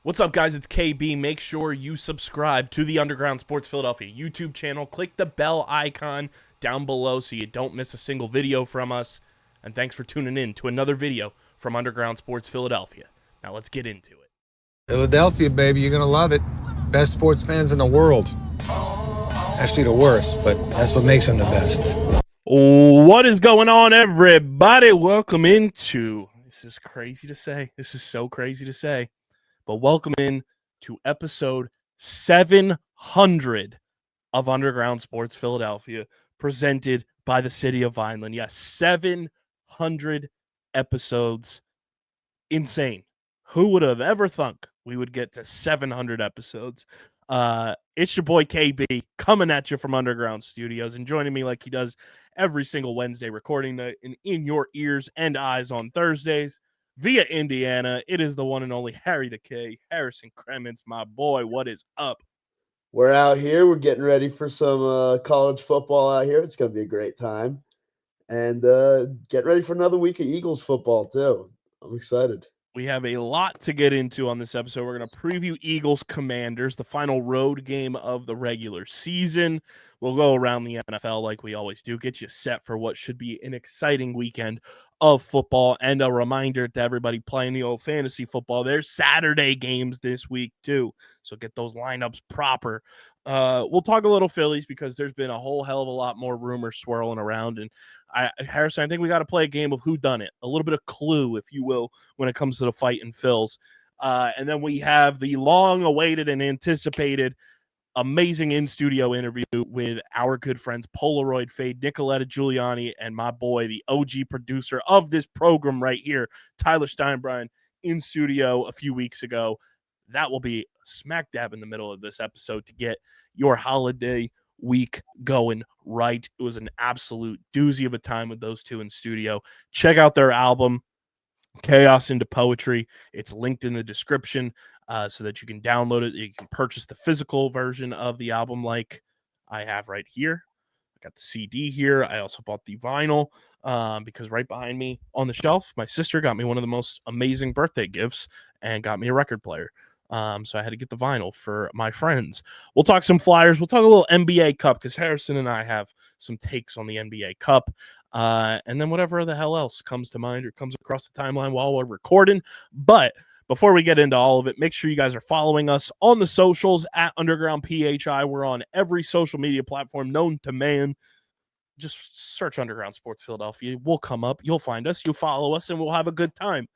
What's up, guys? It's KB. Make sure you subscribe to the Underground Sports Philadelphia YouTube channel. Click the bell icon down below so you don't miss a single video from us. And thanks for tuning in to another video from Underground Sports Philadelphia. Now let's get into it. Philadelphia, baby, you're gonna love it. Best sports fans in the world. Actually, the worst, but that's what makes them the best. What is going on, everybody? Welcome into, this is crazy to say. This is so crazy to say. But welcome in to episode 700 of Underground Sports Philadelphia, presented by the city of Vineland. Yes, 700 episodes. Insane. Who would have ever thunk we would get to 700 episodes? It's your boy KB coming at you from Underground Studios and joining me like he does every single Wednesday recording night and in your ears and eyes on Thursdays. Via Indiana, it is the one and only Harry the K, Harrison Kremens, my boy. What is up? We're out here. We're getting ready for some college football out here. It's going to be a great time. And get ready for another week of Eagles football, too. I'm excited. We have a lot to get into on this episode. We're going to preview Eagles Commanders, the final road game of the regular season. We'll go around the NFL like we always do, get you set for what should be an exciting weekend of football. And a reminder to everybody playing the old fantasy football, there's Saturday games this week too. So get those lineups proper. We'll talk a little Phillies because there's been a whole hell of a lot more rumors swirling around. And Harrison, I think we got to play a game of who done it, a little bit of clue, if you will, when it comes to the fight in Phils. And then we have the long-awaited and anticipated amazing in-studio interview with our good friends Polaroid Fade, Nicoletta Giuliani, and my boy, the OG producer of this program right here, Tyler Steinbryan, in studio a few weeks ago. That will be smack dab in the middle of this episode to get your holiday week going right. It was an absolute doozy of a time with those two in studio. Check out their album, Chaos into Poetry. It's linked in the description so that you can download it. You can purchase the physical version of the album like I have right here. I got the CD here. I also bought the vinyl because right behind me on the shelf, my sister got me one of the most amazing birthday gifts and got me a record player. So I had to get the vinyl for my friends. We'll talk some Flyers. We'll talk a little NBA Cup because Harrison and I have some takes on the NBA Cup. And then whatever the hell else comes to mind or comes across the timeline while we're recording. But before we get into all of it, make sure you guys are following us on the socials at Underground PHI. We're on every social media platform known to man. Just search Underground Sports Philadelphia. We'll come up. You'll find us. You'll follow us, and we'll have a good time.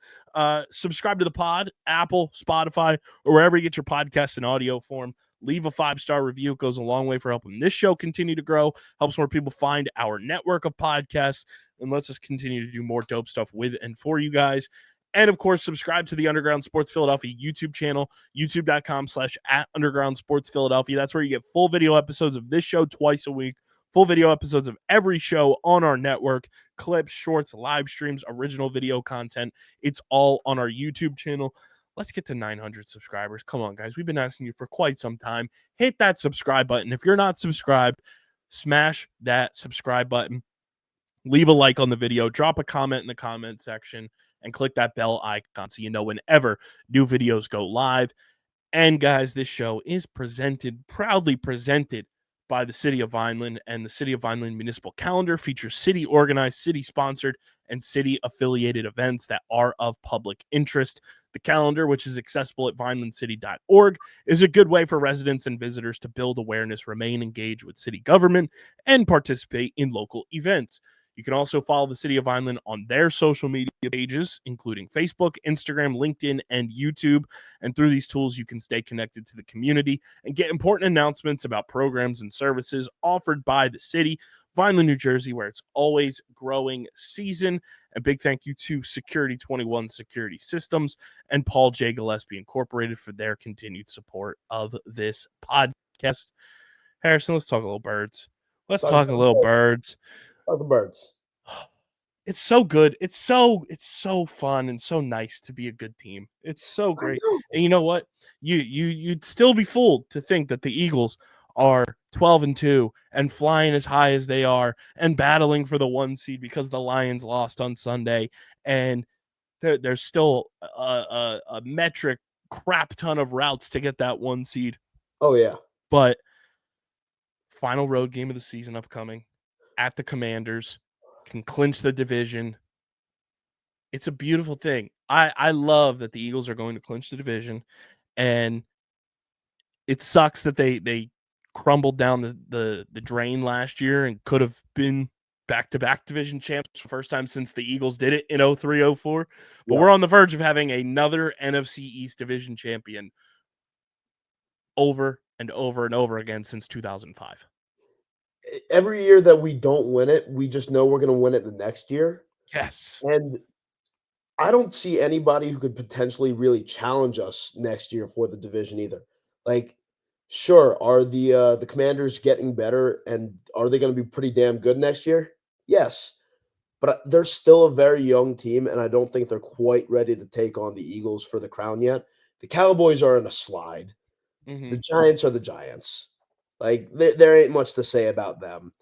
Subscribe to the pod, Apple, Spotify, or wherever you get your podcasts in audio form. Leave a 5-star review. It goes a long way for helping this show continue to grow, helps more people find our network of podcasts, and lets us continue to do more dope stuff with and for you guys. And, of course, subscribe to the Underground Sports Philadelphia YouTube channel, youtube.com/@Underground Sports Philadelphia. That's where you get full video episodes of this show twice a week. Full video episodes of every show on our network, clips, shorts, live streams, original video content. It's all on our YouTube channel. Let's get to 900 subscribers. Come on, guys. We've been asking you for quite some time. Hit that subscribe button. If you're not subscribed, smash that subscribe button. Leave a like on the video. Drop a comment in the comment section and click that bell icon so you know whenever new videos go live. And, guys, this show is proudly presented by the City of Vineland, and the City of Vineland Municipal Calendar features city-organized, city-sponsored, and city-affiliated events that are of public interest. The calendar, which is accessible at vinelandcity.org, is a good way for residents and visitors to build awareness, remain engaged with city government, and participate in local events. You can also follow the City of Vineland on their social media pages, including Facebook, Instagram, LinkedIn, and YouTube. And through these tools, you can stay connected to the community and get important announcements about programs and services offered by the city, Vineland, New Jersey, where it's always growing season. A big thank you to Security 21 Security Systems and Paul J. Gillespie Incorporated for their continued support of this podcast. Harrison, let's talk a little birds. Let's talk a little birds. About the birds. It's so good. It's so fun and so nice to be a good team. It's so great. And you know what? You'd still be fooled to think that the Eagles are 12-2 and flying as high as they are and battling for the 1 seed because the Lions lost on Sunday, and there's still a metric crap ton of routes to get that 1 seed. Oh, yeah. But final road game of the season upcoming at the Commanders, can clinch the division. It's a beautiful thing. I love that the Eagles are going to clinch the division, and it sucks that they crumbled down the drain last year and could have been back-to-back division champs for the first time since the Eagles did it in 03-04. But Yeah. we're on the verge of having another NFC East division champion over and over and over again since 2005. Every year that we don't win it, we just know we're going to win it the next year. Yes. And I don't see anybody who could potentially really challenge us next year for the division either. Like, sure, are the Commanders getting better, and are they going to be pretty damn good next year? Yes, but they're still a very young team, and I don't think they're quite ready to take on the Eagles for the crown yet. The Cowboys are in a slide. Mm-hmm. The Giants are the Giants. Like, there ain't much to say about them.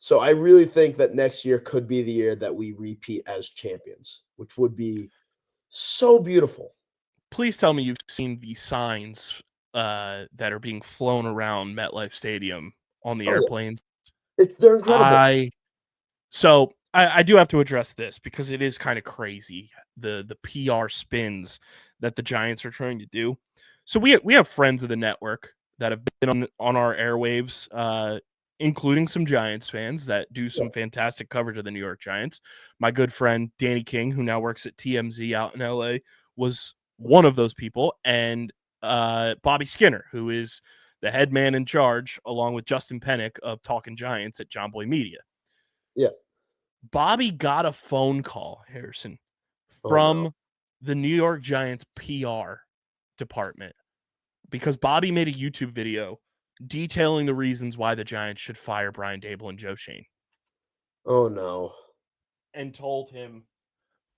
So I really think that next year could be the year that we repeat as champions, which would be so beautiful. Please tell me you've seen the signs that are being flown around MetLife Stadium on the Oh, yeah. airplanes. They're incredible. I do have to address this because it is kind of crazy, the PR spins that the Giants are trying to do. So we have friends of the network that have been on our airwaves, including some Giants fans that do some fantastic coverage of the New York Giants. My good friend Danny King, who now works at TMZ out in LA, was one of those people, and Bobby Skinner, who is the head man in charge, along with Justin Pennick of Talking Giants at John Boy Media. Yeah. Bobby got a phone call, Harrison, Oh, from no. the New York Giants PR department because Bobby made a YouTube video detailing the reasons why the Giants should fire Brian Dable and Joe Shane, Oh, no. and told him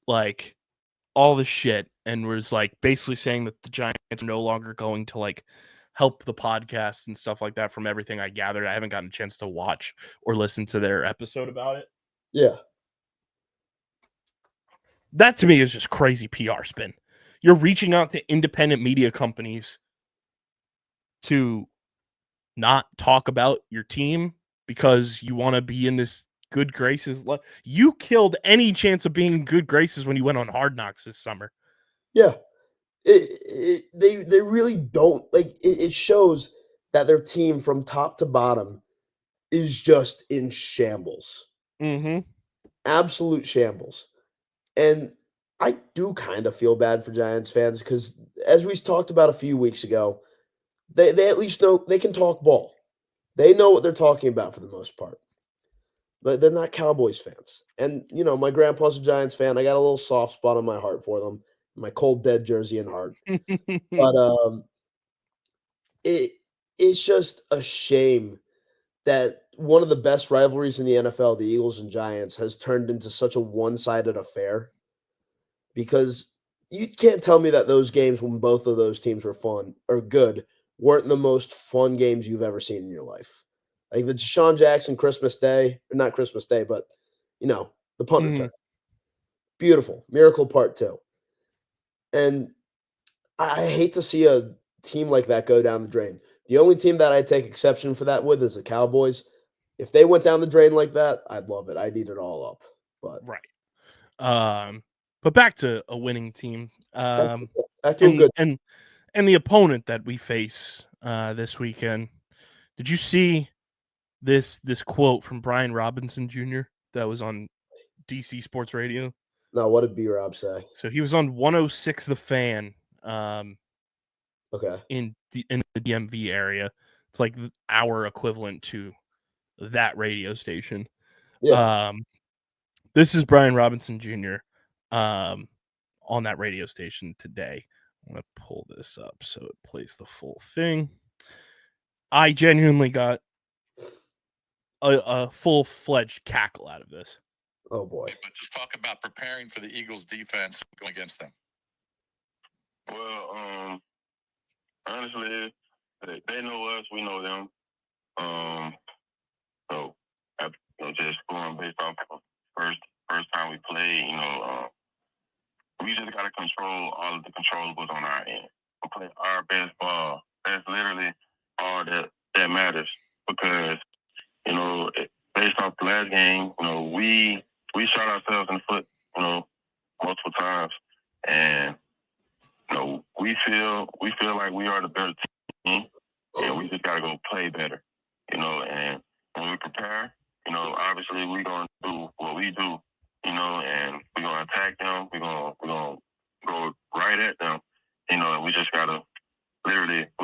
like all the shit, and was like basically saying that the Giants are no longer going to like help the podcast and stuff like that. From everything I gathered, I haven't gotten a chance to watch or listen to their episode about it. Yeah. That to me is just crazy PR spin. You're reaching out to independent media companies to not talk about your team because you want to be in this good graces. You killed any chance of being in good graces when you went on Hard Knocks this summer. Yeah. They really don't. Like, it shows that their team from top to bottom is just in shambles. Mm-hmm. Absolute shambles. And I do kind of feel bad for Giants fans because, as we talked about a few weeks ago, they at least know they can talk ball. They know what they're talking about for the most part. But they're not Cowboys fans. And, my grandpa's a Giants fan. I got a little soft spot on my heart for them, my cold, dead jersey and heart. But it's just a shame that one of the best rivalries in the NFL, the Eagles and Giants, has turned into such a one-sided affair. Because you can't tell me that those games when both of those teams were fun or good weren't the most fun games you've ever seen in your life. Like the Deshaun Jackson Christmas Day, or not Christmas Day, but the punt return. Beautiful. Miracle Part 2. And I hate to see a team like that go down the drain. The only team that I take exception for that with is the Cowboys. If they went down the drain like that, I'd love it. I'd eat it all up. But right. But back to a winning team. back to a good. And the opponent that we face this weekend. Did you see this quote from Brian Robinson Jr. that was on DC Sports Radio? No, what did B-Rob say? So he was on 106 The Fan. Okay. In the DMV area. It's like our equivalent to that radio station. Yeah. This is Brian Robinson Jr. On that radio station today. I'm going to pull this up so it plays the full thing. I genuinely got a full-fledged cackle out of this. Oh, boy. But just talk about preparing for the Eagles defense going against them. Well, honestly, they know us, we know them. So just going based off first time we played, we just got to control all of the controllables on our end. and play our best ball. That's literally all that matters because, based off the last game, we shot ourselves in the foot, multiple times. And, we feel like we are the better team and we just gotta go play better, and when we prepare, obviously we're gonna do what we do, and we're gonna attack them, we're gonna go right at them, and we just gotta we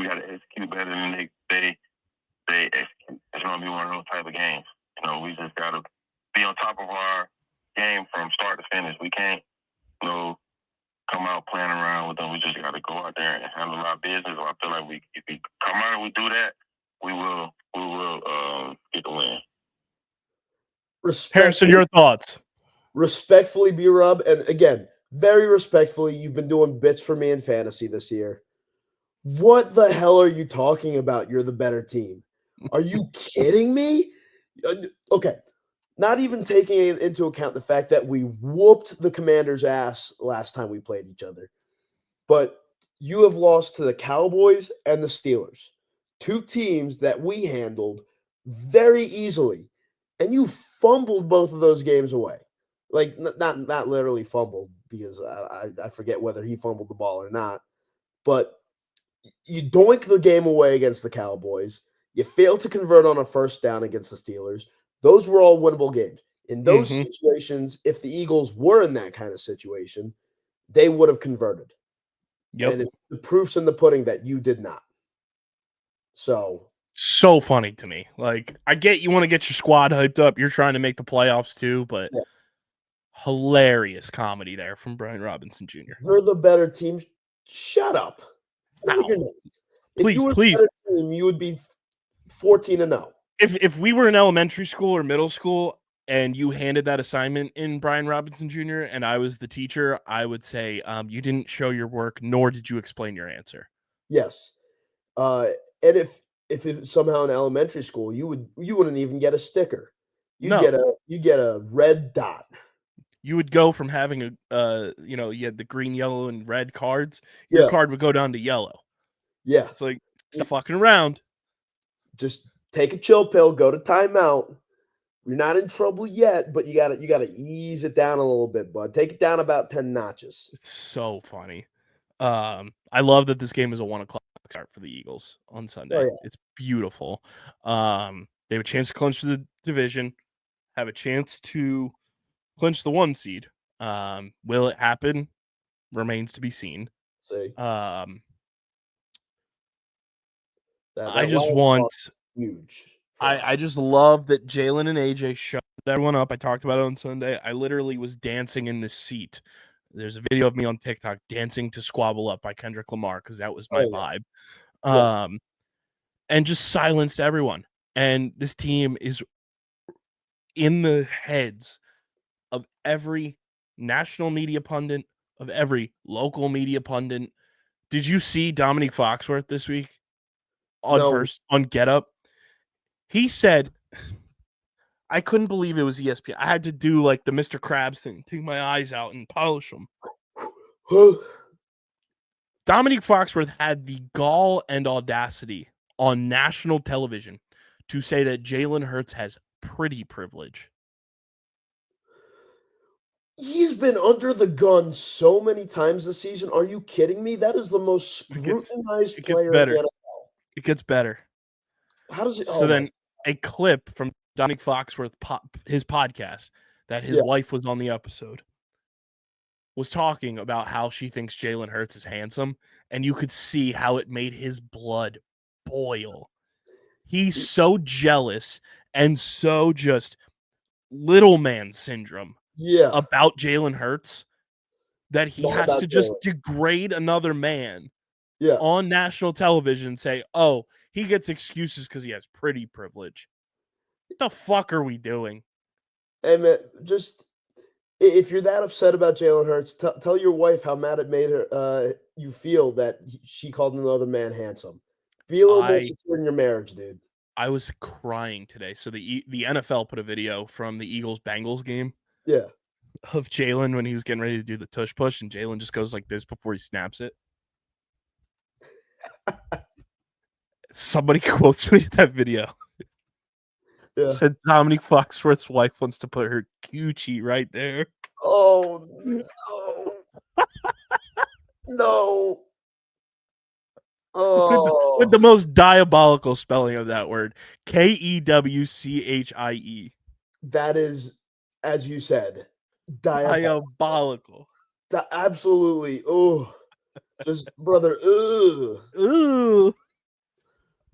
gotta execute better than they execute. It's gonna be one of those type of games. We just gotta be on top of our game from start to finish. We can't, come out playing around with them. We just gotta go out there and handle our business. I feel like if we come out and we do that, we will get the win. Harrison, your thoughts? Respectfully, B-Rob, and again, very respectfully, you've been doing bits for me in fantasy this year. What the hell are you talking about? You're the better team. Are you kidding me? Okay, not even taking into account the fact that we whooped the Commanders' ass last time we played each other. But you have lost to the Cowboys and the Steelers, two teams that we handled very easily. And you fumbled both of those games away. Like, not literally fumbled, because I forget whether he fumbled the ball or not. But you doink the game away against the Cowboys. You failed to convert on a first down against the Steelers. Those were all winnable games. In those situations, if the Eagles were in that kind of situation, they would have converted. Yep. And it's the proof's in the pudding that you did not. So funny to me. Like, I get you want to get your squad hyped up. You're trying to make the playoffs too, but hilarious comedy there from Brian Robinson Jr. You're the better team. Shut up. No, you're not. If you were the better team, you would be 14-0. If we were in elementary school or middle school and you handed that assignment in Brian Robinson Jr. and I was the teacher, I would say, you didn't show your work, nor did you explain your answer. Yes. And if it somehow in elementary school, you wouldn't even get a sticker. You get a red dot. You would go from having you had the green, yellow, and red cards. Your card would go down to yellow. Yeah. It's like, stop fucking around. Just take a chill pill, go to timeout. You're not in trouble yet, but you gotta ease it down a little bit, bud. Take it down about 10 notches. It's so funny. I love that this game is a 1:00 start for the Eagles on Sunday. Oh, yeah. It's beautiful. They have a chance to clinch the division, have a chance to clinch the 1 seed. Will it happen? Remains to be seen. See. I just want huge. I just love that Jalen and AJ shut everyone up. I talked about it on Sunday. I literally was dancing in this seat. There's a video of me on TikTok dancing to Squabble Up by Kendrick Lamar because that was my vibe. And just silenced everyone. And this team is in the heads of every national media pundit, of every local media pundit. Did you see Dominique Foxworth this week on Get Up? He said, I couldn't believe it was ESPN. I had to do like the Mr. Krabs thing, take my eyes out and polish them. Dominique Foxworth had the gall and audacity on national television to say that Jalen Hurts has pretty privilege. He's been under the gun so many times this season. Are you kidding me? That is the most scrutinized player in the NFL. It gets better. How does it? So then a clip from Dominique Foxworth, his podcast, that his wife was on the episode, was talking about how she thinks Jalen Hurts is handsome, and you could see how it made his blood boil. He's so jealous and so just little man syndrome about Jalen Hurts that he has to just degrade another man on national television, say, oh, he gets excuses because he has pretty privilege. What the fuck are we doing? Hey, man, just if you're that upset about Jalen Hurts, tell your wife how mad it made her you feel that she called another man handsome. Be a little more secure in your marriage, dude. I was crying today. So the NFL put a video from the Eagles-Bengals game. Yeah. Of Jalen when he was getting ready to do the tush push, and Jalen just goes like this before he snaps it. Somebody quotes me that video. Yeah. Said Dominique Foxworth's wife wants to put her Gucci right there. Oh no. No. With the Oh, most diabolical spelling of that word. Kewchie. that is, as you said, diabolical. Diabolical. Absolutely. Oh, just brother. Ugh. Ooh.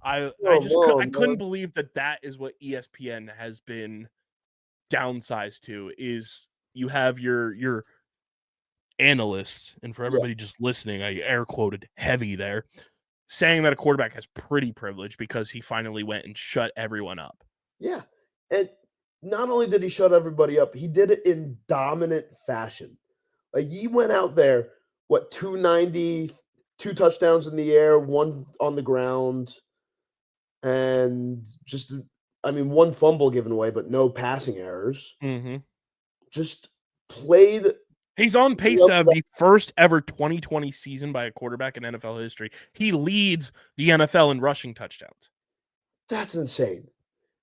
I Come couldn't on, believe that is what ESPN has been downsized to, is you have your analysts, and for Yeah. everybody just listening, I air quoted heavy there, saying that a quarterback has pretty privilege because he finally went and shut everyone up. Yeah. And not only did he shut everybody up, he did it in dominant fashion. Like he went out there, 290, 2 touchdowns in the air, 1 on the ground, and just, I mean, 1 fumble given away, but no passing errors. Mm-hmm. Just played. He's on pace to have the first ever 2020 season by a quarterback in NFL history. He leads the NFL in rushing touchdowns. That's insane.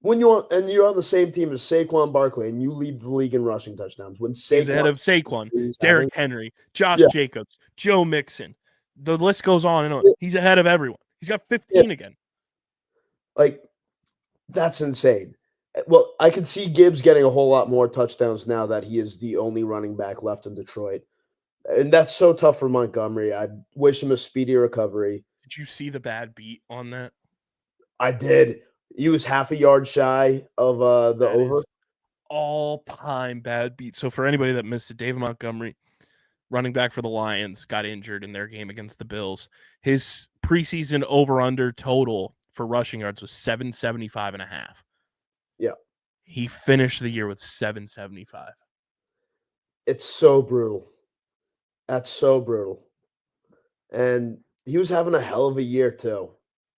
When you're on the same team as Saquon Barkley and you lead the league in rushing touchdowns, when He's ahead of Saquon, Derrick Henry, Josh Jacobs, Joe Mixon. The list goes on and on. He's ahead of everyone. He's got 15 again. Like, that's insane. Well, I can see Gibbs getting a whole lot more touchdowns now that he is the only running back left in Detroit. And that's so tough for Montgomery. I wish him a speedy recovery. Did you see the bad beat on that? I did. He was half a yard shy of the That over. All-time bad beat. So for anybody that missed it, David Montgomery, running back for the Lions, got injured in their game against the Bills. His preseason over-under total for rushing yards was 775.5. Yeah. He finished the year with 775. It's so brutal. That's so brutal. And he was having a hell of a year, too.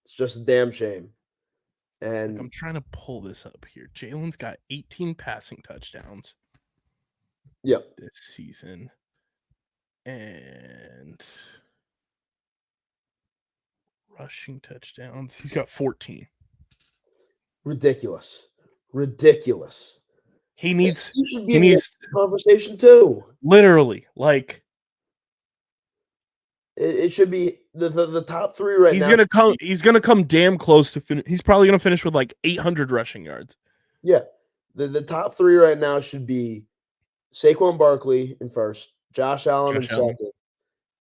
It's just a damn shame. And I'm trying to pull this up here. Jalen's got 18 passing touchdowns. Yep. This season. And rushing touchdowns. He's got 14. Ridiculous. He needs conversation too. Literally, like it should be the top 3 right now. He's gonna come damn close to finish. He's probably gonna finish with like 800 rushing yards. Yeah, the top 3 right now should be Saquon Barkley in first, Josh Allen in second,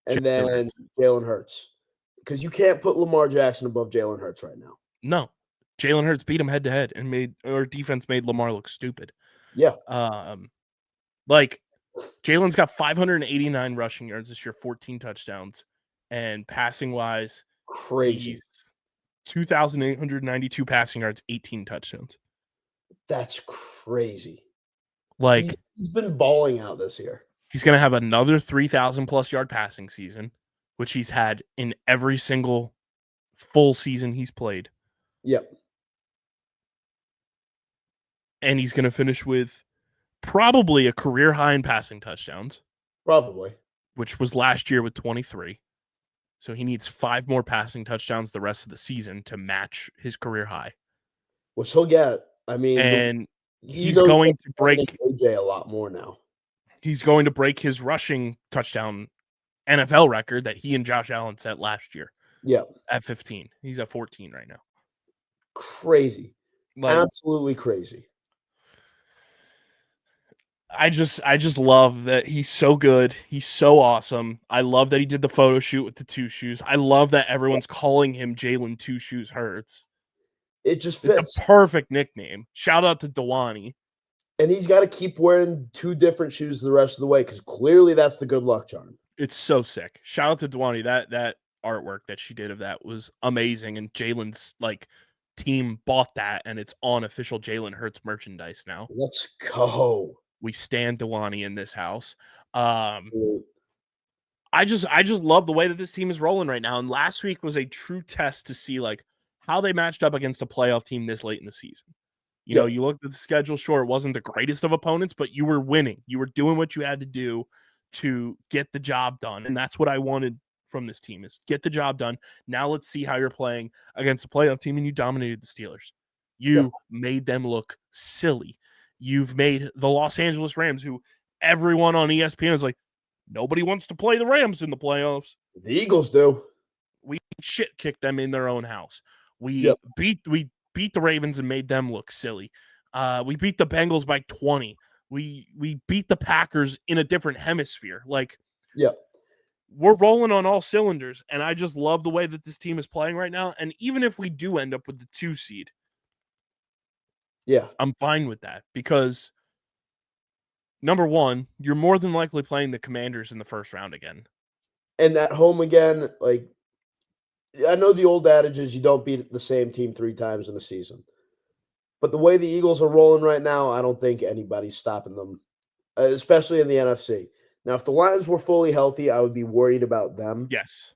and then Jalen Hurts. Because you can't put Lamar Jackson above Jalen Hurts right now. No, Jalen Hurts beat him head to head and defense made Lamar look stupid. Yeah. Like Jalen's got 589 rushing yards this year, 14 touchdowns, and passing wise, crazy. He's 2,892 passing yards, 18 touchdowns. That's crazy. Like he's been balling out this year. He's going to have another 3,000 plus yard passing season, which he's had in every single full season he's played. Yep. And he's going to finish with probably a career high in passing touchdowns. Probably. Which was last year with 23. So he needs 5 more passing touchdowns the rest of the season to match his career high. Which he'll get. I mean, and he's going to break AJ a lot more now. He's going to break his rushing touchdown NFL record that he and Josh Allen set last year. Yeah. At 15. He's at 14 right now. Crazy. Absolutely crazy. I just love that he's so good. He's so awesome. I love that he did the photo shoot with the 2 shoes. I love that everyone's calling him Jalen 2 Shoes Hurts. It just fits. It's a perfect nickname. Shout out to Dewani. And he's got to keep wearing 2 different shoes the rest of the way because clearly that's the good luck charm. It's so sick. Shout out to Dewani. That artwork that she did of that was amazing. And Jalen's team bought that, and it's on official Jalen Hurts merchandise now. Let's go. We stand Dewani in this house. I just love the way that this team is rolling right now. And last week was a true test to see how they matched up against a playoff team this late in the season. You know, you looked at the schedule. Sure, it wasn't the greatest of opponents, but you were winning. You were doing what you had to do to get the job done. And that's what I wanted from this team is get the job done. Now let's see how you're playing against a playoff team, and you dominated the Steelers. You made them look silly. You've made the Los Angeles Rams, who everyone on ESPN is like, nobody wants to play the Rams in the playoffs. The Eagles do. We shit kicked them in their own house. We beat the Ravens and made them look silly. We beat the Bengals by 20. We beat the Packers in a different hemisphere. Like, we're rolling on all cylinders, and I just love the way that this team is playing right now. And even if we do end up with the 2 seed, I'm fine with that because, number one, you're more than likely playing the Commanders in the first round again. And at home again, like, I know the old adage is you don't beat the same team 3 times in a season. But the way the Eagles are rolling right now, I don't think anybody's stopping them, especially in the NFC. Now, if the Lions were fully healthy, I would be worried about them. Yes.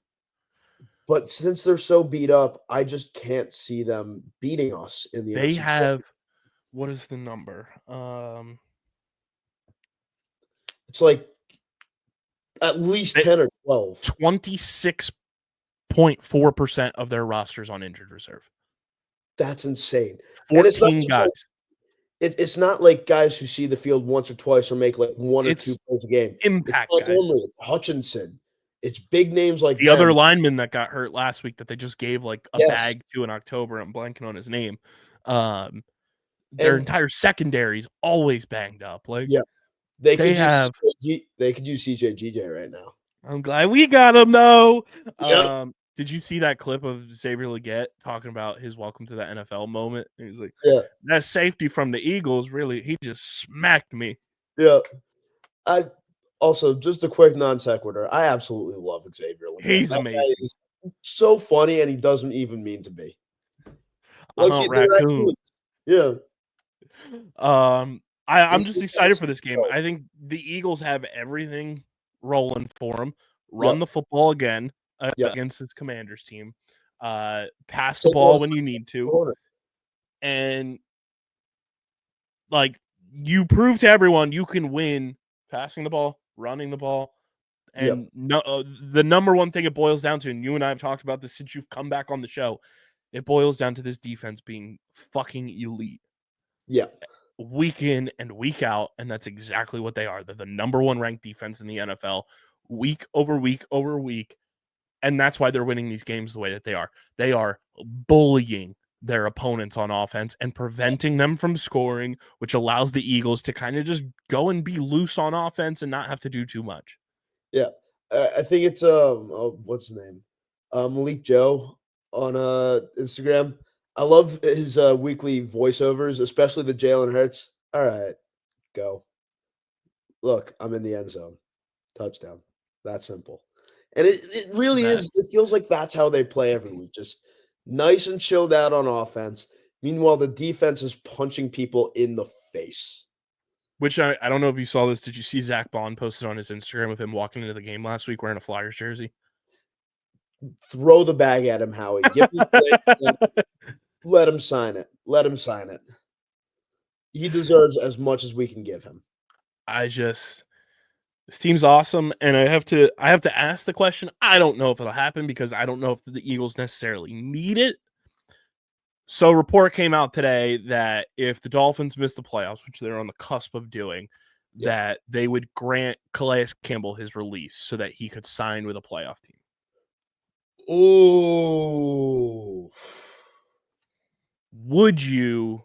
But since they're so beat up, I just can't see them beating us in the NFC. They have, what is the number? It's like at least 10 or 12. 26.4% of their rosters on injured reserve. That's insane. 14 guys. It's not like guys who see the field once or twice or make like 1 or 2 plays a game. Impact it's guys. Only Hutchinson. It's big names like the other lineman that got hurt last week that they just gave like a bag to in October. I'm blanking on his name. Their entire secondary is always banged up. Like, they could use CJGJ right now. I'm glad we got him though. Did you see that clip of Xavier Legette talking about his welcome to the NFL moment? And he's like, that safety from the Eagles, really, he just smacked me. Yeah. I also, just a quick non sequitur. I absolutely love Xavier Legette. He's amazing. He's so funny, and he doesn't even mean to be. Like raccoons. Yeah. I'm just excited for this game. I think the Eagles have everything rolling for them. Run the football again. Against this Commanders team, pass the ball when you need to, and like you prove to everyone you can win passing the ball, running the ball, and the number one thing it boils down to, and you and I have talked about this since you've come back on the show, it boils down to this defense being fucking elite. Week in and week out, and that's exactly what they are. They're the number 1 ranked defense in the NFL, week over week over week. And that's why they're winning these games the way that they are. They are bullying their opponents on offense and preventing them from scoring, which allows the Eagles to kind of just go and be loose on offense and not have to do too much. Yeah. I think it's what's his name? Malik Joe on Instagram. I love his weekly voiceovers, especially the Jalen Hurts. All right, go. Look, I'm in the end zone. Touchdown. That simple. And it really is. It feels like that's how they play every week. Just nice and chilled out on offense. Meanwhile, the defense is punching people in the face. Which I don't know if you saw this. Did you see Zach Bond posted on his Instagram of him walking into the game last week wearing a Flyers jersey? Throw the bag at him, Howie. Give him let him sign it. Let him sign it. He deserves as much as we can give him. This team's awesome, and I have to ask the question. I don't know if it'll happen because I don't know if the Eagles necessarily need it. So a report came out today that if the Dolphins miss the playoffs, which they're on the cusp of doing, that they would grant Calais Campbell his release so that he could sign with a playoff team. Oh. Would you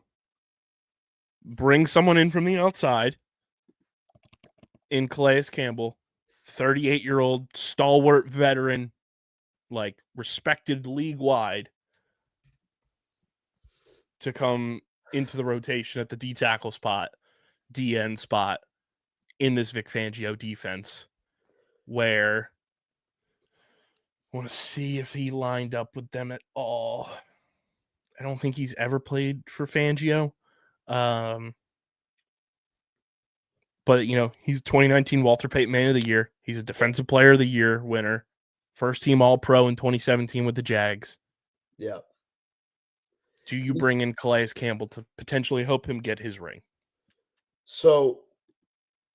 bring someone in from the outside in Calais Campbell, 38-year-old stalwart veteran, like respected league-wide, to come into the rotation at the D-tackle spot, DN spot in this Vic Fangio defense, where I want to see if he lined up with them at all. I don't think he's ever played for Fangio. But, he's a 2019 Walter Payton Man of the Year. He's a Defensive Player of the Year winner. First team All-Pro in 2017 with the Jags. Yeah. Do you bring in Calais Campbell to potentially help him get his ring? So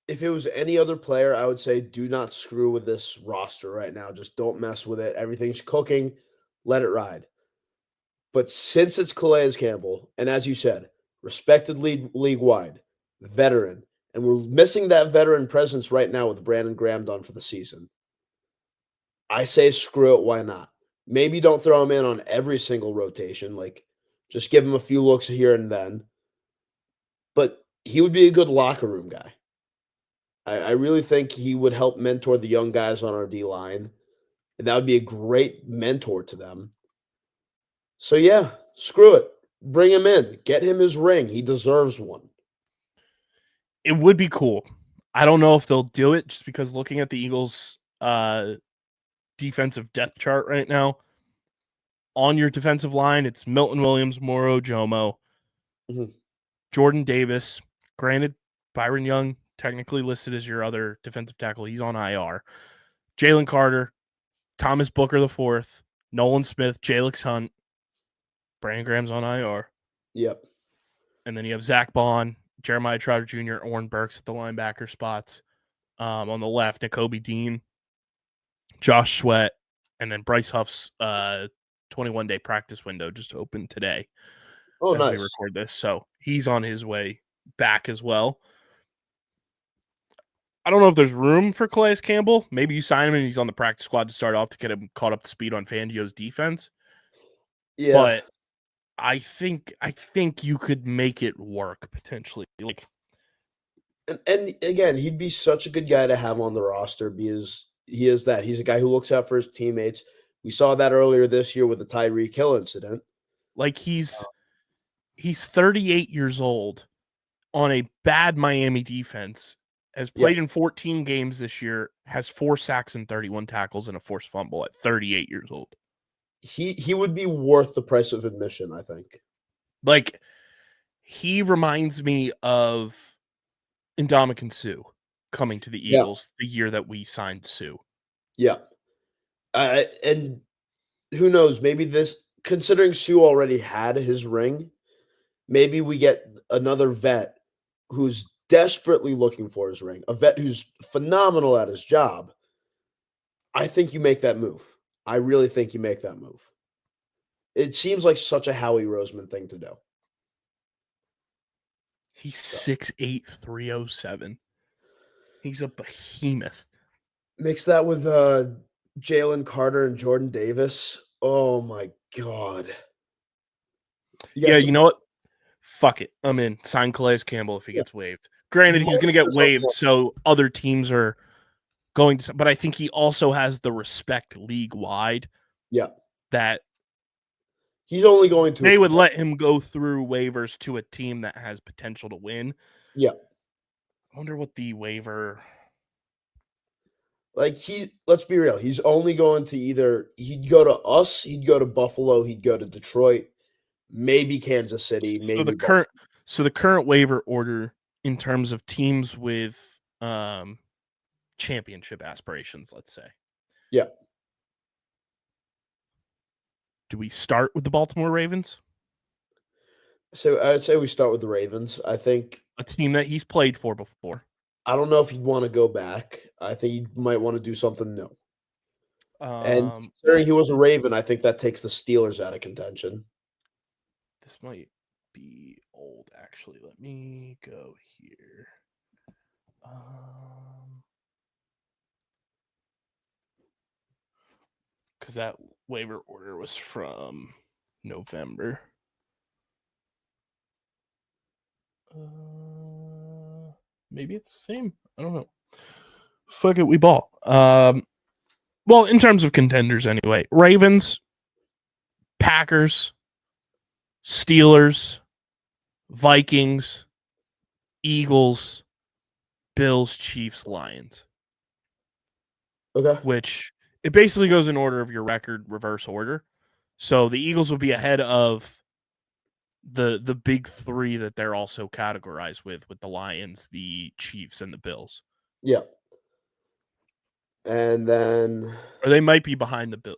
if it was any other player, I would say do not screw with this roster right now. Just don't mess with it. Everything's cooking. Let it ride. But since it's Calais Campbell, and as you said, respected league wide, veteran, and we're missing that veteran presence right now with Brandon Graham done for the season. I say screw it. Why not? Maybe don't throw him in on every single rotation. Like, just give him a few looks here and then. But he would be a good locker room guy. I really think he would help mentor the young guys on our D line. And that would be a great mentor to them. So, yeah, screw it. Bring him in. Get him his ring. He deserves one. It would be cool. I don't know if they'll do it just because looking at the Eagles' defensive depth chart right now, on your defensive line, it's Milton Williams, Moro Jomo, Jordan Davis. Granted, Byron Young technically listed as your other defensive tackle. He's on IR. Jalen Carter, Thomas Booker IV, Nolan Smith, Jalix Hunt, Brandon Graham's on IR. Yep. And then you have Zach Bond, Jeremiah Trotter Jr., Oren Burks at the linebacker spots. On the left, Nakobe Dean, Josh Sweat, and then Bryce Huff's 21-day practice window just opened today Oh, as nice. we record this. So he's on his way back as well. I don't know if there's room for Calais Campbell. Maybe you sign him and he's on the practice squad to start off to get him caught up to speed on Fangio's defense. Yeah. But I think you could make it work potentially. Like, and again, he'd be such a good guy to have on the roster because he is that. He's a guy who looks out for his teammates. We saw that earlier this year with the Tyreek Hill incident. Like he's 38 years old on a bad Miami defense, has played in 14 games this year, has 4 sacks and 31 tackles and a forced fumble at 38 years old. He would be worth the price of admission, I think. Like, he reminds me of Ndamukong Suh coming to the Eagles the year that we signed Suh. Yeah. And who knows, maybe this, considering Suh already had his ring, maybe we get another vet who's desperately looking for his ring, a vet who's phenomenal at his job. I think you make that move. I really think you make that move. It seems like such a Howie Roseman thing to do. He's 6'8", 307. He's a behemoth. Mix that with Jalen Carter and Jordan Davis. Oh, my God. You know what? Fuck it. I'm in. Sign Calais Campbell if he gets waived. Granted, he's going to get waived, so other teams are going to. But I think he also has the respect league-wide. Yeah. That he's only going to. They would let him go through waivers to a team that has potential to win. Yeah. I wonder what the waiver. Like, let's be real. He's only going to he'd go to us, he'd go to Buffalo, he'd go to Detroit, maybe Kansas City, maybe. So the current waiver order in terms of teams with championship aspirations, let's say. Yeah. Do we start with the Baltimore Ravens? So I'd say we start with the Ravens. I think a team that he's played for before. I don't know if he'd want to go back. I think he might want to do something new. And considering he was a Raven, I think that takes the Steelers out of contention. This might be old, actually. Let me go here. Because that waiver order was from November. Maybe it's the same. I don't know. Fuck it, we ball. Well, in terms of contenders anyway. Ravens, Packers, Steelers, Vikings, Eagles, Bills, Chiefs, Lions. Okay. Which it basically goes in order of your record, reverse order. So the Eagles will be ahead of the big three that they're also categorized with the Lions, the Chiefs, and the Bills. Yeah. And then, or they might be behind the Bill.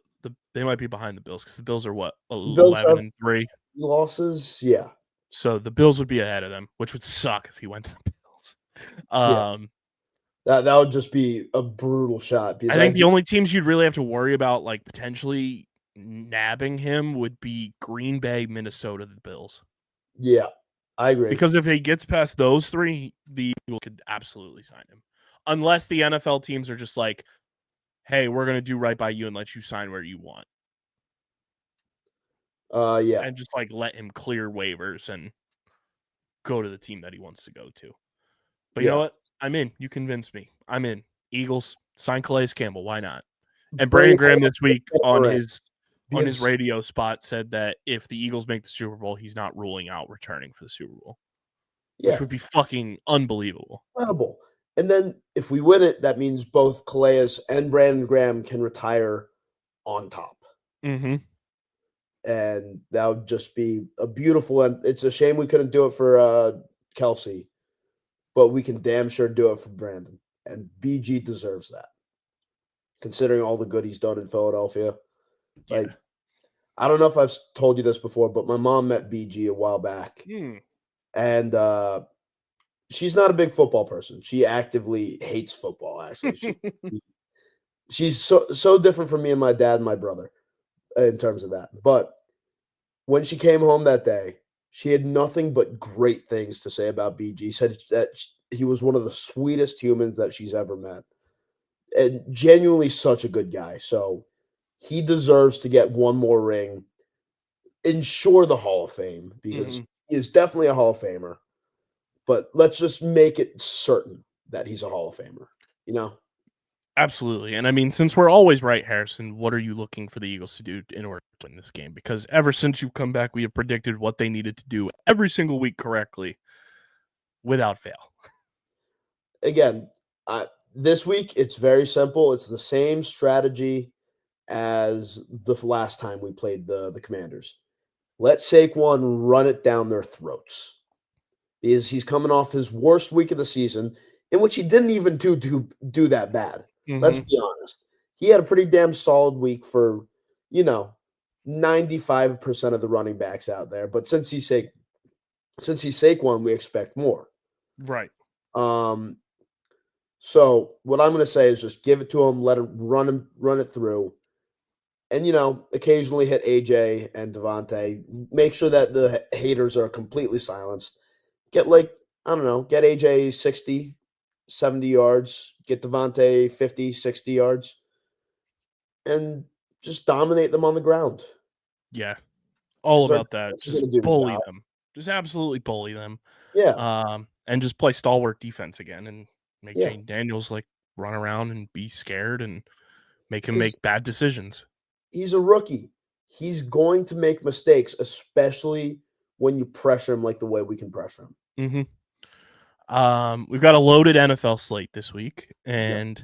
They might be behind the Bills because the Bills are what 11-3 losses. Yeah. So the Bills would be ahead of them, which would suck if he went to the Bills. That would just be a brutal shot. I think the only teams you'd really have to worry about, like, potentially nabbing him would be Green Bay, Minnesota, the Bills. Yeah, I agree. Because if he gets past those three, the Eagles could absolutely sign him. Unless the NFL teams are just like, hey, we're going to do right by you and let you sign where you want. Yeah. And just, like, let him clear waivers and go to the team that he wants to go to. But you know what? I'm in. You convinced me. I'm in. Eagles, sign Calais Campbell. Why not? And Brandon Graham this week on his radio spot said that if the Eagles make the Super Bowl, he's not ruling out returning for the Super Bowl. Yeah. Which would be fucking unbelievable. Incredible. And then if we win it, that means both Calais and Brandon Graham can retire on top. Mm-hmm. And that would just be a beautiful end. It's a shame we couldn't do it for Kelsey, but we can damn sure do it for Brandon. And BG deserves that, considering all the good he's done in Philadelphia. Yeah. Like, I don't know if I've told you this before, but my mom met BG a while back. And she's not a big football person. She actively hates football, actually. She's so different from me and my dad and my brother in terms of that. But when she came home that day, she had nothing but great things to say about BG. Said that he was one of the sweetest humans that she's ever met. And genuinely such a good guy. So he deserves to get one more ring. Ensure the Hall of Fame, because he is definitely a Hall of Famer. But let's just make it certain that he's a Hall of Famer, you know? Absolutely. And I mean, since we're always right, Harrison, what are you looking for the Eagles to do in order to win this game? Because ever since you've come back, we have predicted what they needed to do every single week correctly without fail. Again, this week, it's very simple. It's the same strategy as the last time we played the Commanders. Let Saquon run it down their throats, because he's coming off his worst week of the season, in which he didn't even do that bad. Let's be honest. He had a pretty damn solid week for, 95% of the running backs out there. But since he's Saquon, we expect more. Right. So what I'm going to say is just give it to him, let him run it through. And, occasionally hit AJ and Devontae. Make sure that the haters are completely silenced. Get AJ 60, 70 yards. Get Devontae 50, 60 yards. And just dominate them on the ground. Yeah. All about that. Just bully them. Just absolutely bully them. Yeah. And just play stalwart defense again and make Jane Daniels, run around and be scared and make him make bad decisions. He's a rookie. He's going to make mistakes, especially when you pressure him like the way we can pressure him. We've got a loaded NFL slate this week. And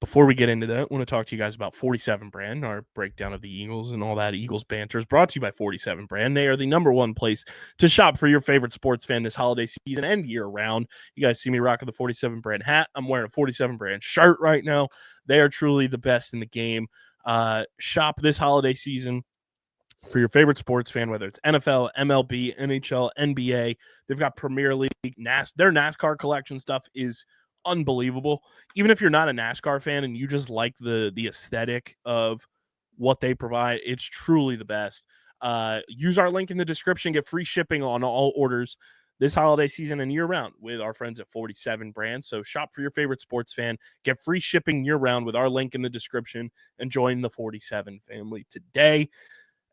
before we get into that, I want to talk to you guys about 47 Brand, our breakdown of the Eagles and all that Eagles banter is brought to you by 47 Brand. They are the #1 place to shop for your favorite sports fan this holiday season and year round. You guys see me rocking the 47 Brand hat. I'm wearing a 47 Brand shirt right now. They are truly the best in the game. Shop this holiday season for your favorite sports fan, whether it's NFL, MLB, NHL, NBA. They've got Premier League, their NASCAR collection stuff is unbelievable. Even if you're not a NASCAR fan and you just like the aesthetic of what they provide, it's truly the best. Use our link in the description, get free shipping on all orders this holiday season and year-round with our friends at 47 Brand. So shop for your favorite sports fan, get free shipping year-round with our link in the description, and join the 47 family today.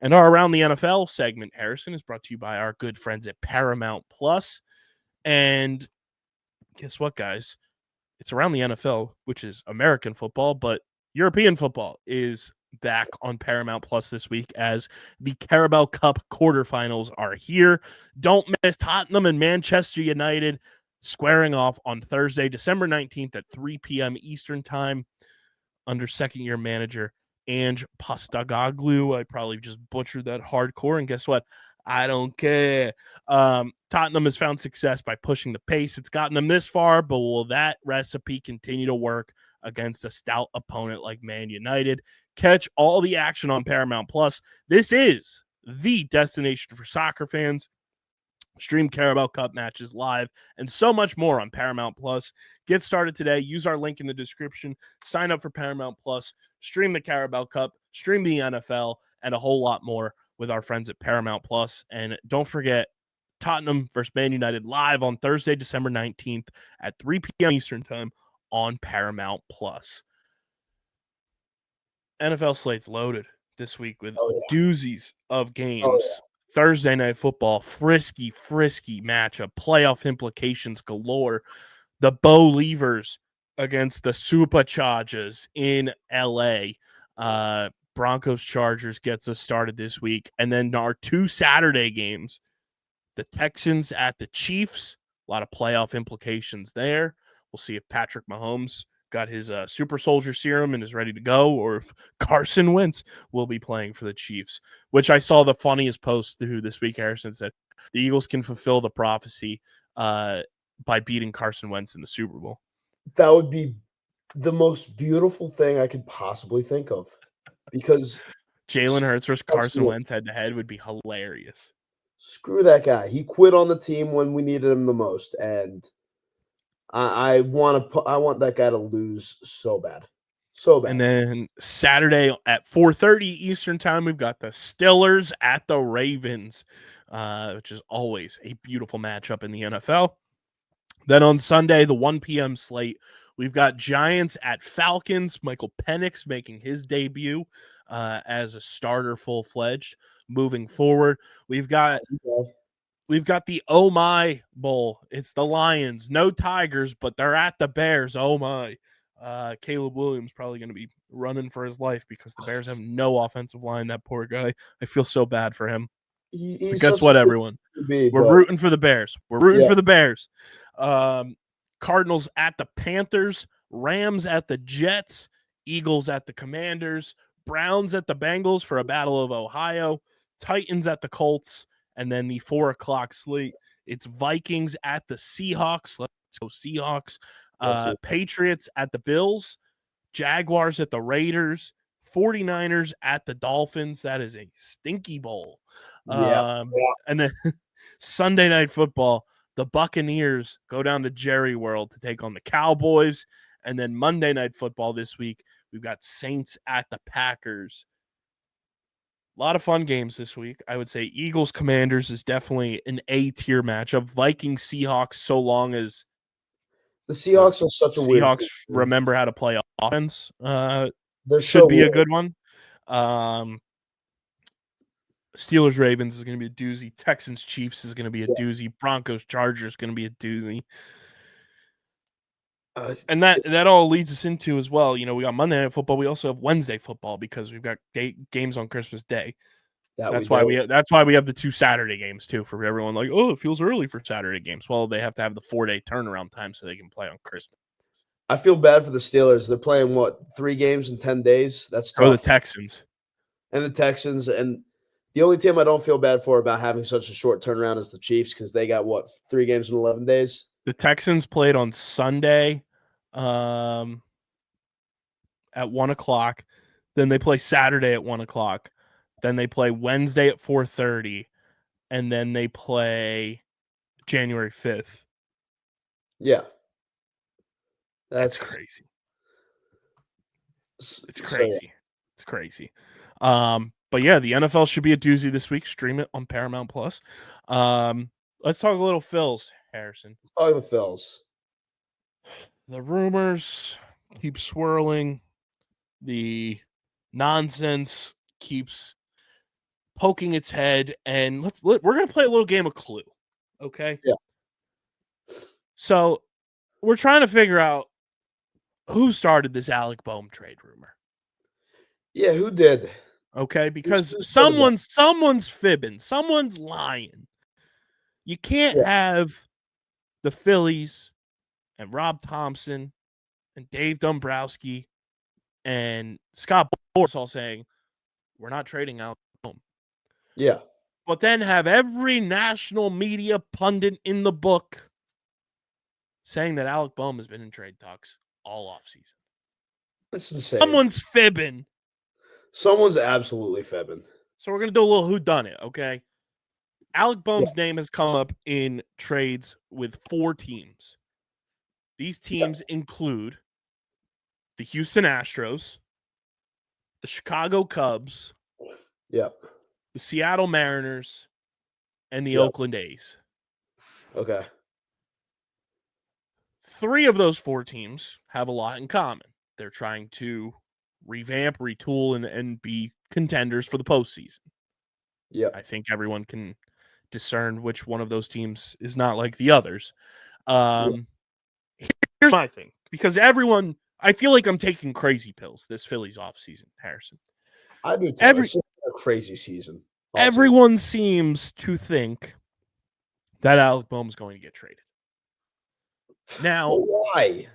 And our Around the NFL segment, Harrison, is brought to you by our good friends at Paramount Plus. And guess what, guys? It's Around the NFL, which is American football, but European football is back on Paramount Plus this week as the Carabao Cup quarterfinals are here. Don't miss Tottenham and Manchester United squaring off on Thursday, December 19th at 3 p.m. Eastern time under second-year manager Ange Postecoglou. I probably just butchered that hardcore, and guess what? I don't care. Tottenham has found success by pushing the pace. It's gotten them this far, but will that recipe continue to work against a stout opponent like Man United? Catch all the action on Paramount Plus. This is the destination for soccer fans. Stream Carabao Cup matches live and so much more on Paramount Plus. Get started today. Use our link in the description. Sign up for Paramount Plus. Stream the Carabao Cup. Stream the NFL and a whole lot more with our friends at Paramount Plus. And don't forget, Tottenham versus Man United live on Thursday, December 19th at 3 p.m. Eastern Time on Paramount Plus. NFL slate's loaded this week with doozies of games. Thursday Night Football, frisky matchup, playoff implications galore. The Bo Leavers against the Superchargers in LA. Broncos Chargers gets us started this week. And then our 2 Saturday games, the Texans at the Chiefs. A lot of playoff implications there. We'll see if Patrick Mahomes got his super soldier serum and is ready to go, or if Carson Wentz will be playing for the Chiefs, which I saw the funniest post through this week. Harrison said the Eagles can fulfill the prophecy by beating Carson Wentz in the Super Bowl. That would be the most beautiful thing I could possibly think of, because Jalen Hurts versus Carson Wentz head-to-head would be hilarious. Screw that guy. He quit on the team when we needed him the most, and I want that guy to lose so bad. So bad. And then Saturday at 4:30 Eastern Time, we've got the Steelers at the Ravens, which is always a beautiful matchup in the NFL. Then on Sunday, the 1 p.m. slate, we've got Giants at Falcons. Michael Penix making his debut as a starter full-fledged. Moving forward, we've got the Oh My Bowl. It's the Lions. No Tigers, but they're at the Bears. Oh my. Caleb Williams probably going to be running for his life because the Bears have no offensive line. That poor guy. I feel so bad for him. Guess what, everyone? We're rooting for the Bears. We're rooting for the Bears. Cardinals at the Panthers. Rams at the Jets. Eagles at the Commanders. Browns at the Bengals for a Battle of Ohio. Titans at the Colts. And then the 4 o'clock slate, it's Vikings at the Seahawks. Let's go Seahawks. Patriots at the Bills. Jaguars at the Raiders. 49ers at the Dolphins. That is a stinky bowl. And then Sunday Night Football, the Buccaneers go down to Jerry World to take on the Cowboys. And then Monday Night Football this week, we've got Saints at the Packers. A lot of fun games this week. I would say Eagles Commanders is definitely an A-tier matchup. Vikings Seahawks, so long as the Seahawks are such a weird Seahawks remember how to play offense. There should be a good one. Steelers Ravens is going to be a doozy. Texans Chiefs is going to be a doozy. Broncos Chargers is going to be a doozy. And that all leads us into as well. You know, we got Monday Night Football. We also have Wednesday football because we've got games on Christmas Day. That's why we have the 2 Saturday games too, for everyone like, oh, it feels early for Saturday games. Well, they have to have the 4-day turnaround time so they can play on Christmas. I feel bad for the Steelers. They're playing 3 games in 10 days. That's tough. Oh, the Texans. And the only team I don't feel bad for about having such a short turnaround is the Chiefs, because they got 3 games in 11 days. The Texans played on Sunday at 1 o'clock. Then they play Saturday at 1 o'clock. Then they play Wednesday at 4:30. And then they play January 5th. Yeah. That's crazy. It's crazy. It's crazy. But yeah, the NFL should be a doozy this week. Stream it on Paramount Plus. Let's talk a little Phils, Harrison. Let's talk the Phils. The rumors keep swirling. The nonsense keeps poking its head, and we're gonna play a little game of Clue. Okay. Yeah. So we're trying to figure out who started this Alec Bohm trade rumor. Yeah, who did? Okay, because someone's fibbing, someone's lying. You can't have the Phillies and Rob Thompson and Dave Dombrowski and Scott Boras all saying we're not trading Alec Bohm. Yeah. But then have every national media pundit in the book saying that Alec Bohm has been in trade talks all offseason. That's insane. Someone's fibbing. Someone's absolutely fibbing. So we're going to do a little whodunit, okay? Alec Bohm's name has come up in trades with 4 teams. These teams include the Houston Astros, the Chicago Cubs, Yep. the Seattle Mariners, and the Yep. Oakland A's. Okay. 3 of those 4 teams have a lot in common. They're trying to revamp, retool, and be contenders for the postseason. Yep. I think everyone can discern which one of those teams is not like the others. Here's my thing, because everyone, I feel like I'm taking crazy pills this Phillies offseason, Harrison. I do too. It's just a crazy season. Everyone seems to think that Alec Bohm is going to get traded. Now, why?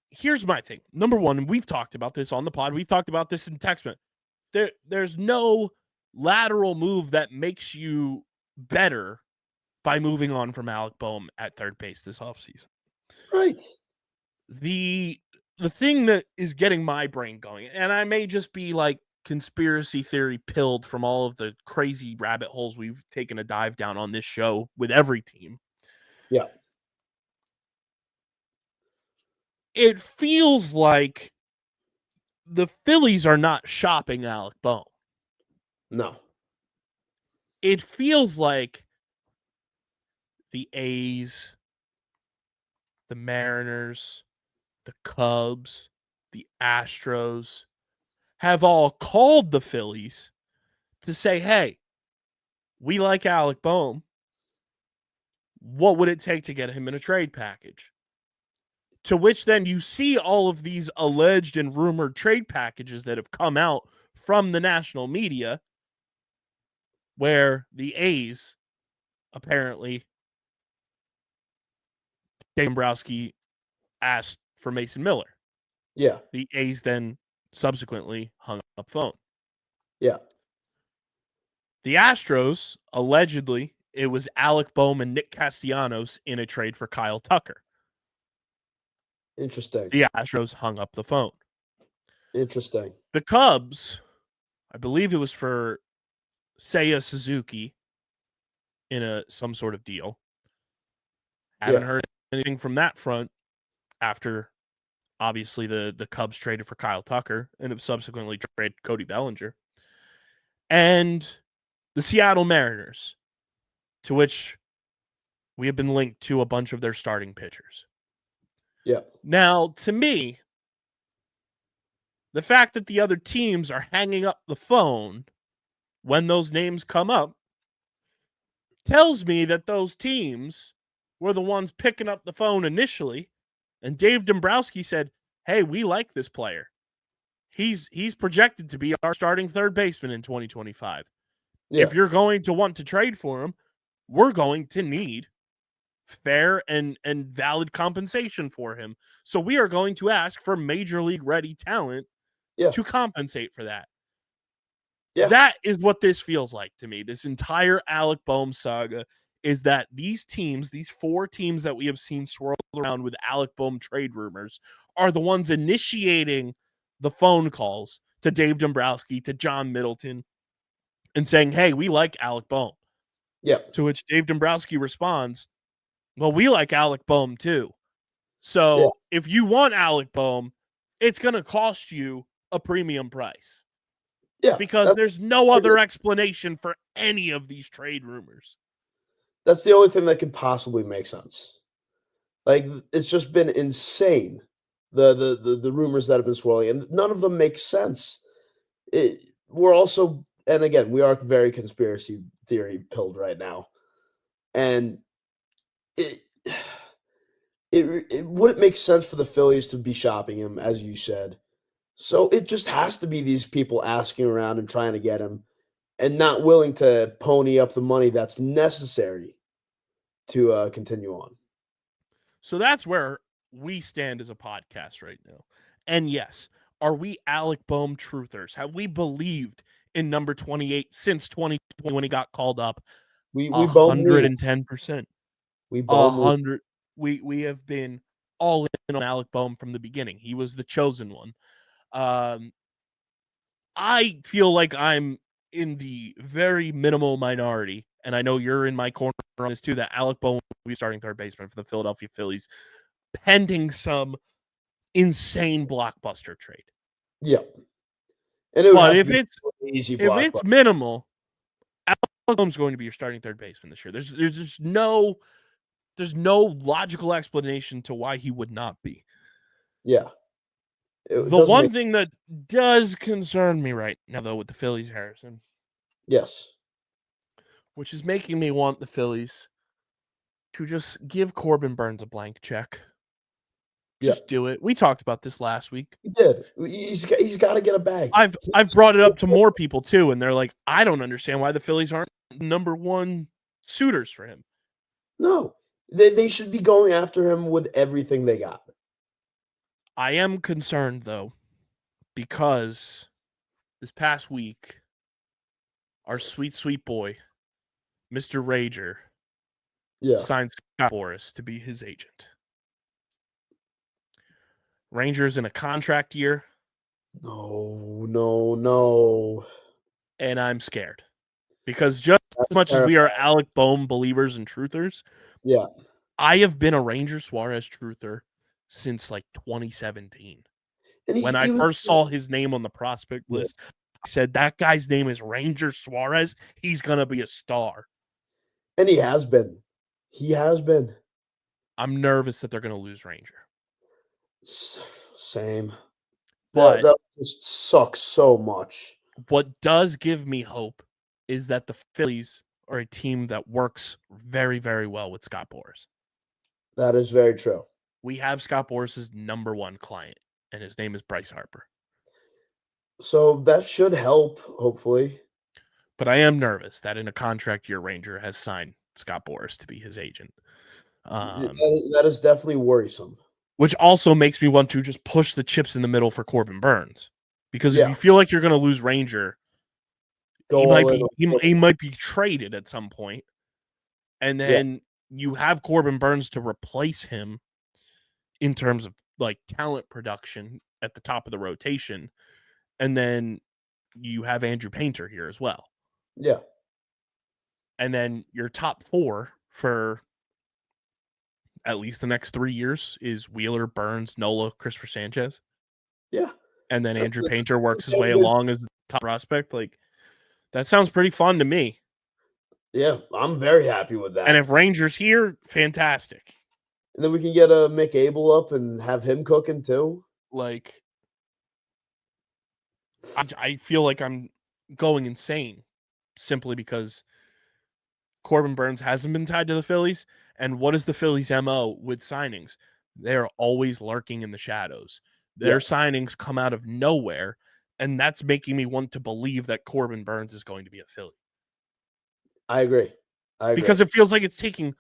Here's my thing. Number one, and we've talked about this on the pod. We've talked about this in text. There's no lateral move that makes you better by moving on from Alec Bohm at third base this offseason. Right. The thing that is getting my brain going, and I may just be like conspiracy theory pilled from all of the crazy rabbit holes we've taken a dive down on this show with every team. Yeah. It feels like the Phillies are not shopping Alec Bohm. No. It feels like the A's, the Mariners, the Cubs, the Astros have all called the Phillies to say, hey, we like Alec Bohm. What would it take to get him in a trade package? To which then you see all of these alleged and rumored trade packages that have come out from the national media, where the A's apparently, Dave Dombrowski asked for Mason Miller. Yeah. The A's then subsequently hung up phone. Yeah. The Astros, allegedly, it was Alec Bohm and Nick Castellanos in a trade for Kyle Tucker. Interesting. The Astros hung up the phone. Interesting. The Cubs, I believe it was for Seiya Suzuki in some sort of deal. Haven't heard anything from that front after, obviously, the Cubs traded for Kyle Tucker and have subsequently traded Cody Bellinger. And the Seattle Mariners, to which we have been linked to a bunch of their starting pitchers. Yeah. Now, to me, the fact that the other teams are hanging up the phone when those names come up tells me that those teams were the ones picking up the phone initially, and Dave Dombrowski said, hey, we like this player. He's projected to be our starting third baseman in 2025. Yeah. If you're going to want to trade for him, we're going to need fair and valid compensation for him. So we are going to ask for major league ready talent to compensate for that. Yeah. That is what this feels like to me. This entire Alec Bohm saga is that these teams, these 4 teams that we have seen swirl around with Alec Bohm trade rumors, are the ones initiating the phone calls to Dave Dombrowski, to John Middleton, and saying, hey, we like Alec Bohm. Yeah. To which Dave Dombrowski responds, well, we like Alec Bohm too. So if you want Alec Bohm, it's going to cost you a premium price. Yeah. Because there's no other explanation for any of these trade rumors. That's the only thing that could possibly make sense. Like, it's just been insane. The rumors that have been swirling, and none of them make sense. We're also, and again, we are very conspiracy theory pilled right now. And it wouldn't make sense for the Phillies to be shopping him, as you said. So it just has to be these people asking around and trying to get him and not willing to pony up the money that's necessary to continue on. So that's where we stand as a podcast right now. And yes, are we Alec Bohm truthers? Have we believed in number 28 since 2020 when he got called up? We 110%. We 100. We have been all in on Alec Bohm from the beginning. He was the chosen one. I feel like I'm in the very minimal minority and I know you're in my corner on this too, that Alec Bohm will be starting third baseman for the Philadelphia Phillies, pending some insane blockbuster trade. Yeah. And it would But have if to be it's an easy if block. it's minimal, Alec Bohm's going to be your starting third baseman this year. There's just no logical explanation to why he would not be. Yeah. It The doesn't one make thing that does concern me right now, though, with the Phillies, Harrison, yes. which is making me want the Phillies to just give Corbin Burns a blank check. Just do it. We talked about this last week. He did. He's got to get a bag. I've brought it up to more people too, and they're like, I don't understand why the Phillies aren't number one suitors for him. No. They should be going after him with everything they got. I am concerned though, because this past week, our sweet, sweet boy, Mr. Rager, signed Scott Boras to be his agent. Rangers in a contract year. No. And I'm scared. Because just as much as we are Alec Bohm believers and truthers, I have been a Ranger Suarez truther since like 2017. And when I first saw his name on the prospect list, I said, that guy's name is Ranger Suarez. He's going to be a star. And he has been. I'm nervous that they're going to lose Ranger. Same. But that just sucks so much. What does give me hope is that the Phillies are a team that works very, very well with Scott Boras. That is very true. We have Scott Boras' number one client, and his name is Bryce Harper. So that should help, hopefully. But I am nervous that in a contract year, Ranger has signed Scott Boras to be his agent. That is definitely worrisome. Which also makes me want to just push the chips in the middle for Corbin Burns. Because if you feel like you're going to lose Ranger, he might be traded at some point. And then you have Corbin Burns to replace him in terms of like talent production at the top of the rotation. And then you have Andrew Painter here as well. Yeah. And then your top four for at least the next 3 years is Wheeler, Burns, Nola, Christopher Sanchez. Yeah. And then Andrew Painter works his way along as the top prospect. Like, that sounds pretty fun to me. Yeah, I'm very happy with that. And if Ranger's here, fantastic. And then we can get a Mick Abel up and have him cooking too. Like, I feel like I'm going insane simply because Corbin Burns hasn't been tied to the Phillies. And what is the Phillies' MO with signings? They're always lurking in the shadows. Their signings come out of nowhere, and that's making me want to believe that Corbin Burns is going to be a Philly. I agree. Because it feels like it's taking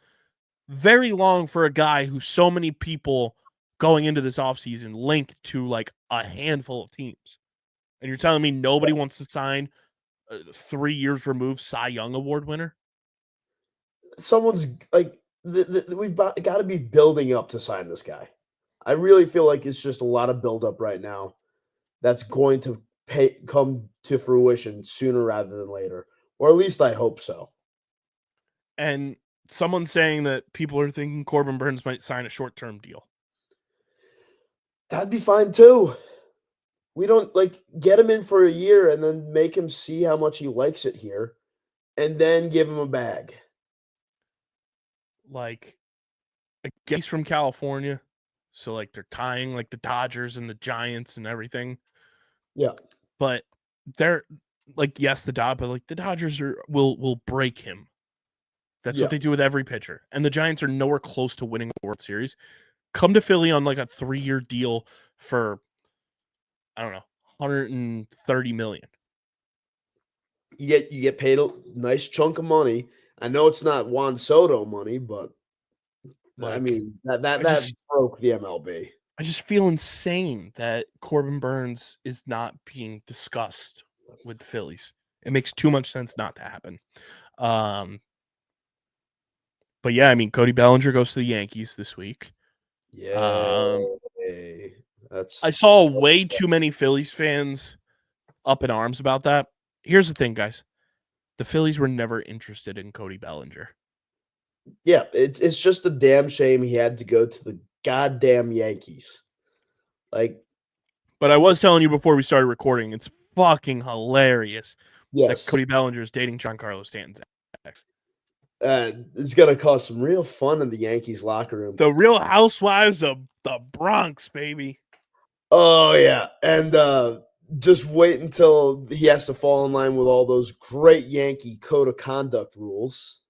very long for a guy who so many people going into this offseason linked to like a handful of teams. And you're telling me nobody wants to sign a 3 years removed Cy Young Award winner? Someone's like, we've got to be building up to sign this guy. I really feel like it's just a lot of buildup right now that's going to come to fruition sooner rather than later. Or at least I hope so. And someone's saying that people are thinking Corbin Burns might sign a short-term deal. That'd be fine too. We don't get him in for a year and then make him see how much he likes it here and then give him a bag. Like, I guess he's from California. So like they're tying like the Dodgers and the Giants and everything. Yeah. But they're like, yes, the Dodgers will break him. That's what they do with every pitcher. And the Giants are nowhere close to winning the World Series. Come to Philly on like a 3-year deal for, I don't know, $130 million. You get paid a nice chunk of money. I know it's not Juan Soto money, but I mean that broke the MLB. I just feel insane that Corbin Burns is not being discussed with the Phillies. It makes too much sense not to happen. But yeah, I mean, Cody Bellinger goes to the Yankees this week. Yeah. I saw way too many Phillies fans up in arms about that. Here's the thing, guys. the Phillies were never interested in Cody Bellinger. Yeah, it's just a damn shame he had to go to the goddamn Yankees. Like, But I was telling you before we started recording, it's fucking hilarious that yes, Cody Bellinger is dating Giancarlo Stanton's ex. it's gonna cause some real fun in the Yankees locker room. The Real Housewives of the Bronx, baby. Oh yeah, and just wait until he has to fall in line with all those great Yankee code of conduct rules.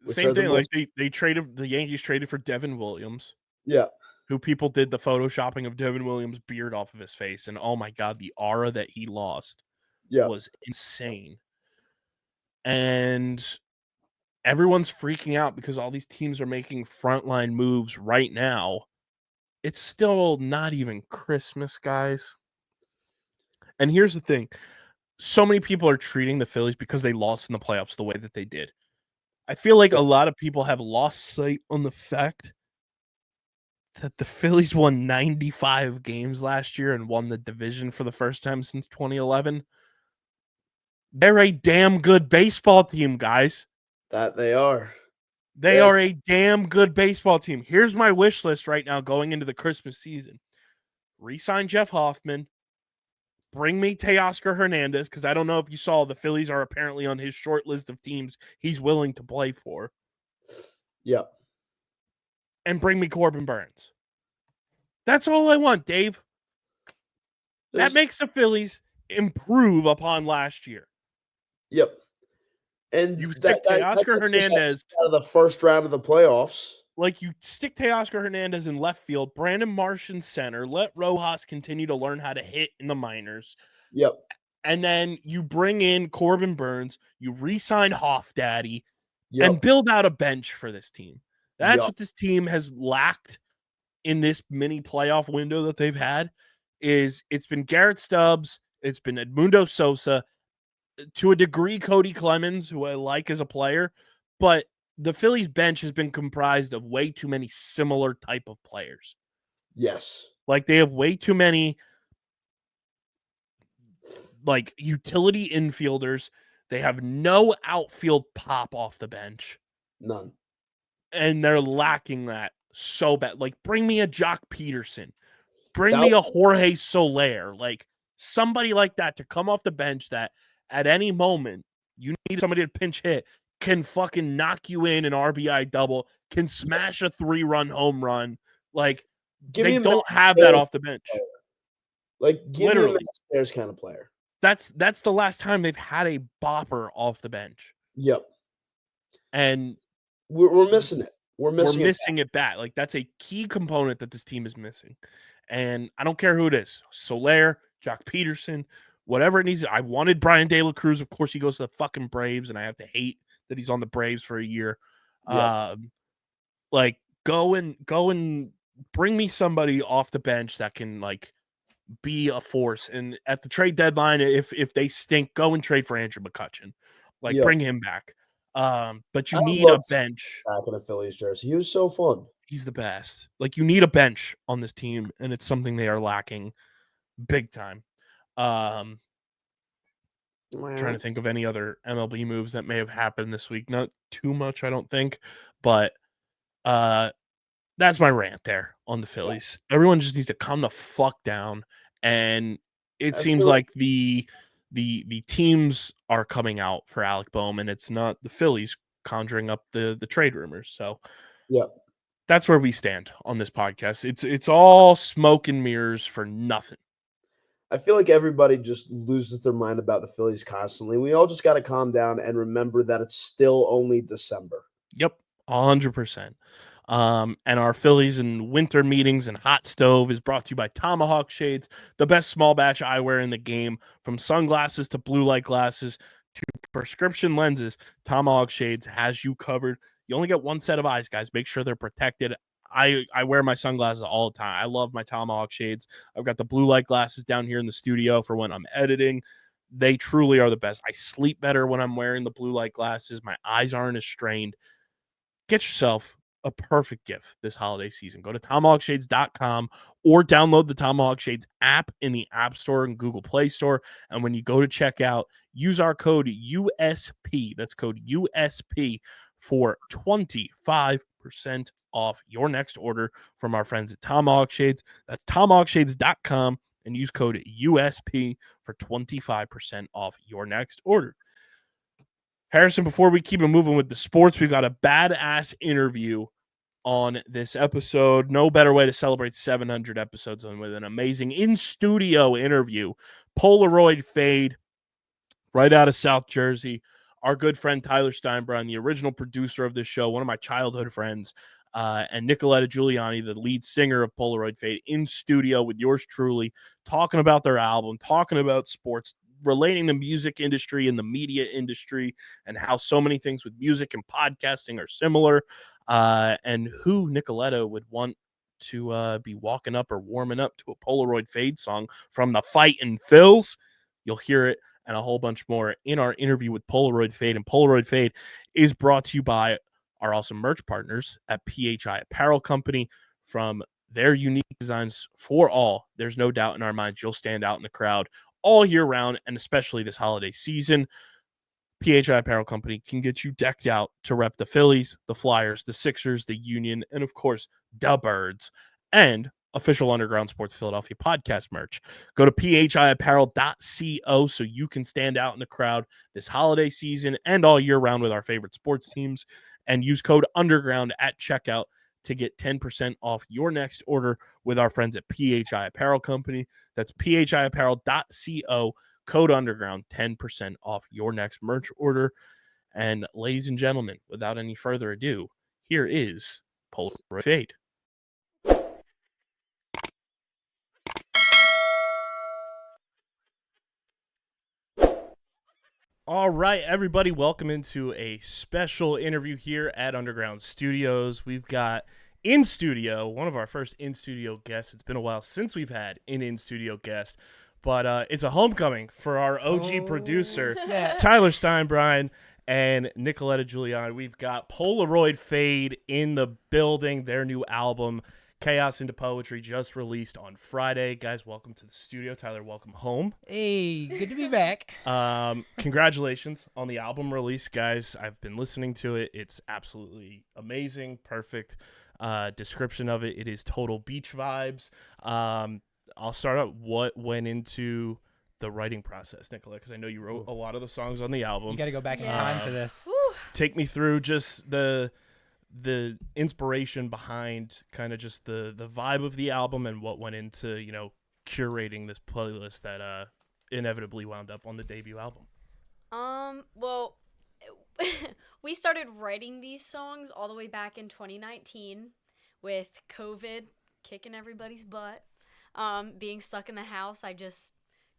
Same thing. Like they traded, the Yankees traded for Devin Williams. Yeah. Who people did the photoshopping of Devin Williams' beard off of his face, and oh my god, the aura that he lost was insane. And everyone's freaking out because all these teams are making frontline moves right now. It's still not even Christmas, guys. And here's the thing. So many people are treating the Phillies because they lost in the playoffs the way that they did. I feel like a lot of people have lost sight on the fact that the Phillies won 95 games last year and won the division for the first time since 2011. They're a damn good baseball team, guys. That they are. They are a damn good baseball team. Here's my wish list right now going into the Christmas season. Re-sign Jeff Hoffman. Bring me Teoscar Hernandez, because I don't know if you saw, the Phillies are apparently on his short list of teams he's willing to play for. Yep. And bring me Corbin Burns. That's all I want, Dave. That makes the Phillies improve upon last year. Yep. And you stick Teoscar Hernandez out of the first round of the playoffs. Like, you stick Teoscar Hernandez in left field, Brandon Marsh in center, let Rojas continue to learn how to hit in the minors. Yep. And then you bring in Corbin Burns, you re-sign Hoff Daddy, and build out a bench for this team. That's what this team has lacked in this mini playoff window that they've had. Is it's been Garrett Stubbs, it's been Edmundo Sosa, to a degree Cody Clemens, who I like as a player, but the Phillies bench has been comprised of way too many similar type of players. Yes. Like, they have way too many like utility infielders. They have no outfield pop off the bench. None. And they're lacking that so bad. Like, bring me a Jock Peterson. Bring me a Jorge Soler. Like, somebody like that to come off the bench that at any moment you need somebody to pinch hit, can fucking knock you in an RBI double, can smash a 3-run home run. Like, they don't have that off the bench. Player. Like, give me a Max Stairs kind of player. That's the last time they've had a bopper off the bench. Yep. And we're missing it. We're missing it back. Like, that's a key component that this team is missing. And I don't care who it is. Soler, Jock Peterson, whatever it needs. I wanted Brian De La Cruz. Of course, he goes to the fucking Braves, and I have to hate that he's on the Braves for a year. Yep. Like, go and bring me somebody off the bench that can, like, be a force. And at the trade deadline, if they stink, go and trade for Andrew McCutchen. Like, bring him back. But you need a bench. Back in a Phillies jersey. He was so fun. He's the best. Like, you need a bench on this team, and it's something they are lacking big time. Trying to think of any other MLB moves that may have happened this week. Not too much, I don't think. But that's my rant there on the Phillies. Yeah. Everyone just needs to calm the fuck down. And it seems like the teams are coming out for Alec Bohm, and it's not the Phillies conjuring up the trade rumors. So that's where we stand on this podcast. It's all smoke and mirrors for nothing. I feel like everybody just loses their mind about the Phillies constantly. We all just got to calm down and remember that it's still only December. Yep, 100%. And our Phillies and winter meetings and hot stove is brought to you by Tomahawk Shades, the best small batch eyewear in the game. From sunglasses to blue light glasses to prescription lenses, Tomahawk Shades has you covered. You only get one set of eyes, guys. Make sure they're protected. I wear my sunglasses all the time. I love my Tomahawk Shades. I've got the blue light glasses down here in the studio for when I'm editing. They truly are the best. I sleep better when I'm wearing the blue light glasses. My eyes aren't as strained. Get yourself a perfect gift this holiday season. Go to tomahawkshades.com or download the Tomahawk Shades app in the App Store and Google Play Store. And when you go to checkout, use our code USP. That's code USP for 25% off your next order from our friends at Tomahawk Shades. That's tomahawkshades.com and use code USP for 25% off your next order. Harrison, before we keep it moving with the sports, we've got a badass interview on this episode. No better way to celebrate 700 episodes than with an amazing in-studio interview. Polaroid Fade, right out of South Jersey. Our good friend Tyler Steinbrun, the original producer of this show, one of my childhood friends, and Nicoletta Giuliani, the lead singer of Polaroid Fade, in studio with yours truly, talking about their album, talking about sports, relating the music industry and the media industry and how so many things with music and podcasting are similar, and who Nicoletta would want to be walking up or warming up to a Polaroid Fade song from the Fightin' Phils. You'll hear it and a whole bunch more in our interview with Polaroid Fade. And Polaroid Fade is brought to you by our awesome merch partners at PHI Apparel Company. From their unique designs for all, there's no doubt in our minds you'll stand out in the crowd all year round, and especially this holiday season. PHI Apparel Company can get you decked out to rep the Phillies, the Flyers, the Sixers, the Union, and of course, the Birds, and official Underground Sports Philadelphia podcast merch. Go to phiapparel.co so you can stand out in the crowd this holiday season and all year round with our favorite sports teams, and use code Underground at checkout to get 10% off your next order with our friends at PHI Apparel Company. That's phiapparel.co, code Underground, 10% off your next merch order. And ladies and gentlemen, without any further ado, here is Polaroid Fade. All right, everybody, welcome into a special interview here at Underground Studios. We've got in studio one of our first in-studio guests. It's been a while since we've had an in-studio guest, but it's a homecoming for our OG producer, Tyler Steinbrun and Nicoletta Giuliani. We've got Polaroid Fade in the building. Their new album, Chaos into Poetry, just released on Friday. Guys, welcome to the studio. Tyler, welcome home. Hey, good to be back. Congratulations on the album release, guys. I've been listening to it. It's absolutely amazing. Perfect description of it. It is total beach vibes. I'll start out what went into the writing process, Nicola, because I know you wrote a lot of the songs on the album. You got to go back in time for this. Take me through just the inspiration behind kind of just the vibe of the album and what went into, you know, curating this playlist that inevitably wound up on the debut album. Well, we started writing these songs all the way back in 2019 with COVID kicking everybody's butt. Being stuck in the house, I just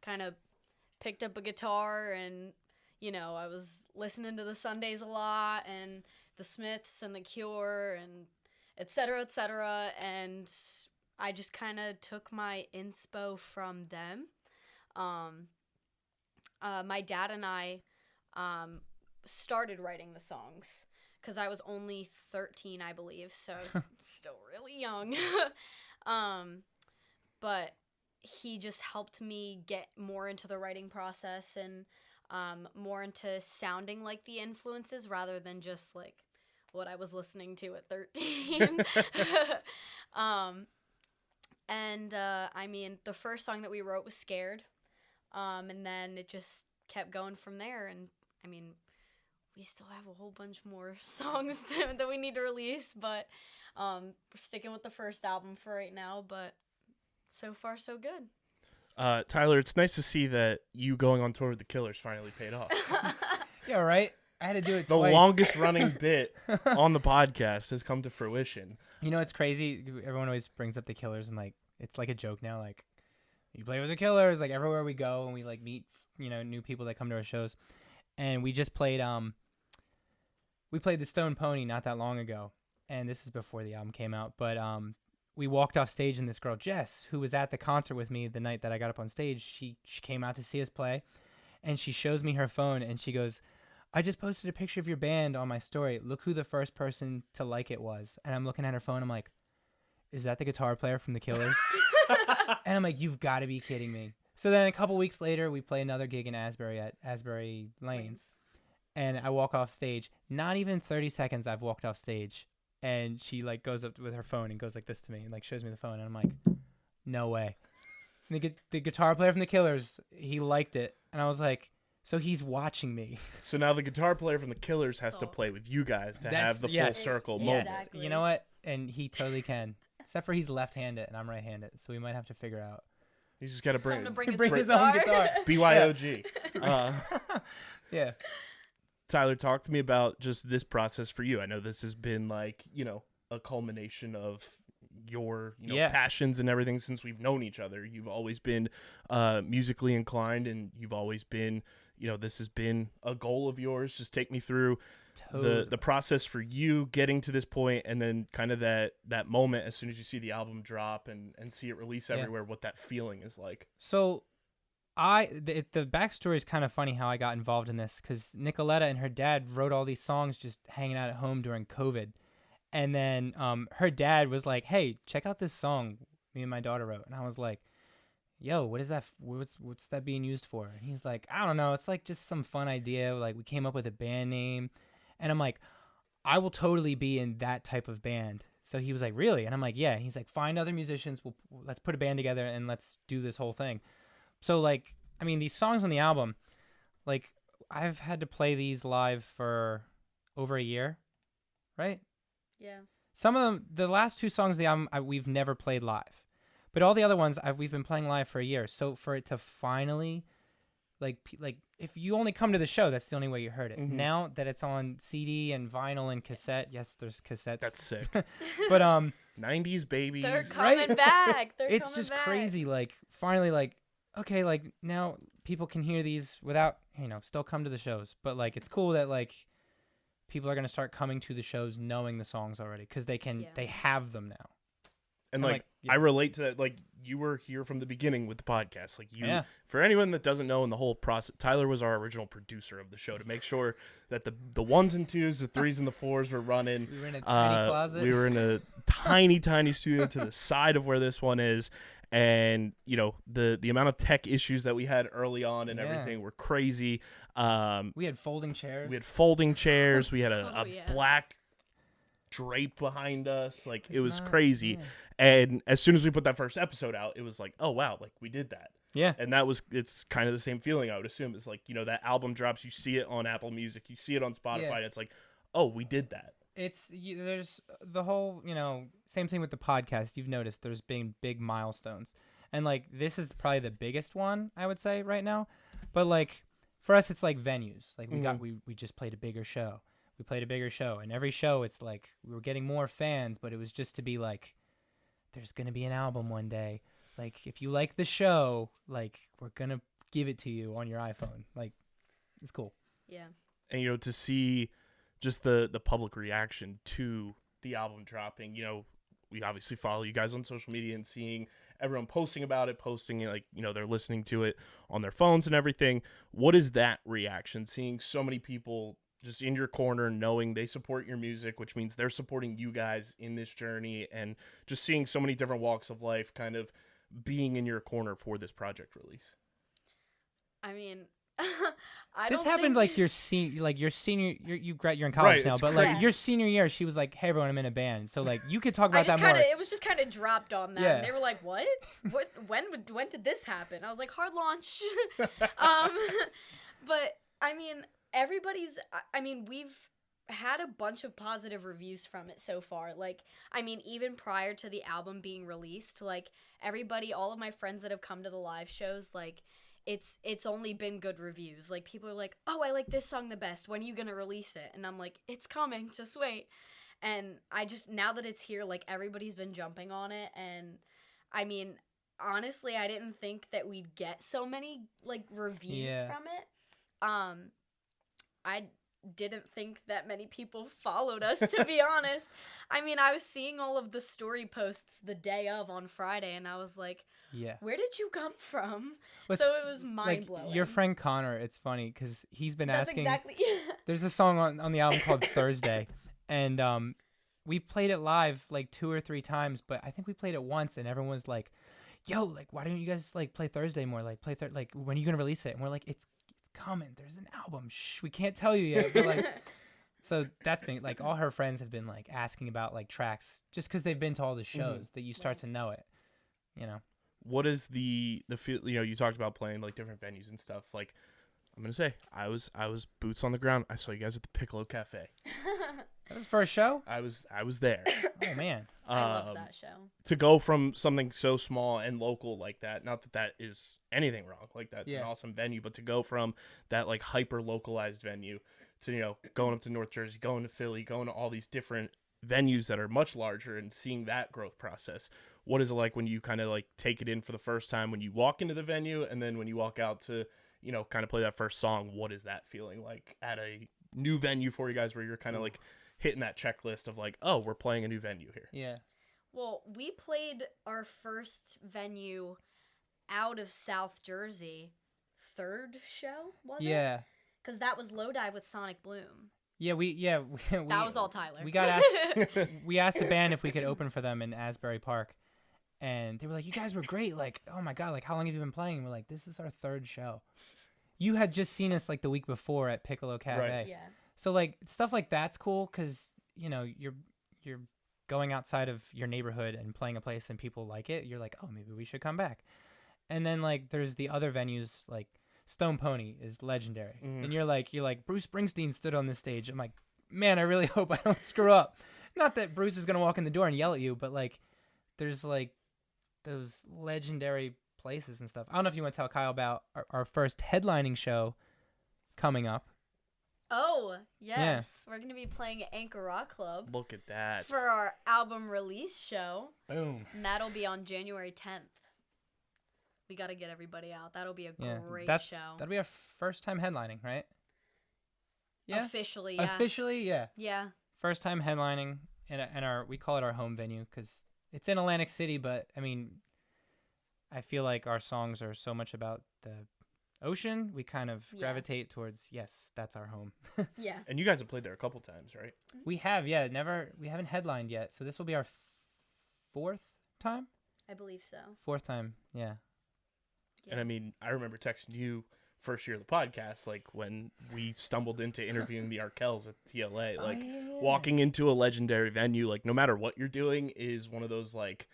kind of picked up a guitar and, you know, I was listening to the Sundays a lot and the Smiths and the Cure and et cetera, and I just kind of took my inspo from them. My dad and I started writing the songs because I was only 13, I believe, so I was still really young. But he just helped me get more into the writing process and more into sounding like the influences rather than just like what I was listening to at 13. I mean, the first song that we wrote was Scared. And then it just kept going from there. And I mean, we still have a whole bunch more songs that we need to release, but we're sticking with the first album for right now, but so far so good. Tyler, it's nice to see that you going on tour with the Killers finally paid off. Yeah, right? I had to do it The twice. longest running bit on the podcast has come to fruition. You know, it's crazy. Everyone always brings up the Killers, and like it's like a joke now. Like, you play with the Killers, like everywhere we go, and we like meet, you know, new people that come to our shows. And we just played the Stone Pony not that long ago, and this is before the album came out. But we walked off stage, and this girl Jess, who was at the concert with me the night that I got up on stage, she came out to see us play, and she shows me her phone, and she goes, I just posted a picture of your band on my story. Look who the first person to like it was. And I'm looking at her phone. I'm like, is that the guitar player from The Killers? And I'm like, you've got to be kidding me. So then a couple weeks later, we play another gig in Asbury at Asbury Lanes. And I walk off stage. Not even 30 seconds I've walked off stage. And she like goes up with her phone and goes like this to me and like shows me the phone. And I'm like, no way. And the guitar player from The Killers, he liked it. And I was like, so he's watching me. So now the guitar player from The Killers has to play with you guys to have the full circle moment. Exactly. You know what? And he totally can. Except for he's left-handed and I'm right-handed. So we might have to figure out. He's just got to bring his own guitar. BYOG. Yeah. Tyler, talk to me about just this process for you. I know this has been like, a culmination of your passions and everything since we've known each other. You've always been musically inclined, and you've always been, this has been a goal of yours. Just take me through the process for you getting to this point, and then kind of that moment as soon as you see the album drop and see it release everywhere, what that feeling is like. So the backstory is kind of funny how I got involved in this, because Nicoletta and her dad wrote all these songs just hanging out at home during COVID. And then her dad was like, hey, check out this song me and my daughter wrote. And I was like, yo, what is that? What's that being used for? And he's like, I don't know. It's like just some fun idea. Like we came up with a band name. And I'm like, I will totally be in that type of band. So he was like, really? And I'm like, yeah. And he's like, find other musicians. Let's put a band together and let's do this whole thing. So like, I mean, these songs on the album, like I've had to play these live for over a year, right? Yeah. Some of them, the last two songs of the album, we've never played live. But all the other ones, we've been playing live for a year. So for it to finally, like if you only come to the show, that's the only way you heard it. Mm-hmm. Now that it's on CD and vinyl and cassette, yes, there's cassettes. That's sick. But 90s babies. They're coming back. It's just crazy. Like finally, like okay, like now people can hear these without, still come to the shows. But like it's cool that like people are going to start coming to the shows knowing the songs already, because they have them now. And like I relate to that. Like you were here from the beginning with the podcast. Like for anyone that doesn't know, in the whole process, Tyler was our original producer of the show to make sure that the ones and twos, the threes and the fours were running. We were in a tiny closet. We were in a tiny studio to the side of where this one is. And, the amount of tech issues that we had early on and everything were crazy. We had folding chairs. We had a black drape behind us. Like, it was crazy. Yeah. And as soon as we put that first episode out, it was like, oh, wow, like, we did that. Yeah. And it's kind of the same feeling, I would assume. It's like, that album drops, you see it on Apple Music, you see it on Spotify, and it's like, oh, we did that. There's the whole, same thing with the podcast. You've noticed there's been big milestones. And, like, this is probably the biggest one, I would say, right now. But, like, for us, it's like venues. Like, we just played a bigger show. We played a bigger show. And every show, it's like we were getting more fans, but it was just to be like, there's going to be an album one day. Like, if you like the show, like, we're going to give it to you on your iPhone. Like, it's cool. Yeah. And, to see just the public reaction to the album dropping, we obviously follow you guys on social media and seeing everyone posting about it, like, they're listening to it on their phones and everything. What is that reaction? Seeing so many people just in your corner, knowing they support your music, which means they're supporting you guys in this journey, and just seeing so many different walks of life kind of being in your corner for this project release. I mean, this happened like your senior, you're in college now, but like your senior year, she was like, "Hey, everyone, I'm in a band." So like you could talk about that more. It was just kind of dropped on them. Yeah. They were like, "What? When did this happen?" I was like, "Hard launch." But I mean, we've had a bunch of positive reviews from it so far. Like, I mean, even prior to the album being released, like all of my friends that have come to the live shows, like, it's only been good reviews. Like, people are like, oh, I like this song the best. When are you gonna release it? And I'm like, it's coming. Just wait. And I just, now that it's here, like, everybody's been jumping on it. And I mean, honestly, I didn't think that we'd get so many like reviews from it. didn't think that many people followed us, to be honest. I mean, I was seeing all of the story posts the day of on Friday, and I was like, Yeah. where did you come from? What's So it was mind-blowing. Like, your friend Connor, it's funny because he's been That's asking. exactly. There's a song on the album called Thursday, and we played it live like 2 or 3 times, but I think we played it once, and everyone was like, "Yo, like, why don't you guys like play Thursday more? Like, like, when are you gonna release it?" And we're like, "It's coming. There's an album. Shh, we can't tell you yet." But like, so that's been like all her friends have been like asking about like tracks just because they've been to all the shows that you start to know it, you know. What is the feel? You know, you talked about playing like different venues and stuff. Like, I'm gonna say, I was boots on the ground. I saw you guys at the Piccolo Cafe. That was the first show. I was there. Oh man, I loved that show. To go from something so small and local like that, not that that is anything wrong, like that's an awesome venue, but to go from that like hyper localized venue to, you know, going up to North Jersey, going to Philly, going to all these different venues that are much larger and seeing that growth process. What is it like when you kind of like take it in for the first time when you walk into the venue, and then when you walk out to, you know, kind of play that first song? What is that feeling like at a new venue for you guys where you're kind of like hitting that checklist of like, oh, we're playing a new venue here? yeah. Well, we played our first venue out of South Jersey, third show, was it? Yeah. Because that was Low Dive with Sonic Bloom. Yeah, we That was all Tyler. We got asked. We asked the band if we could open for them in Asbury Park, and they were like, "You guys were great. Like, oh my god, like how long have you been playing?" And we're like, "This is our 3rd show." You had just seen us like the week before at Piccolo Cafe. Right. Yeah. So like stuff like that's cool because, you know, you're going outside of your neighborhood and playing a place and people like it. You're like, oh, maybe we should come back. And then like there's the other venues like Stone Pony is legendary. And you're like Bruce Springsteen stood on this stage. I'm like, man, I really hope I don't screw up. Not that Bruce is gonna walk in the door and yell at you, but like there's like those legendary places and stuff. I don't know if you want to tell Kyle about our first headlining show coming up. Oh, yes. We're going to be playing at Anchor Rock Club Look at that. for our album release show. Boom. And that'll be on January 10th. We got to get everybody out. That'll be a great show. That'll be our first time headlining, right? Yeah. Officially, yeah. Officially, yeah. Yeah. First time headlining, and our we call it our home venue because it's in Atlantic City. But I mean, I feel like our songs are so much about the ocean. We kind of gravitate towards that's our home. Yeah. And you guys have played there a couple times, right? We have, we haven't headlined yet, so this will be our 4th time. I believe so. 4th time, yeah. And I mean, I remember texting you first year of the podcast, like when we stumbled into interviewing the Arkells at TLA, like walking into a legendary venue, like no matter what you're doing is one of those like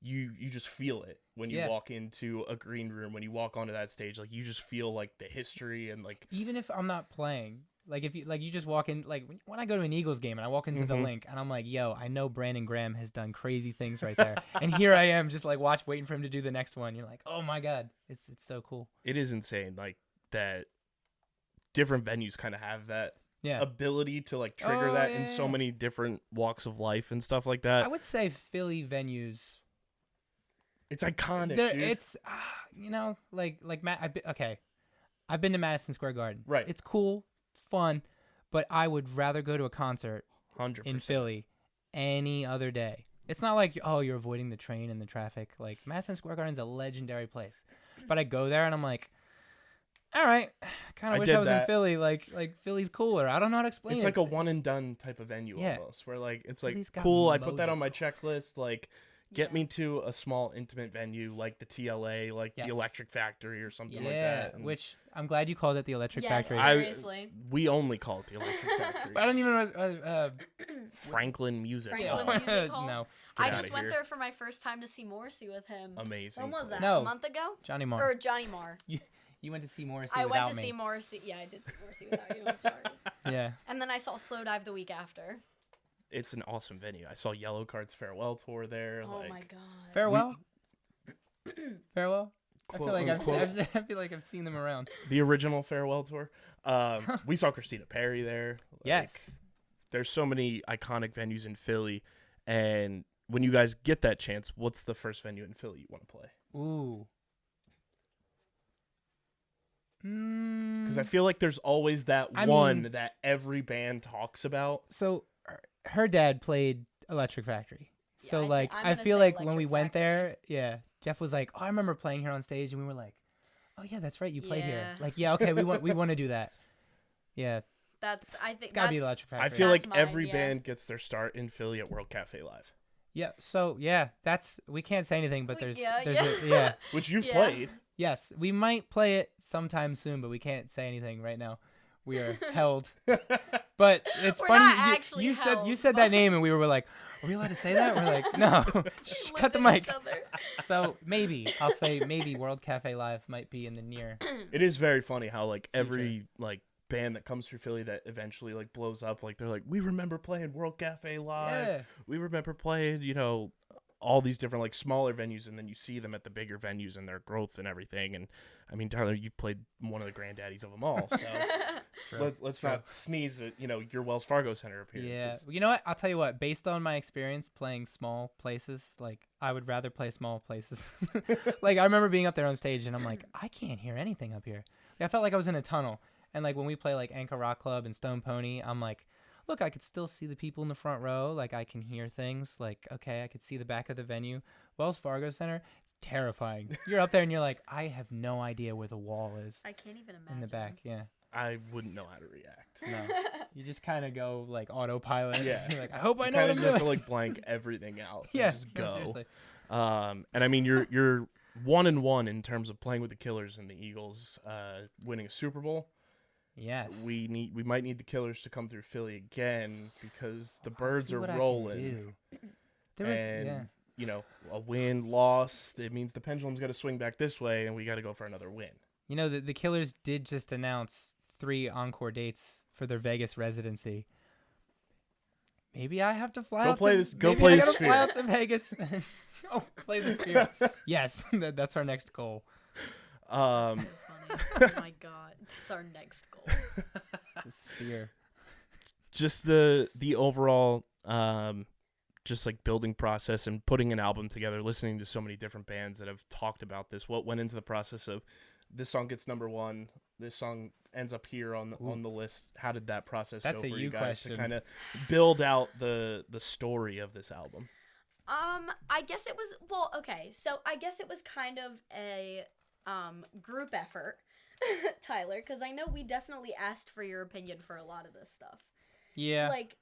you just feel it when you walk into a green room, when you walk onto that stage, like you just feel like the history and like even if I'm not playing, like if you just walk in, like when I go to an Eagles game and I walk into the link and I'm like, yo, I know Brandon Graham has done crazy things right there, and here I am just like waiting for him to do the next one. You're like, oh my god, it's so cool. It is insane, like that different venues kind of have that ability to like trigger that in so many different walks of life and stuff like that. I would say Philly venues. It's iconic, dude. It's you know, like I've been to Madison Square Garden. Right. It's cool, it's fun, but I would rather go to a concert 100%. in Philly any other day. It's not like, oh, you're avoiding the train and the traffic. Like Madison Square Garden's a legendary place, but I go there and I'm like, all right, kind of wish I was in Philly. Like Philly's cooler. I don't know how to explain it. It's like a one and done type of venue almost, where like it's like Philly's got cool. I put mojo. that on my checklist. Like, get me to a small intimate venue like the TLA, like the Electric Factory or something like that. And which I'm glad you called it the Electric Factory. Seriously. We only call it the Electric Factory. I don't even know. Franklin Music Franklin Hall. Music Hall? No. I Get just outta went here. there for my first time to see Morrissey with him. Amazing. When was that? No. A month ago? Johnny Marr. Or Johnny Marr. You went to see Morrissey I without went to me. see Morrissey. Yeah, I did see Morrissey without you. I'm sorry. Yeah. And then I saw Slow Dive the week after. It's an awesome venue. I saw Yellow Card's farewell tour there. Oh like, my god. Farewell. Farewell. I Quote, feel like unquote. I feel like I've seen them around. The original farewell tour. We saw Christina Perri there. Like, Yes. There's so many iconic venues in Philly, and when you guys get that chance, what's the first venue in Philly you want to play? Ooh. Because I feel like there's always that that every band talks about. So her dad played Electric Factory. So Yeah, like I'm I gonna feel say like when Electric we went Factory. there, yeah, Jeff was like, "Oh, I remember playing here on stage," and we were like, "Oh yeah, that's right, you played here." Yeah. Like, yeah, okay, we want to do that. Yeah, I think it's gotta be that's- Electric Factory. I feel like That's mine, every yeah. band gets their start in Philly at World Cafe Live, Yeah. So yeah, we can't say anything, but there's yeah. which you've Yeah. played. Yes, we might play it sometime soon, but we can't say anything right now. We are held. But it's We're funny. not actually you held, said that but- name, and we were like, "Are we allowed to say that?" We're like, "No, shh, We cut the looked at mic." each other. So maybe I'll say maybe World Cafe Live might be in the near. It is very funny how like every like band that comes through Philly that eventually like blows up, like they're like, we remember playing World Cafe Live. Yeah. We remember playing, all these different like smaller venues, and then you see them at the bigger venues and their growth and everything. And I mean, Tyler, you've played one of the granddaddies of them all. So let's not sneeze at your Wells Fargo Center appearances. Yeah. You know what? I'll tell you what. Based on my experience playing small places, like I would rather play small places. Like I remember being up there on stage, and I'm like, I can't hear anything up here. Like, I felt like I was in a tunnel. And like when we play like Anchor Rock Club and Stone Pony, I'm like, look, I could still see the people in the front row. Like I can hear things. Like, okay, I could see the back of the venue. Wells Fargo Center, it's terrifying. You're up there and you're like, I have no idea where the wall is I can't even imagine. in the back. Yeah. I wouldn't know how to react. No. You just kind of go like autopilot. Yeah. You're like, I hope I You know what kind I'm of just have to doing. like blank everything out. Yeah. And just No, go. seriously. And I mean, you're 1-1 in terms of playing with the Killers and the Eagles, winning a Super Bowl. Yes. We might need the Killers to come through Philly again because the I'll Birds see are what I can rolling. do. There was, And a win, loss, it means the pendulum's got to swing back this way, and we got to go for another win. You know, the Killers did just announce 3 encore dates for their Vegas residency. Maybe I have to fly Go out play to this- go maybe play I the gotta Sphere. fly out to Vegas. Oh, play the Sphere. Yes, that's our next goal. So funny. Oh my god, that's our next goal. The Sphere. Just the overall just like building process and putting an album together, listening to so many different bands that have talked about this. What went into the process of this song gets number 1, this song ends up here on the list? How did that process That's go a for you you guys question. to kind of build out the story of this album? I guess it was okay. So I guess it was kind of a group effort, Tyler, because I know we definitely asked for your opinion for a lot of this stuff. Yeah. Like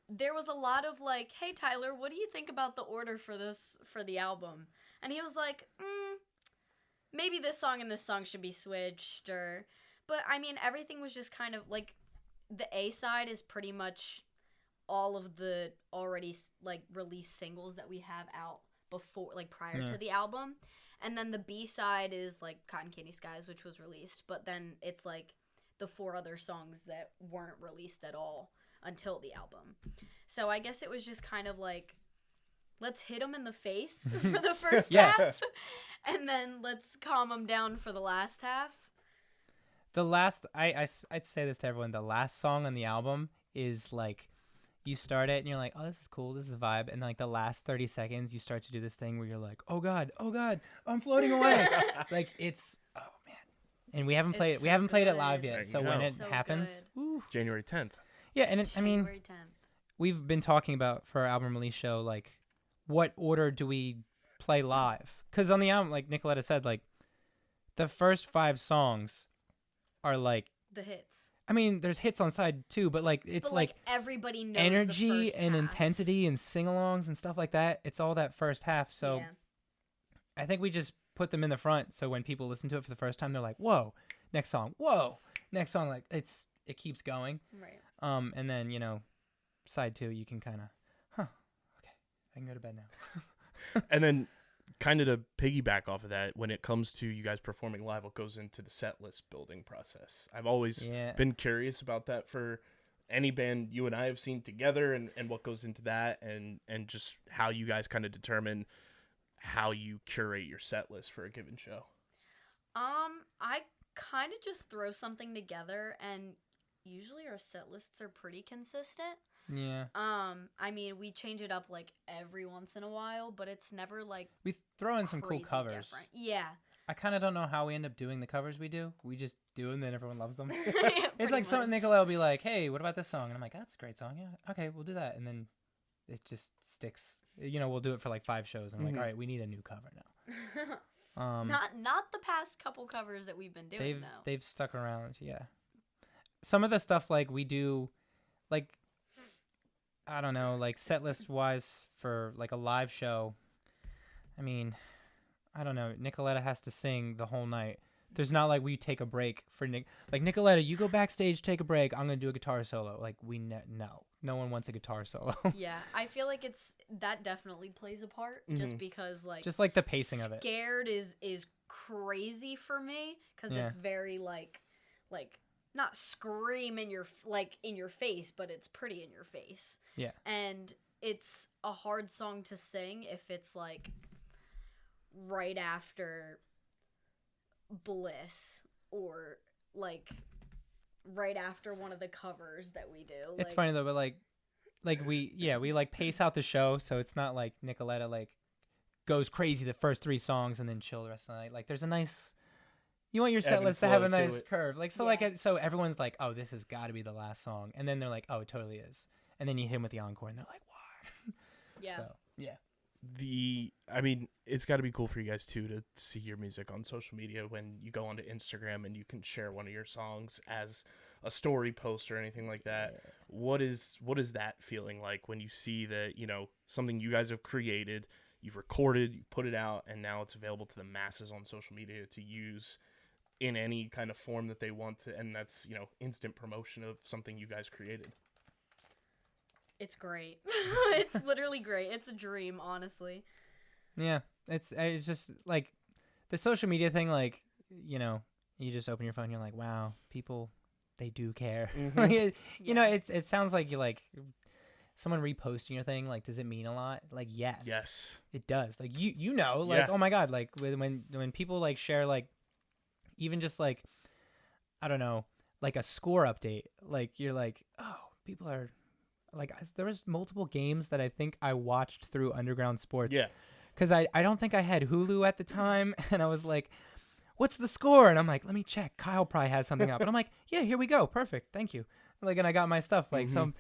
there was a lot of like, hey Tyler, what do you think about the order for the album? And he was like, maybe this song and this song should be switched, but I mean everything was just kind of like the A side is pretty much all of the already like released singles that we have out before, like prior to the album, and then the B side is like Cotton Candy Skies, which was released, but then it's like the 4 other songs that weren't released at all until the album. So I guess it was just kind of like, let's hit them in the face for the first half, and then let's calm them down for the last half. The last, I'd say this to everyone, the last song on the album is like, you start it and you're like, oh, this is cool, this is a vibe, and like the last 30 seconds you start to do this thing where you're like, oh god, I'm floating away. Like it's, oh man. And we haven't played It's we so haven't played it good. live There yet, you so go. when it So happens, woo. January 10th. Yeah, and I mean, January 10th. we've been talking about for our album release show, like, what order do we play live? Because on the album, like Nicoletta said, like, the first 5 songs are like, The hits. I mean, there's hits on side 2, but like, it's But like everybody knows energy the first and half. intensity and sing-alongs and stuff like that. It's all that first half. So Yeah. I think we just put them in the front. So when people listen to it for the first time, they're like, whoa, next song, whoa, next song. Like it keeps going. Right. And then, side 2, you can kind of, okay, I can go to bed now. And then kind of to piggyback off of that, when it comes to you guys performing live, what goes into the set list building process? I've always been curious about that for any band you and I have seen together, and what goes into that, and just how you guys kind of determine how you curate your set list for a given show. I kind of just throw something together, and usually our set lists are pretty consistent. Yeah. I mean, we change it up like every once in a while, but it's never like We throw in some cool crazy covers. different. Yeah. I kind of don't know how we end up doing the covers we do. We just do them, then everyone loves them. Yeah, It's pretty like something much. Nicoletta will be like, "Hey, what about this song?" And I'm like, "That's a great song. Yeah, okay, we'll do that." And then it just sticks. We'll do it for like 5 shows. I'm like, "All right, we need a new cover now." Not the past couple covers that we've been doing though. They've stuck around. Yeah. Some of the stuff like we do, like I don't know, like set list wise for like a live show. I mean, I don't know. Nicoletta has to sing the whole night. There's not like we take a break for Nick. Like Nicoletta, you go backstage, take a break. I'm gonna do a guitar solo. Like no one wants a guitar solo. Yeah, I feel like that definitely plays a part, just because Just like the pacing of it. Scared is crazy for me because Yeah. it's very like not scream in your face, but it's pretty in your face. Yeah. And it's a hard song to sing if it's like right after Bliss or like right after one of the covers that we do. It's funny though, but like we like pace out the show, so it's not like Nicoletta like goes crazy the first 3 songs and then chill the rest of the night. Like there's a nice, you want your Ebb set and list to have flow a to nice it. curve. Like so Yeah. so everyone's like, oh, this has got to be the last song, and then they're like, oh, it totally is, and then you hit 'em with the encore, and they're like, what? yeah. So yeah. I mean, it's got to be cool for you guys too to see your music on social media when you go onto Instagram and you can share one of your songs as a story post or anything like that. What is that feeling like when you see that, something you guys have created, you've recorded, you put it out, and now it's available to the masses on social media to use in any kind of form that they want to, and that's, instant promotion of something you guys created. It's great. It's literally great. It's a dream, honestly. Yeah, it's just like the social media thing. Like you just open your phone, you're like, wow, people, they do care. Like, it sounds like you like someone reposting your thing. Like, does it mean a lot? Like, yes, it does. Like like, oh my god, like when people like share like even just like I don't know, like a score update. Like you're like, oh, people are. Like there was multiple games that I think I watched through Underground Sports. Yeah. Because I don't think I had Hulu at the time, and I was like, what's the score? And I'm like, let me check. Kyle probably has something up. And I'm like, yeah, here we go. Perfect. Thank you. Like, and I got my stuff. Like, so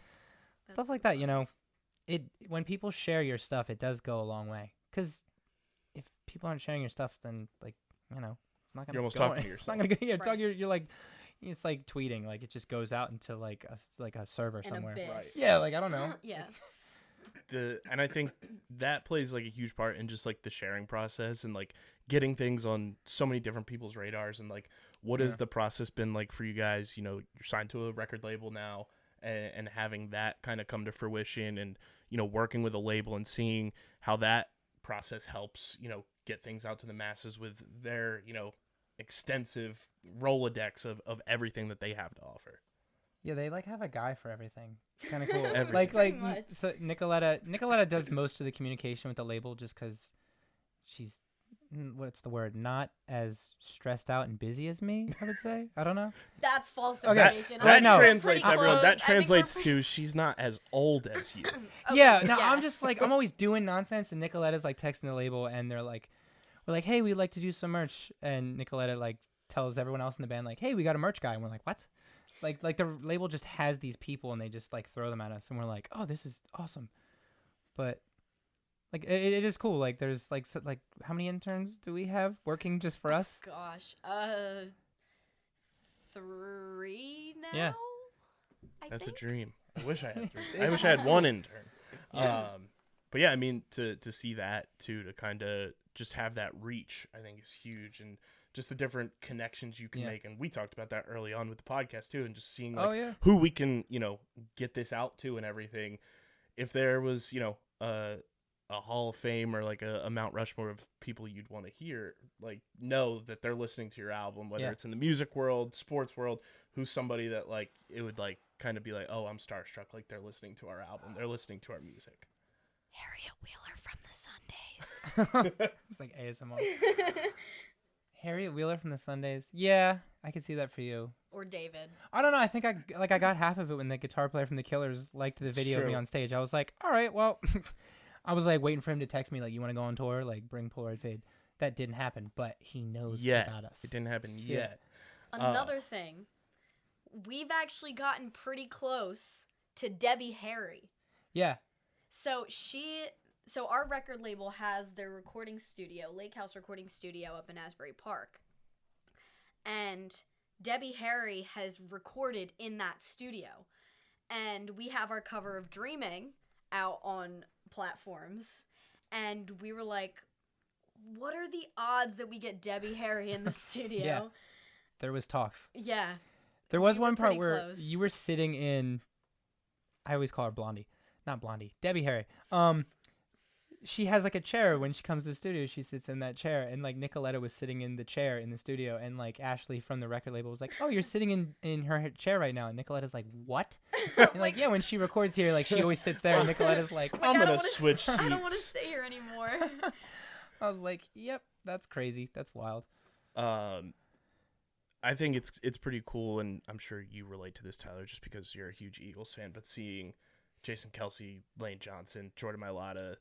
stuff like that, when people share your stuff, it does go a long way. Because if people aren't sharing your stuff, then, like, it's not going to go. You're almost talking to It's not yourself. going to go. You're like, it's like tweeting. Like, it just goes out into, like a server An somewhere. abyss. Right. Yeah, like, I don't know. Yeah. And I think that plays like a huge part in just like the sharing process and like getting things on so many different people's radars. And like, what has the process been like for you guys? You're signed to a record label now, and having that kind of come to fruition, and working with a label and seeing how that process helps get things out to the masses with their extensive Rolodex of everything that they have to offer. Yeah, they like have a guy for everything. It's kind of cool. Everything. like Pretty much. so Nicoletta does most of the communication with the label just because she's what's the word, not as stressed out and busy as me, I would say. I don't know. That's false Okay. information. That I think we're translates, pretty everyone. close. That I think we're translates pretty- to she's not as old as you. Yeah, no, yes. I'm just like, I'm always doing nonsense, and Nicoletta's like texting the label, and we're like, hey, we'd like to do some merch, and Nicoletta like tells everyone else in the band like, hey, we got a merch guy, and we're like, what? Like the label just has these people, and they just like throw them at us, and we're like, oh, this is awesome. But like it is cool. Like there's like how many interns do we have working just for us? Gosh, 3 now. Yeah. That's think? a dream. I wish I had 3. I wish I had 1 intern. But yeah, I mean, to see that too, to kind of just have that reach, I think is huge, and just the different connections you can make. And we talked about that early on with the podcast too, and just seeing like who we can, get this out to and everything. If there was, a Hall of Fame or like a Mount Rushmore of people you'd want to hear, like know that they're listening to your album, whether it's in the music world, sports world, who's somebody that like it would like kind of be like, oh, I'm starstruck, like they're listening to our album, they're listening to our music. Harriet Wheeler from the Sundays. It's like ASMR. Harriet Wheeler from the Sundays. Yeah, I could see that for you. Or David. I don't know. I think I got half of it when the guitar player from the Killers liked the video of me on stage. I was like, all right, well, I was like waiting for him to text me like, you want to go on tour? Like bring Polaroid Fade. that didn't happen, but he knows Yet. about us. It didn't happen Yeah. yet. Another thing, we've actually gotten pretty close to Debbie Harry. Yeah. So our record label has their recording studio, Lake House Recording Studio up in Asbury Park. And Debbie Harry has recorded in that studio. And we have our cover of Dreaming out on platforms. And we were like, what are the odds that we get Debbie Harry in the studio? Yeah. There was talks. Yeah. There was We were one part pretty where close. you were sitting in, I always call her Blondie. Not Blondie. Debbie Harry. She has like a chair when she comes to the studio. She sits in that chair, and like Nicoletta was sitting in the chair in the studio, and like Ashley from the record label was like, "Oh, you're sitting in her chair right now." And Nicoletta's like, "What?" And like, yeah, when she records here, like she always sits there, and Nicoletta's like, I'm I gonna don't wanna- switch I don't want to seats. sit here anymore. I was like, "Yep, that's crazy. That's wild." I think it's pretty cool, and I'm sure you relate to this, Tyler, just because you're a huge Eagles fan. But seeing Jason Kelce, Lane Johnson, Jordan Mailata,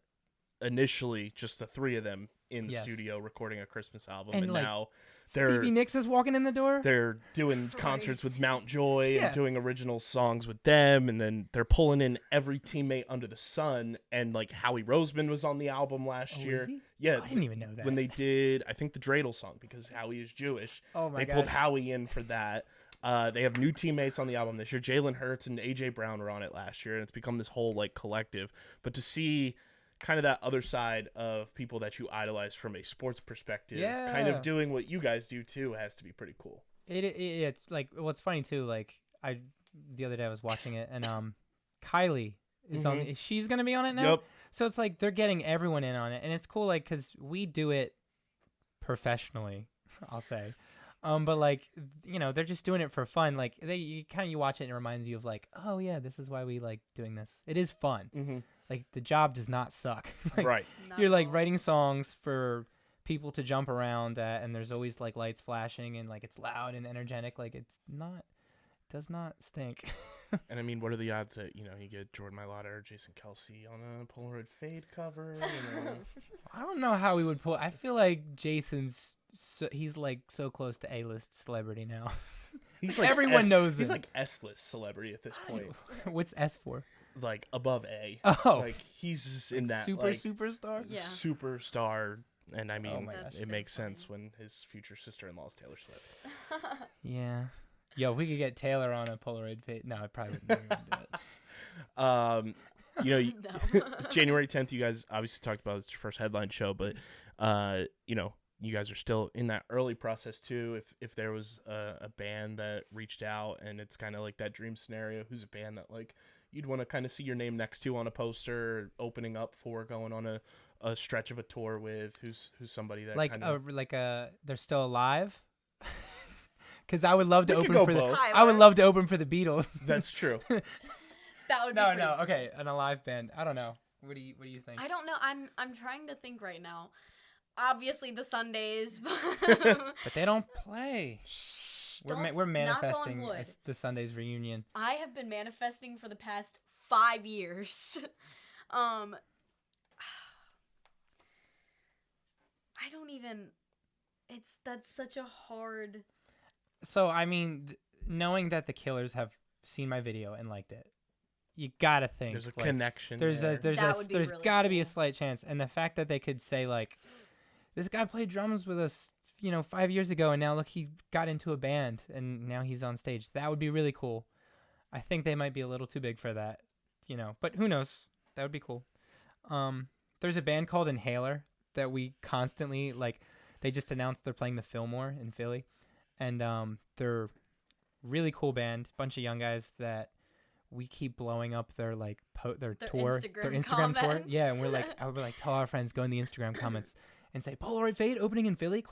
initially just the three of them in the Yes. studio recording a Christmas album, And, and like, now Stevie Nicks is walking in the door. they're doing concerts with Christ. Mount Joy Yeah. and doing original songs with them, and then they're pulling in every teammate under the sun. And like Howie Roseman was on the album last Oh, year. is he? Yeah, I didn't even know that. when they did, I think the dreidel song, because Howie is Jewish. Oh my They god. pulled Howie in for that. They have new teammates on the album this year. Jalen Hurts and AJ Brown were on it last year, and it's become this whole like collective. But to see kind of that other side of people that you idolize from a sports perspective, kind Yeah. of doing what you guys do too, has to be pretty cool. It's like, well, it's funny too. Like the other day I was watching it, and Kylie is on. She's gonna be on it now. Yep. So it's like they're getting everyone in on it, and it's cool. Like, cause we do it professionally, I'll say. But like, you know, they're just doing it for fun. Like you watch it and it reminds you of like, oh yeah, this is why we like doing this. It is fun. Mm-hmm. Like the job does not suck. Like, Right. Not You're at like all. writing songs for people to jump around at, and there's always like lights flashing, and like it's loud and energetic. Like does not stink. And I mean, what are the odds that, you know, you get Jordan Mailata or Jason Kelce on a Polaroid Fade cover? You know? I don't know how we would pull. I feel like Jason's he's like so close to A-list celebrity now. He's Everyone knows He's him. like S-list celebrity at this point. What's S for? Like above A. Oh. Like he's just in that Super like, superstar. Yeah. superstar. And I mean, my God. That's it so makes funny. sense when his future sister-in-law is Taylor Swift. Yeah. Yo, if we could get Taylor on a Polaroid Fade, no, I probably wouldn't even do it. You know, No. January 10th, you guys obviously talked about it's your first headline show, but you know, you guys are still in that early process too. If there was a band that reached out, and it's kind of like that dream scenario, who's a band that like you'd want to kind of see your name next to on a poster, opening up for, going on a stretch of a tour with, who's somebody that like kind of they're still alive. Because I would love to We could open go for the. both. I would love to open for the Beatles. That's true. That would be No, pretty- no, okay, an alive band. I don't know. What do you think? I don't know. I'm trying to think right now. Obviously the Sundays. But they don't play. Shh, We're don't we're knock on manifesting wood. the Sundays reunion. I have been manifesting for the past 5 years. I don't even. That's such a hard. So I mean, knowing that the Killers have seen my video and liked it, you gotta think There's a like, connection. There's there. That would be there's really gotta be a cool. slight chance, and the fact that they could say like, this guy played drums with us, 5 years ago, and now look, he got into a band, and now he's on stage. That would be really cool. I think they might be a little too big for that, but who knows? That would be cool. There's a band called Inhaler that we constantly like. They just announced they're playing the Fillmore in Philly, and they're really cool band, bunch of young guys that we keep blowing up their like their tour, their Instagram tour. Yeah, and we're like tell our friends, go in the Instagram comments and say Polaroid Fade opening in Philly ? ?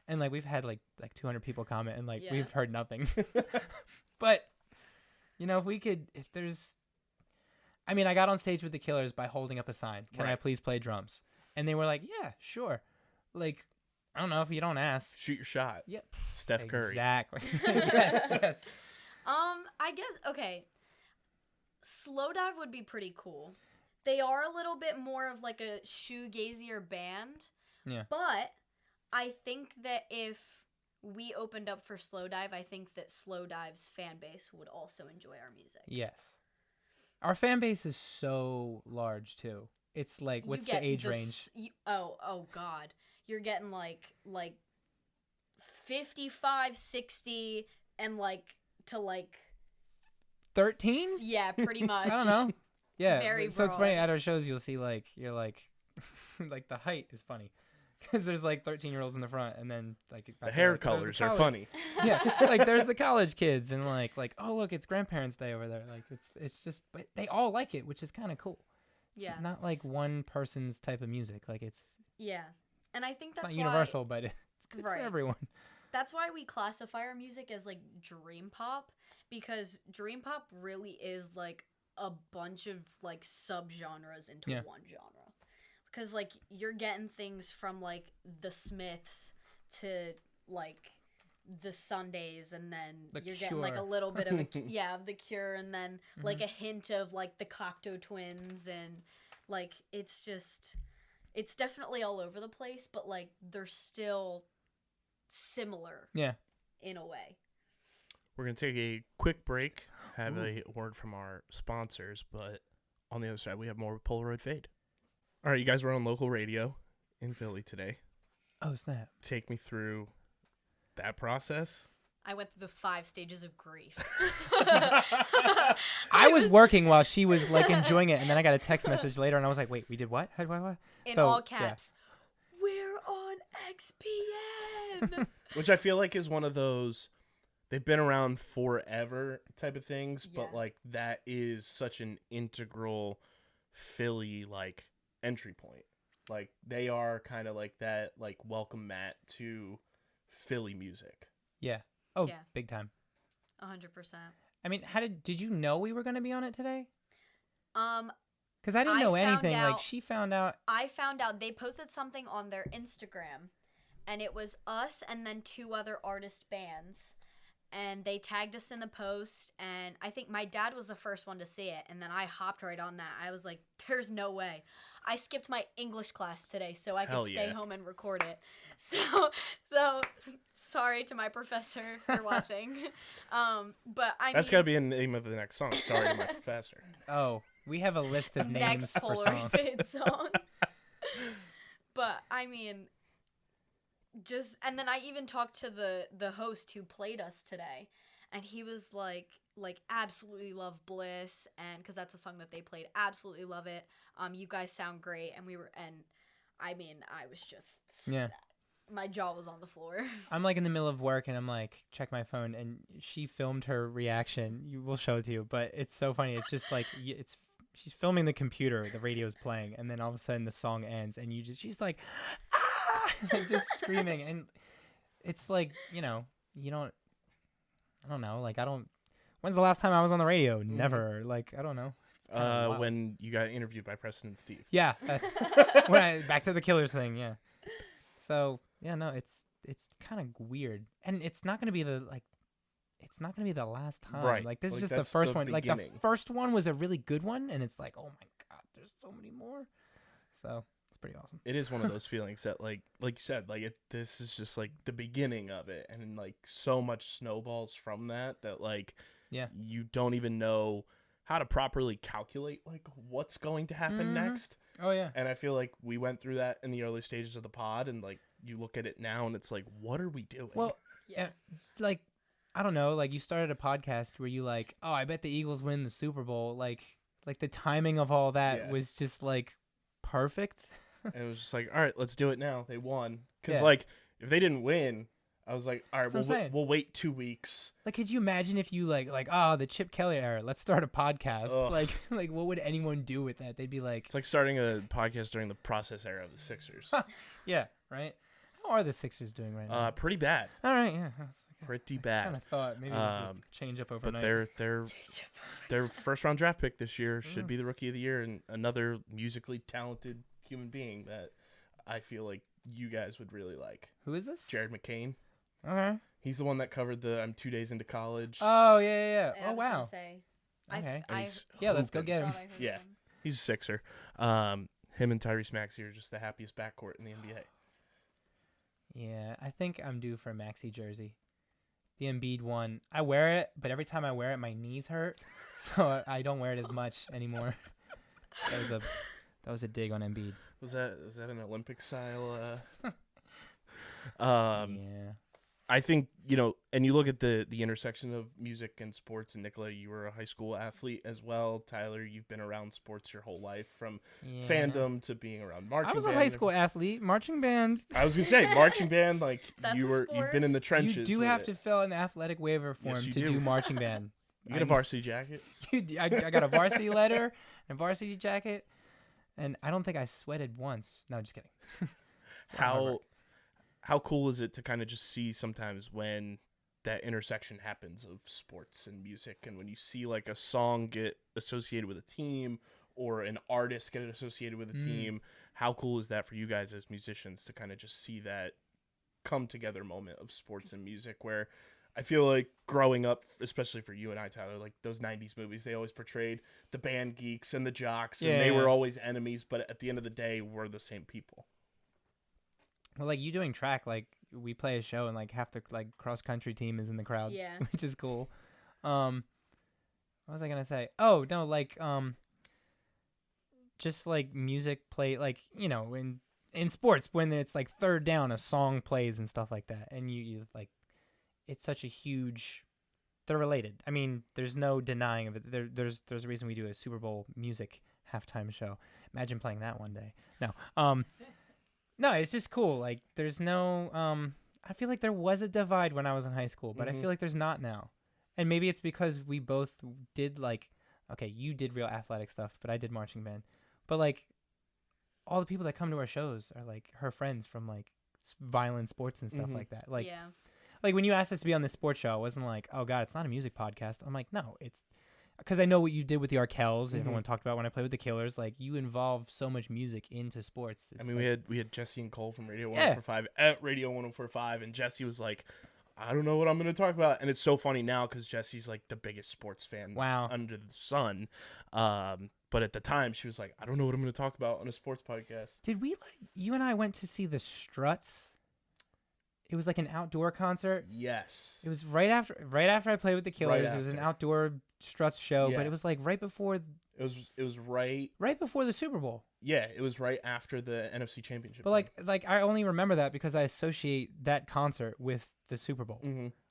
And like we've had like 200 people comment, and like Yeah. we've heard nothing. But if there's, I mean, I got on stage with the Killers by holding up a sign. Can I Right. please play drums? And they were like, yeah, sure. Like, I don't know if you don't ask. Shoot your shot. Yep. Steph Curry. Exactly. yes. I guess okay. Slow Dive would be pretty cool. They are a little bit more of like a shoegazier band, Yeah. But I think that if we opened up for Slow Dive, I think that Slow Dive's fan base would also enjoy our music. Yes. Our fan base is so large too. It's like, what's the age range? Oh God. You're getting like 55, 60, and to 13? yeah, pretty much. I don't know. Yeah. Very so it's funny broad. at our shows you'll see you're like like the height is funny because there's 13-year-olds in the front and then The hair colors are funny. Yeah, there's the college kids and like oh look, it's grandparents' day over there. It's just, but they all like it, which is kind of cool. It's Yeah. not like one person's type of music. It's Yeah. And I think it's that's not universal, but it's good Right. for everyone. That's why we classify our music as dream pop, because dream pop really is a bunch of subgenres into Yeah. one genre. Because you're getting things from the Smiths to the Sundays, and then The you're getting a Cure. little bit of the Cure, and then a hint of the Cocteau Twins, and it's definitely all over the place, but they're still similar. Yeah. In a way. We're going to take a quick break, have a word from our sponsors, but on the other side, we have more with Polaroid Fade. All right, you guys were on local radio in Philly today. Oh snap! Take me through that process. I went through the 5 stages of grief. I was working while she was enjoying it, and then I got a text message later, and I was like, "Wait, we did what? What?" In So, all yeah. caps. We're on XPN. Which I feel like is one of those, they've been around forever type of things, but Yeah. that is such an integral Philly entry point. They are kind of that welcome mat to Philly music. Yeah. Oh, Yeah. big time. 100%. I mean, did you know we were going to be on it today? Um, Because I didn't know found anything. out- She found out. I found out they posted something on their Instagram, and it was us and then 2 other artist bands, and they tagged us in the post, and I think my dad was the first one to see it, and then I hopped right on that. I was like, there's no way. I skipped my English class today so I Hell could stay yeah. home and record it. So sorry to my professor for watching. But That's got to be the name of the next song. Sorry to my professor. Oh, we have a list of names next for Polaroid songs. Fade song. But I mean, and then I even talked to the host who played us today, and he was like absolutely love Bliss, and because that's a song that they played, absolutely love it. You guys sound great, and I mean, I was just my jaw was on the floor. I'm in the middle of work, and I'm check my phone, and she filmed her reaction. We'll show it to you, but it's so funny. It's just she's filming the computer, the radio's playing, and then all of a sudden the song ends, and she's like, ah, just screaming, and it's you don't, I don't know, when's the last time I was on the radio? Never. I don't know. It's kinda wild. When you got interviewed by Preston and Steve. Yeah, that's back to the Killers thing. Yeah. So yeah, no, it's kind of weird, and it's not gonna be the last time. Right. This is just the that's first the one. The beginning. first one was a really good one, and it's oh my god, there's so many more. So it's pretty awesome. It is one of those feelings that like you said, this is just the beginning of it, and so much snowballs from that Yeah. you don't even know how to properly calculate what's going to happen next. Oh yeah. And I feel like we went through that in the early stages of the pod, and you look at it now and it's what are we doing? Well, Yeah. I don't know, you started a podcast where you oh, I bet the Eagles win the Super Bowl. The timing of all that Yeah. was just perfect. and it was just all right, let's do it now. They won. Because Yeah. if they didn't win, I was all right, That's what I'm saying. we'll wait 2 weeks. Could you imagine if you the Chip Kelly era, let's start a podcast. Ugh. What would anyone do with that? They'd be It's like starting a podcast during the process era of the Sixers. yeah, right? How are the Sixers doing right now? Pretty bad. All right, yeah. Pretty Kind bad. of thought maybe this is change up But overnight. their first round draft pick this year should be the rookie of the year, and another musically talented human being that I feel like you guys would really like. Who is this? Jared McCain. Okay. He's the one that covered the I'm 2 days into college. Oh yeah. Yeah, I Oh was gonna wow. say, Okay. And he's Yeah, let's go hooping. get him. thought I heard Yeah. him. He's a Sixer. Him and Tyrese Maxey are just the happiest backcourt in the NBA. Yeah, I think I'm due for a maxi jersey. The Embiid one, I wear it, but every time I wear it, my knees hurt, so I don't wear it as much anymore. That was a dig on Embiid. Was that an Olympic style? Yeah. I think, and you look at the intersection of music and sports, and Nicoletta, you were a high school athlete as well. Tyler, you've been around sports your whole life, from fandom to being around marching band. I was a high school athlete, marching band. I was going to say, marching band, That's you've been in the trenches. You do have to fill an athletic waiver form to do marching band. You get a varsity jacket? I got a varsity letter and a varsity jacket, and I don't think I sweated once. No, just kidding. How cool is it to kind of just see sometimes when that intersection happens of sports and music, and when you see like a song get associated with a team or an artist get associated with a team? How cool is that for you guys as musicians to kind of just see that come together moment of sports and music, where I feel like growing up, especially for you and I, Tyler, like those 90s movies, they always portrayed the band geeks and the jocks, and they were always enemies, but at the end of the day, we're the same people. Well, like you doing track, like we play a show and like half the like cross country team is in the crowd, which is cool. What was I gonna say? Oh no, like just like music play, like in sports when it's like third down, a song plays and stuff like that, and you like it's such a huge. They're related. I mean, there's no denying of it. There's a reason we do a Super Bowl music halftime show. Imagine playing that one day. No, it's just cool. Like, there's no, I feel like there was a divide when I was in high school, but I feel like there's not now. And maybe it's because we both did you did real athletic stuff, but I did marching band. But like, all the people that come to our shows are like her friends from like violent sports and stuff like that. Like, like when you asked us to be on this sports show, it wasn't like, oh God, it's not a music podcast. I'm like, no, it's because I know what you did with the Arkells. Everyone talked about when I played with the Killers. Like, you involve so much music into sports. I mean, we had Jesse and Cole from Radio 104.5 at Radio 104.5, and Jesse was like, I don't know what I'm going to talk about. And it's so funny now because Jesse's like the biggest sports fan under the sun. But at the time, she was like, I don't know what I'm going to talk about on a sports podcast. Did we you and I went to see the Struts? It was like an outdoor concert. Yes. It was right after I played with the Killers. It was an outdoor Struts show, but it was like right before. It was right before the Super Bowl. Yeah, it was right after the NFC Championship. But like I only remember that because I associate that concert with the Super Bowl.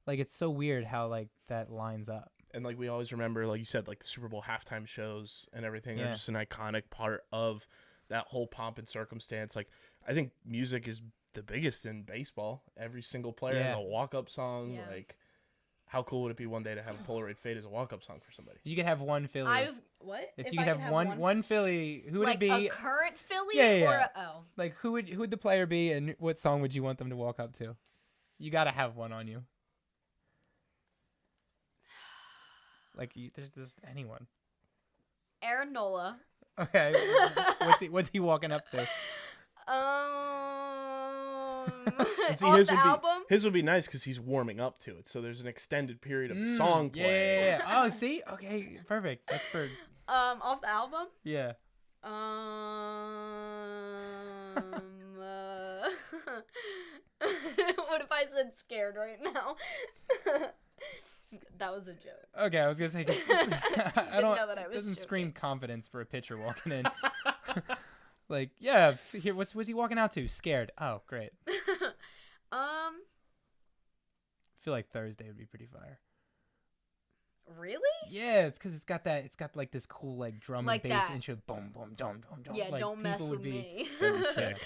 Like, it's so weird how like that lines up. And like we always remember, like you said, like the Super Bowl halftime shows and everything are just an iconic part of that whole pomp and circumstance. Like, I think music is the biggest in baseball. Every single player has a walk-up song. Like, how cool would it be one day to have a Polaroid Fade as a walk-up song for somebody? You could have one Philly. If you could have one Philly, who would it be? Like a current Philly? Yeah. Like, who would the player be, and what song would you want them to walk up to? You got to have one on you. Like, there's anyone. Aaron Nola. Okay. What's he walking up to? See, his would be nice because he's warming up to it, so there's an extended period of the song playing. Yeah. Oh, see, okay, perfect. That's for off the album. Yeah. What if I said scared right now? That was a joke. Okay, I was gonna say. I don't know that I was. Doesn't joking. Scream confidence for a pitcher walking in. Like, yeah, here, what's he walking out to? Scared. Oh, great. I feel like Thursday would be pretty fire. Really? Yeah, it's because it's got like this cool like drum like and bass that. intro. Boom, boom, dum, dum, dum. Yeah, like, don't mess with me. That'd be sick.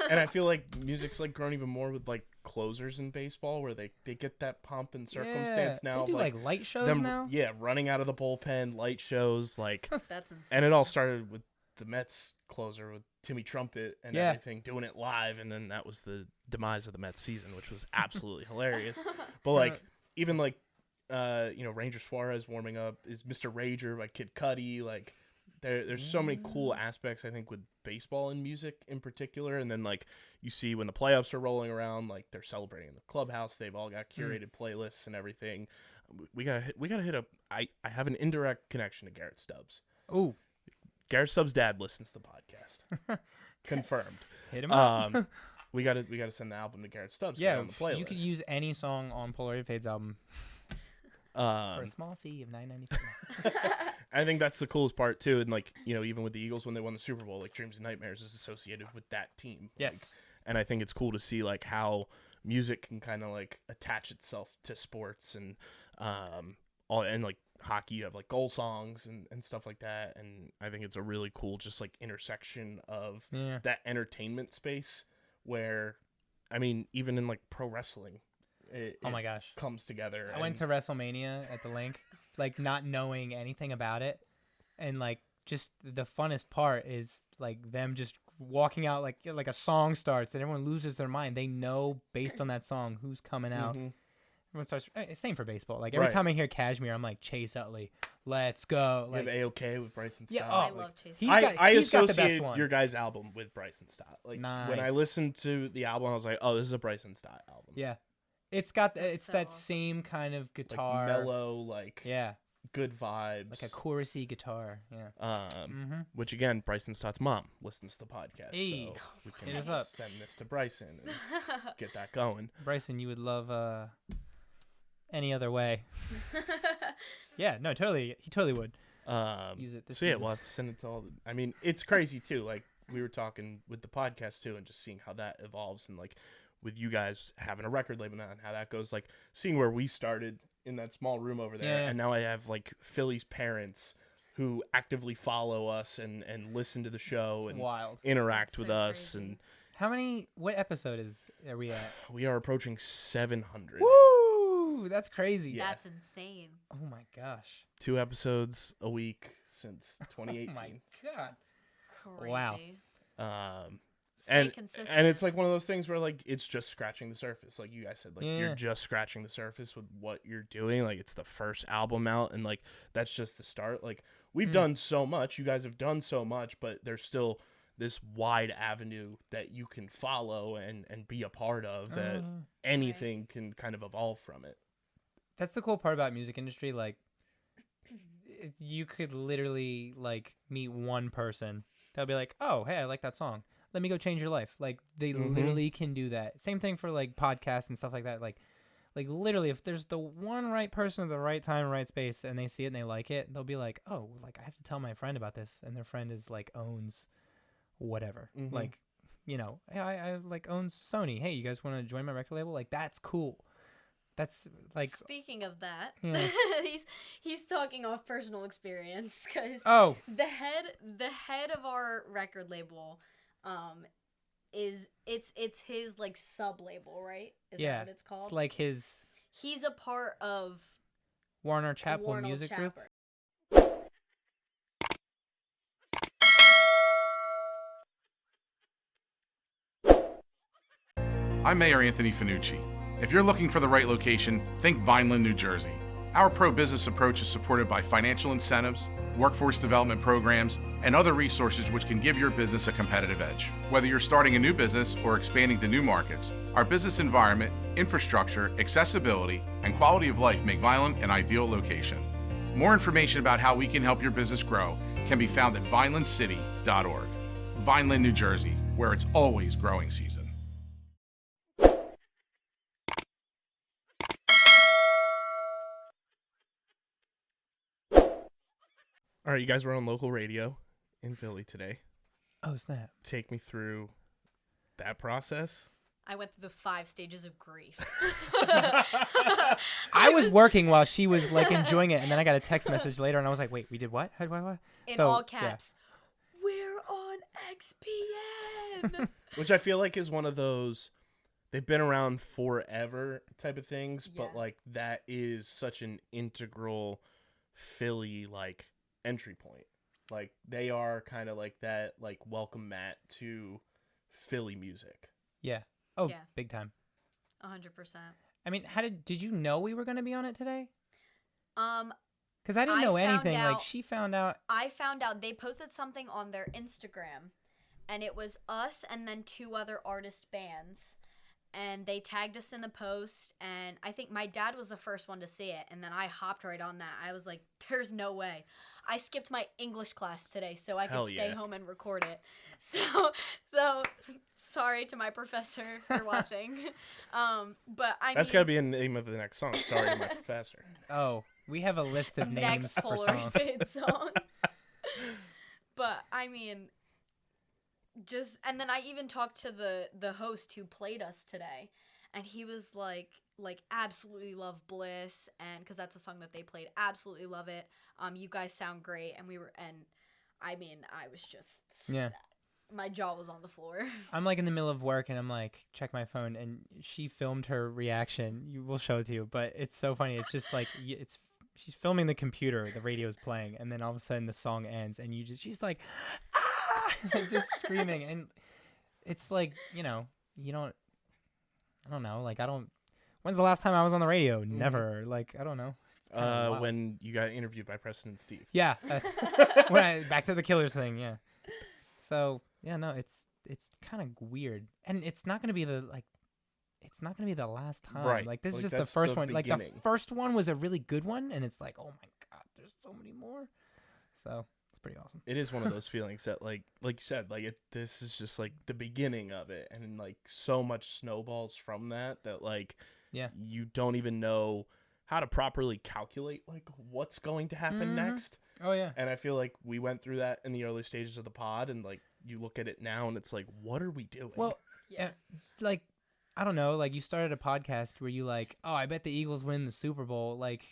And I feel like music's like grown even more with like closers in baseball, where they get that pomp and circumstance now. They do like light shows now. Yeah, running out of the bullpen, light shows, like. That's insane. And it all started with the Mets closer with Timmy Trumpet and everything, doing it live, and then that was the demise of the Mets season, which was absolutely hilarious. But like even like Ranger Suarez warming up is Mr. Rager by Kid Cudi. Like there's so many cool aspects, I think, with baseball and music in particular. And then like you see when the playoffs are rolling around, like they're celebrating in the clubhouse. They've all got curated playlists and everything. We gotta hit up. I have an indirect connection to Garrett Stubbs. Ooh. Garrett Stubbs' dad listens to the podcast. Confirmed. Hit him up. We gotta send the album to Garrett Stubbs. Yeah, on the playlist. you could use any song on Polaroid Fade's album for a small fee of $9.95. I think that's the coolest part too, and like even with the Eagles when they won the Super Bowl, like Dreams and Nightmares is associated with that team. Yes, and I think it's cool to see like how music can kind of like attach itself to sports and like hockey. You have like goal songs and stuff like that, and I think it's a really cool just like intersection of that entertainment space where, I mean, even in like pro wrestling. Oh my gosh, comes together. I went to WrestleMania at the Link, like not knowing anything about it, and like just the funnest part is like them just walking out like a song starts and everyone loses their mind. They know based on that song who's coming out. Mm-hmm. Everyone starts. Same for baseball. Like every time I hear Cashmere, I'm like Chase Utley, let's go. Like you have A-OK with Bryson Stott. Yeah, I love Chase. I he's got the associate best one. your guys' album with Bryson Stott. Like when I listened to the album, I was like, oh, this is a Bryson Stott album. Yeah. It's got That's so that awesome. same kind of guitar, like mellow, like yeah, good vibes, like a chorusy guitar, yeah. Which again, Bryson Stott's mom listens to the podcast, Hey. so we can Hit us up. send this to Bryson and get that going. Bryson, you would love any other way. Yeah, no, totally, he totally would use it. This So yeah, season. we'll have to send it to all. I mean, it's crazy too. Like we were talking with the podcast too, and just seeing how that evolves and like. With you guys having a record label now and how that goes, like seeing where we started in that small room over there, and now I have like Philly's parents who actively follow us and listen to the show and interact with us. Crazy. And what episode are we at? we are approaching 700. Woo! That's crazy. Yeah. That's insane. Oh my gosh. 2 episodes a week since 2018. Oh my god. Crazy. Wow. Stay consistent. And it's like one of those things where like it's just scratching the surface, like you guys said, like Yeah. you're just scratching the surface with what you're doing. Like it's the first album out, and like that's just the start. Like we've done so much, you guys have done so much, but there's still this wide avenue that you can follow and be a part of that anything can kind of evolve from it. That's the cool part about music industry. Like, you could literally like meet one person that'll be like, "Oh, hey, I like that song. Let me go change your life." Like they literally can do that. Same thing for like podcasts and stuff like that. Like literally, if there's the one right person at the right time, right space, and they see it and they like it, they'll be like, "Oh, like I have to tell my friend about this," and their friend is like owns whatever. Like, hey, I like owns Sony. Hey, you guys want to join my record label? Like that's cool. That's like. Speaking of that, Yeah. he's talking off personal experience because the head of our record label, it's his like sub label, right? Is that what it's called? It's like his. He's a part of Warner Chappell Warner Music Group. Chappell. I'm Mayor Anthony Finucci. If you're looking for the right location, think Vineland, New Jersey. Our pro-business approach is supported by financial incentives, workforce development programs, and other resources which can give your business a competitive edge. Whether you're starting a new business or expanding to new markets, our business environment, infrastructure, accessibility, and quality of life make Vineland an ideal location. More information about how we can help your business grow can be found at vinelandcity.org. Vineland, New Jersey, where it's always growing season. All right, you guys were on local radio in Philly today. Oh snap! Take me through that process. I went through the 5 stages of grief. I was working while she was like enjoying it, and then I got a text message later, and I was like, "Wait, we did what? What?" In all caps. Yeah. We're on XPN. Which I feel like is one of those, they've been around forever type of things, but like that is such an integral Philly like entry point. Like they are kind of like that like welcome mat to Philly music. Yeah. Oh, Yeah. big time. 100%. I mean, did you know we were going to be on it today? Because I I didn't know found anything. Like out- she found out. I found out they posted something on their Instagram, and it was us and then 2 other artist bands. and they tagged us in the post, and I think my dad was the first one to see it, and then I hopped right on that. I was like, there's no way. I skipped my English class today so I could stay home and record it. So sorry to my professor for watching. But That's got to be the name of the next song. Sorry to my professor. Oh, we have a list of names next for Polaroid songs. Fade song. But I mean, and then I even talked to the host who played us today, and he was like absolutely love Bliss, and because that's a song that they played, absolutely love it. You guys sound great, and I was just my jaw was on the floor. I'm like in the middle of work and I'm like, check my phone, and she filmed her reaction. We'll show it to you, but it's so funny. It's just like she's filming the computer, the radio's playing, and then all of a sudden the song ends, and she's like, ah, like just screaming, and it's like, you don't. I don't know. Like When's the last time I was on the radio? Never. Like I don't know. When you got interviewed by Preston and Steve. Yeah, that's back to the Killers thing. Yeah. So yeah, no, it's kind of weird, and it's not gonna be the last time. Right. Like this is just the that's first the one. beginning. Like the first one was a really good one, and it's like, oh my god, there's so many more. So it's pretty awesome. It is one of those feelings that like you said, like this is just like the beginning of it, and like so much snowballs from that like you don't even know how to properly calculate like what's going to happen next. Oh yeah. And I feel like we went through that in the early stages of the pod, and like you look at it now and it's like, what are we doing? Well, like I don't know, like you started a podcast where you like, oh, I bet the Eagles win the Super Bowl. Like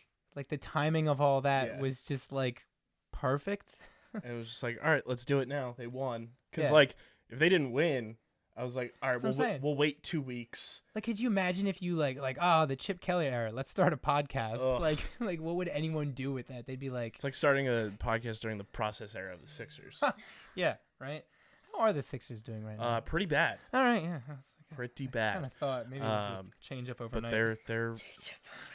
the timing of all that was just like perfect. And it was just like, all right, let's do it now. They won. Because like if they didn't win, I was like, all right, we'll wait 2 weeks. Like, could you imagine if you the Chip Kelly era, let's start a podcast. Ugh. Like what would anyone do with that? They'd be like, it's like starting a podcast during the process era of the Sixers. Yeah, right. How are the Sixers doing right now? Pretty bad. All right, yeah. Pretty I bad. kind of thought maybe this is change up overnight. But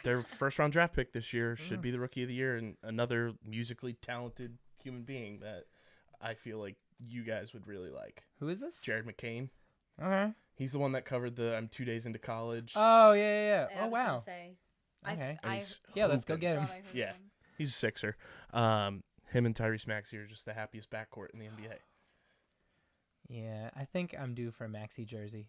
their first round draft pick this year should be the rookie of the year, and another musically talented human being that I feel like you guys would really like. Who is this? Jared McCain. Okay. He's the one that covered the I'm 2 days into college. Oh yeah. Oh wow. Okay. Let's go get him. Yeah, he's a Sixer. Him and Tyrese Maxey are just the happiest backcourt in the NBA. Yeah, I think I'm due for a Maxey jersey.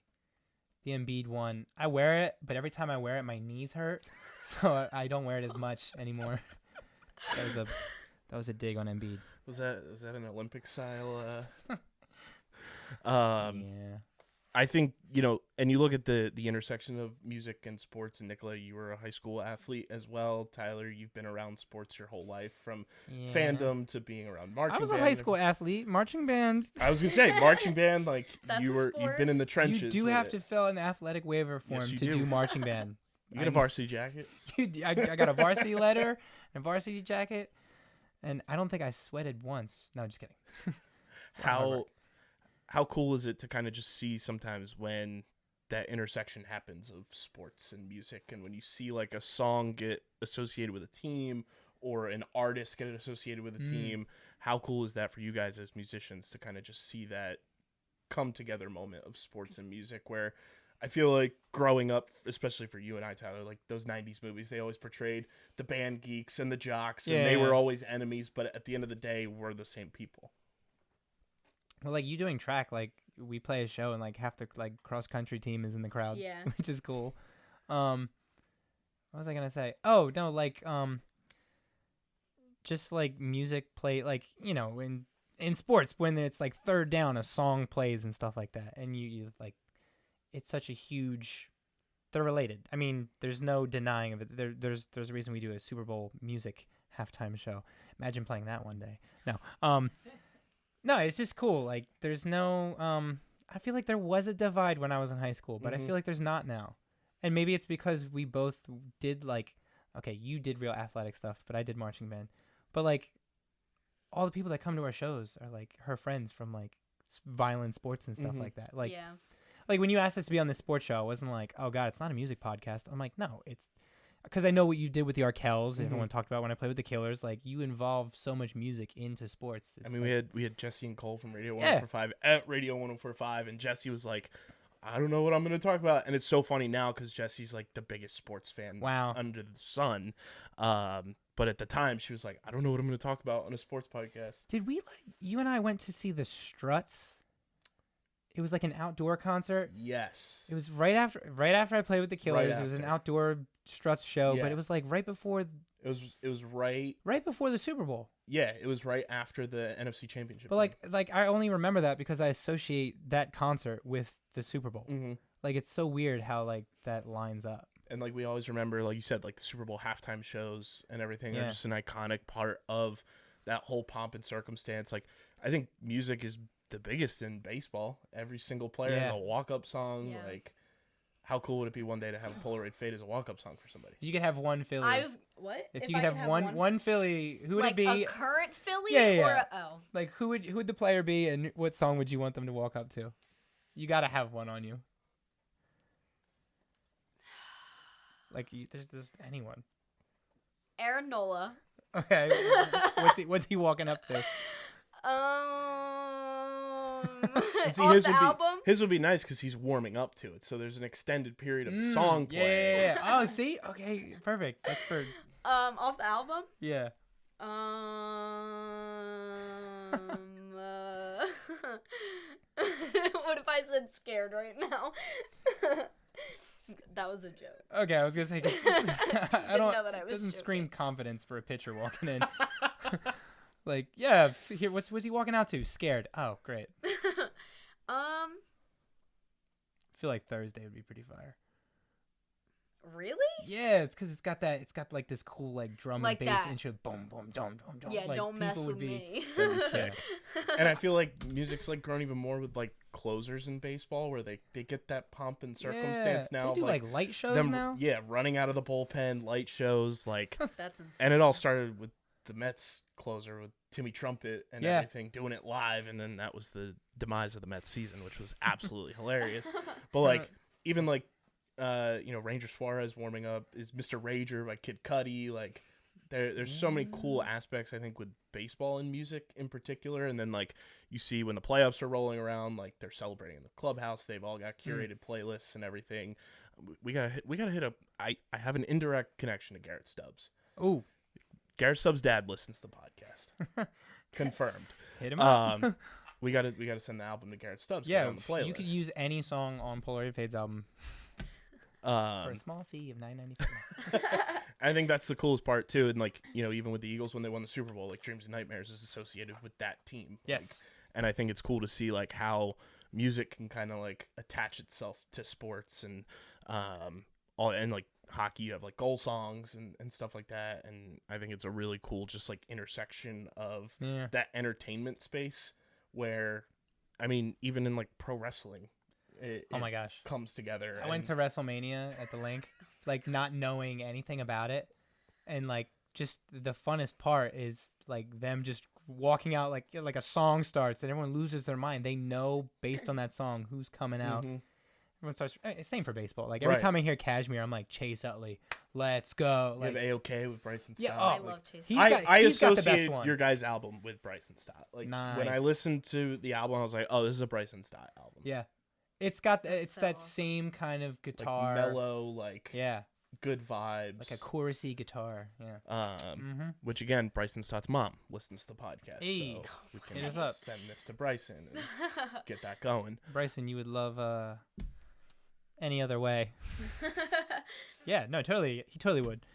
The Embiid one, I wear it, but every time I wear it, my knees hurt, so I don't wear it as much anymore. That was a dig on Embiid. Was that an Olympic style? Yeah. I think, and you look at the intersection of music and sports, and Nicoletta, you were a high school athlete as well. Tyler, you've been around sports your whole life, from fandom to being around marching band. I was a high school athlete, marching band. I was going to say, marching band, like you've been in the trenches. You do have to fill an athletic waiver form to do marching band. You get a varsity jacket? I got a varsity letter and a varsity jacket, and I don't think I sweated once. No, just kidding. How cool is it to kind of just see sometimes when that intersection happens of sports and music, and when you see like a song get associated with a team or an artist get associated with a team, how cool is that for you guys as musicians to kind of just see that come together moment of sports and music, where I feel like growing up, especially for you and I, Tyler, like those 90s movies, they always portrayed the band geeks and the jocks, and they were always enemies, but at the end of the day, we're the same people. Well, like you doing track, like we play a show and like half the like cross country team is in the crowd, which is cool. What was I gonna say? Oh no, like just like music play, like in sports when it's like third down, a song plays and stuff like that, and you like it's such a huge. They're related. I mean, there's no denying of it. There's a reason we do a Super Bowl music halftime show. Imagine playing that one day. No, it's just cool. Like, there's no, I feel like there was a divide when I was in high school, but I feel like there's not now. And maybe it's because we both did, like, okay, you did real athletic stuff, but I did marching band. But, like, all the people that come to our shows are, like, her friends from, like, violent sports and stuff like that. Like, like, when you asked us to be on this sports show, I wasn't like, oh, God, it's not a music podcast. I'm like, no, it's... Because I know what you did with the Arkells. Everyone talked about when I played with the Killers. Like, you involve so much music into sports. It's we had Jesse and Cole from Radio 104.5 at Radio 104.5, and Jesse was like, I don't know what I'm going to talk about. And it's so funny now because Jesse's like the biggest sports fan under the sun. But at the time, she was like, I don't know what I'm going to talk about on a sports podcast. Did we you and I went to see the Struts? It was like an outdoor concert. Yes. It was right after I played with the Killers. It was an outdoor Struts show, but it was like right before. It was right before the Super Bowl. Yeah, it was right after the NFC Championship. But like I only remember that because I associate that concert with the Super Bowl. Mm-hmm. Like it's so weird how like that lines up. And like we always remember, like you said, like the Super Bowl halftime shows and everything are just an iconic part of that whole pomp and circumstance. Like I think music is the biggest in baseball. Every single player has a walk-up song. Yeah. Like, how cool would it be one day to have a Polaroid Fade as a walk-up song for somebody? You could have one Philly. If you could have one Philly, who would like it be? A current Philly? Yeah. Or like who would the player be, and what song would you want them to walk up to? You got to have one on you. Like there's anyone. Aaron Nola. Okay. What's he walking up to? See, his would be nice because he's warming up to it, so there's an extended period of the song playing. Yeah. Oh, see, okay, perfect. That's for off the album. Yeah. What if I said scared right now? That was a joke. Okay, I was gonna say I don't know that I was doesn't joking. Scream confidence for a pitcher walking in. Like, yeah, here, what's he walking out to? Scared. Oh, great. I feel like Thursday would be pretty fire. Really? Yeah, it's because it's got like this cool like drum like and bass that. intro, boom, boom, dum, dum, dum. Yeah, like, don't mess with me. That'd be sick. And I feel like music's like grown even more with like closers in baseball, where they get that pomp and circumstance now. They do like light shows now. Yeah, running out of the bullpen, light shows, like that's insane. And it all started with the Mets closer with Timmy Trumpet and everything, doing it live, and then that was the demise of the Mets season, which was absolutely hilarious. But like even like Ranger Suarez warming up is Mr. Rager by Kid Cudi. Like there's so many cool aspects I think with baseball and music in particular. And then like you see when the playoffs are rolling around, like they're celebrating in the clubhouse. They've all got curated playlists and everything. We gotta hit up. I have an indirect connection to Garrett Stubbs. Ooh. Garrett Stubbs' dad listens to the podcast. Confirmed. Hit him up. We gotta send the album to Garrett Stubbs. Yeah, on the playlist. You could use any song on Polaroid Fade's album for a small fee of $9.95. I think that's the coolest part too, and like even with the Eagles when they won the Super Bowl, like Dreams and Nightmares is associated with that team. Yes, and I think it's cool to see like how music can kind of like attach itself to sports and like hockey, you have like goal songs and stuff like that, and I think it's a really cool just like intersection of that entertainment space where, I mean, even in like pro wrestling, oh my gosh, comes together. I went to WrestleMania at the Link, like not knowing anything about it, and like just the funnest part is like them just walking out like a song starts and everyone loses their mind. They know based on that song who's coming out. Everyone starts. Same for baseball. Like every time I hear Cashmere, I'm like Chase Utley. Let's go. Like A-OK with Bryson Stott. Yeah, I love Chase. I associate got the best one. your guys' album with Bryson Stott. Like when I listened to the album, I was like, oh, this is a Bryson Stott album. Yeah, it's got that same kind of guitar, like mellow, good vibes, like a chorusy guitar. Yeah. Which again, Bryson Stott's mom listens to the podcast, hey. so we can up. send this to Bryson and get that going. Bryson, you would love any other way. Yeah, no, totally. He totally would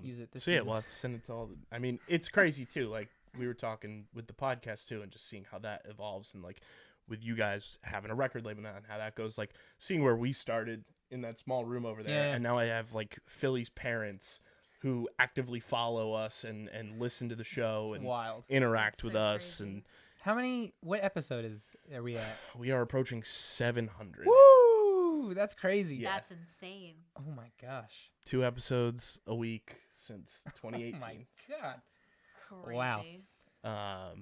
use it this season. We'll have to send it to all I mean, it's crazy too. Like we were talking with the podcast too, and just seeing how that evolves, and like with you guys having a record label now and how that goes, like seeing where we started in that small room over there, and now I have like Philly's parents who actively follow us and listen to the show and interact with us. Crazy. And what episode are we at? We are approaching 700. Woo! That's crazy. Yeah. That's insane. Oh my gosh. 2 episodes a week since 2018. Oh my god. Crazy. Wow.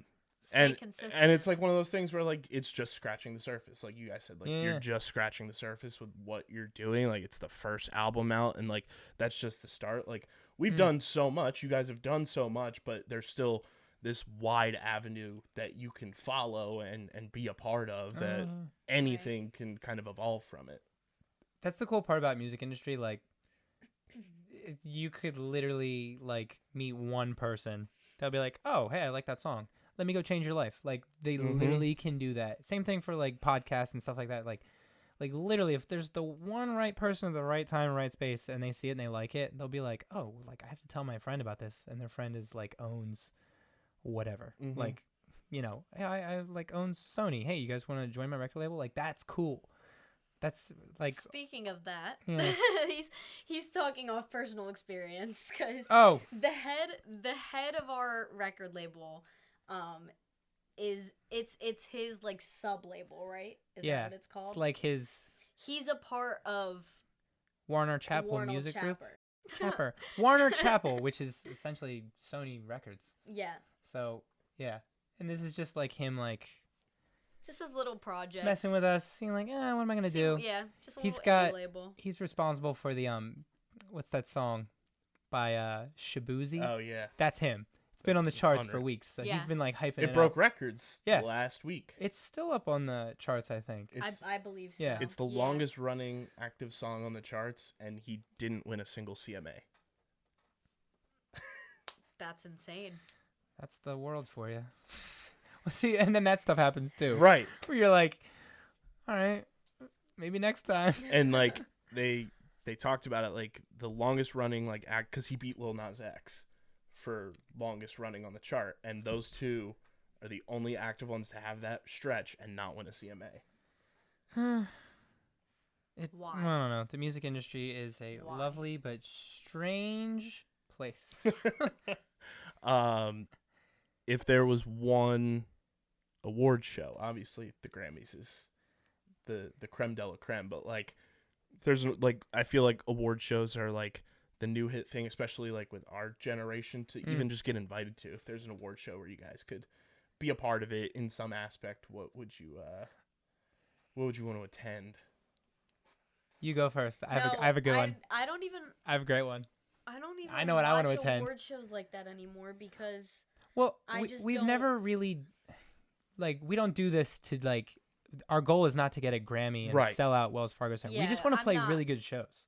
Stay consistent. And it's like one of those things where like it's just scratching the surface. Like you guys said, like you're just scratching the surface with what you're doing. Like it's the first album out, and like that's just the start. Like we've done so much. You guys have done so much, but there's still this wide avenue that you can follow and be a part of, that anything can kind of evolve from it. That's the cool part about music industry. Like, you could literally like meet one person. They'll be like, "Oh, hey, I like that song. Let me go change your life." Like, they literally can do that. Same thing for like podcasts and stuff like that. Like literally, if there's the one right person at the right time, right space, and they see it and they like it, they'll be like, "Oh, like I have to tell my friend about this," and their friend is like owns whatever. Like, you know, hey, I like owns Sony. Hey, you guys want to join my record label? Like, that's cool. That's like, speaking of that, yeah. he's talking off personal experience, because the head of our record label is it's his like sub label, right? Is that what it's called? It's like he's a part of Warner Chappell Music Group. Chapper. Warner Chappell, which is essentially Sony Records. Yeah. So yeah, and this is just like him, like just his little project, messing with us, being like, what am I gonna do? Yeah, just a little indie label. He's responsible for the what's that song by Shabuzi? Oh yeah, that's him. It's been on the charts for weeks. So he's been like hyping it. It broke up. records last week. It's still up on the charts, I think. I believe so. Yeah. It's the longest running active song on the charts, and he didn't win a single CMA. That's insane. That's the world for you. Well, see, and then that stuff happens too. Right. Where you're like, all right, maybe next time. And like they talked about it, like the longest running like act, because he beat Lil Nas X for longest running on the chart, and those two are the only active ones to have that stretch and not win a CMA. Why? I don't know. The music industry is a lovely but strange place. If there was one award show, obviously the Grammys is the creme de la creme, but like there's like, I feel like award shows are like the new hit thing, especially like with our generation, to even just get invited to. If there's an award show where you guys could be a part of it in some aspect, what would you want to attend? You go first. I have a good one. I don't even. I have a great one. I don't even. I know what I want to watch attend. Award shows like that anymore because. Well, we've never really, like, we don't do this to like. Our goal is not to get a Grammy and sell out Wells Fargo Center. Yeah, we just want to play really good shows.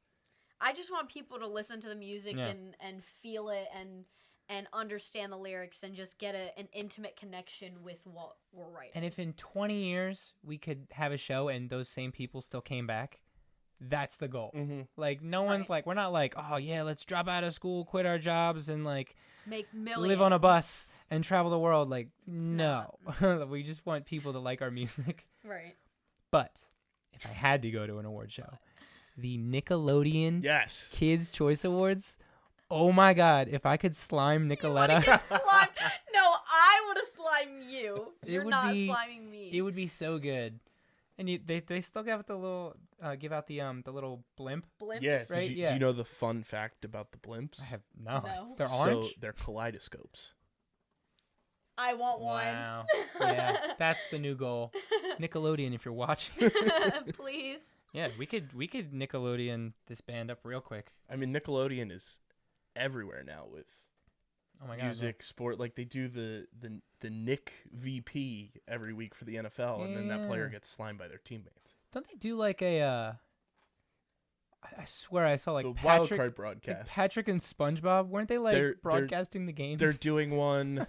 I just want people to listen to the music and feel it and understand the lyrics and just get an intimate connection with what we're writing. And if in 20 years we could have a show and those same people still came back, that's the goal. Like, no one's like, we're not like, oh yeah, let's drop out of school, quit our jobs, and like make millions, live on a bus and travel the world. Like, no. We just want people to like our music. Right. But if I had to go to an award show, the Nickelodeon Kids Choice Awards. Oh my God! If I could slime Nicoletta, no, I would have slimed you. You're not sliming me. It would be so good. And they still give out the little the little blimp. Blimps. Yes. Right? Do you know the fun fact about the blimps? I have no. No. They're orange. So they're kaleidoscopes. I want one. Wow. Yeah, that's the new goal. Nickelodeon, if you're watching, please. Yeah, we could Nickelodeon this band up real quick. I mean, Nickelodeon is everywhere now with music, sport. Like they do the Nick VP every week for the NFL, and then that player gets slimed by their teammates. Don't they do like a? I swear I saw like the Patrick, wildcard broadcast. Like Patrick and SpongeBob, weren't they like broadcasting the game? They're doing one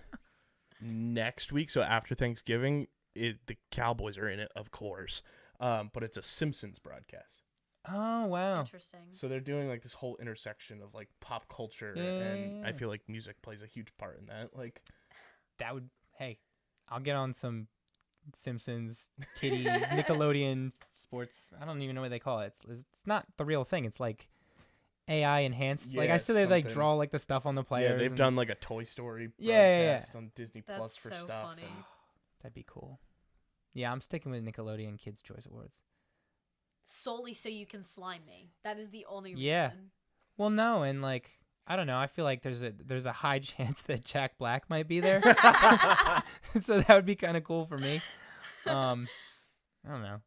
next week, so after Thanksgiving, the Cowboys are in it, of course. But it's a Simpsons broadcast. Oh wow! Interesting. So they're doing like this whole intersection of like pop culture, and I feel like music plays a huge part in that. Like, that would. Hey, I'll get on some Simpsons kitty Nickelodeon sports. I don't even know what they call it. It's not the real thing. It's like AI enhanced. Like I see they like draw like the stuff on the players. Yeah, they've done like a Toy Story broadcast on Disney Plus for so stuff. Funny. That'd be cool. Yeah, I'm sticking with Nickelodeon Kids Choice Awards. Solely so you can slime me. That is the only reason. Yeah. Well, no, and like I don't know. I feel like there's a high chance that Jack Black might be there, so that would be kind of cool for me. I don't know.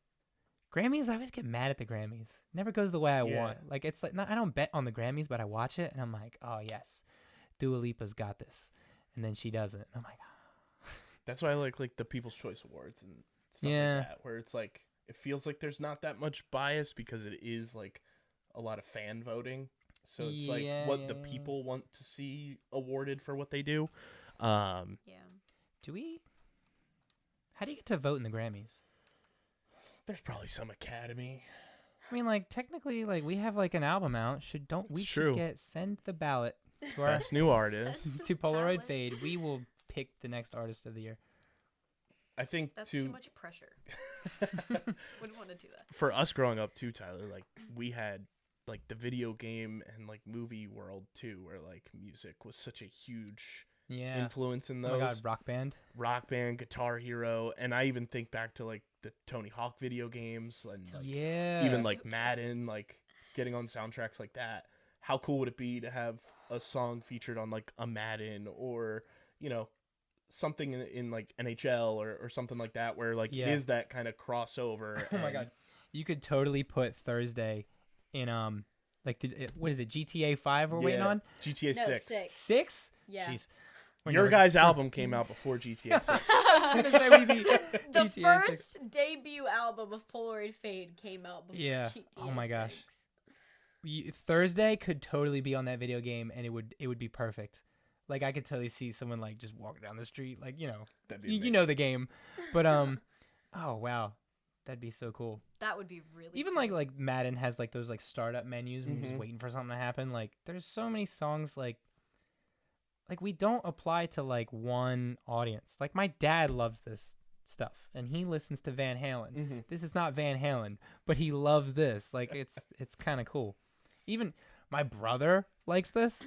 Grammys, I always get mad at the Grammys. Never goes the way I want. Like I don't bet on the Grammys, but I watch it and I'm like, oh yes, Dua Lipa's got this, and then she doesn't. I'm like, That's why I like the People's Choice Awards and stuff Yeah. like that, where it's like it feels like there's not that much bias because it is like a lot of fan voting. So it's like what the people want to see awarded for what they do. Yeah. how do you get to vote in the Grammys? There's probably some academy. I mean, like, technically, like, we have like an album out. We should send the ballot to our Best new artist. to Polaroid Ballot. Fade. We will pick the next artist of the year. I think That's too much pressure. Wouldn't want to do that. for us growing up too, Tyler, like we had like the video game and like movie world too, where like music was such a huge influence in those. Oh my God, Rock Band, Guitar Hero, and I even think back to like the Tony Hawk video games and like even like Madden, like getting on soundtracks like that. How cool would it be to have a song featured on like a Madden or, you know, something in like NHL or something like that, where like it is that kind of crossover. Oh my God, you could totally put Thursday in like what is it, GTA 5 we're waiting on? GTA 6. 6? Yeah. Jeez. Your guys' album came out before GTA 6. I was gonna say we beat The GTA 6. first debut album of Polaroid Fade came out before GTA Oh my gosh. 6. Thursday could totally be on that video game, and it would be perfect. Like, I could totally see someone like just walking down the street, like, you know, you know the game, but oh wow, that'd be so cool. That would be really Even cool. like Madden has like those like startup menus when you're just waiting for something to happen. Like, there's so many songs like we don't apply to like one audience. Like, my dad loves this stuff and he listens to Van Halen. This is not Van Halen, but he loves this. Like, it's kind of cool. Even my brother likes this.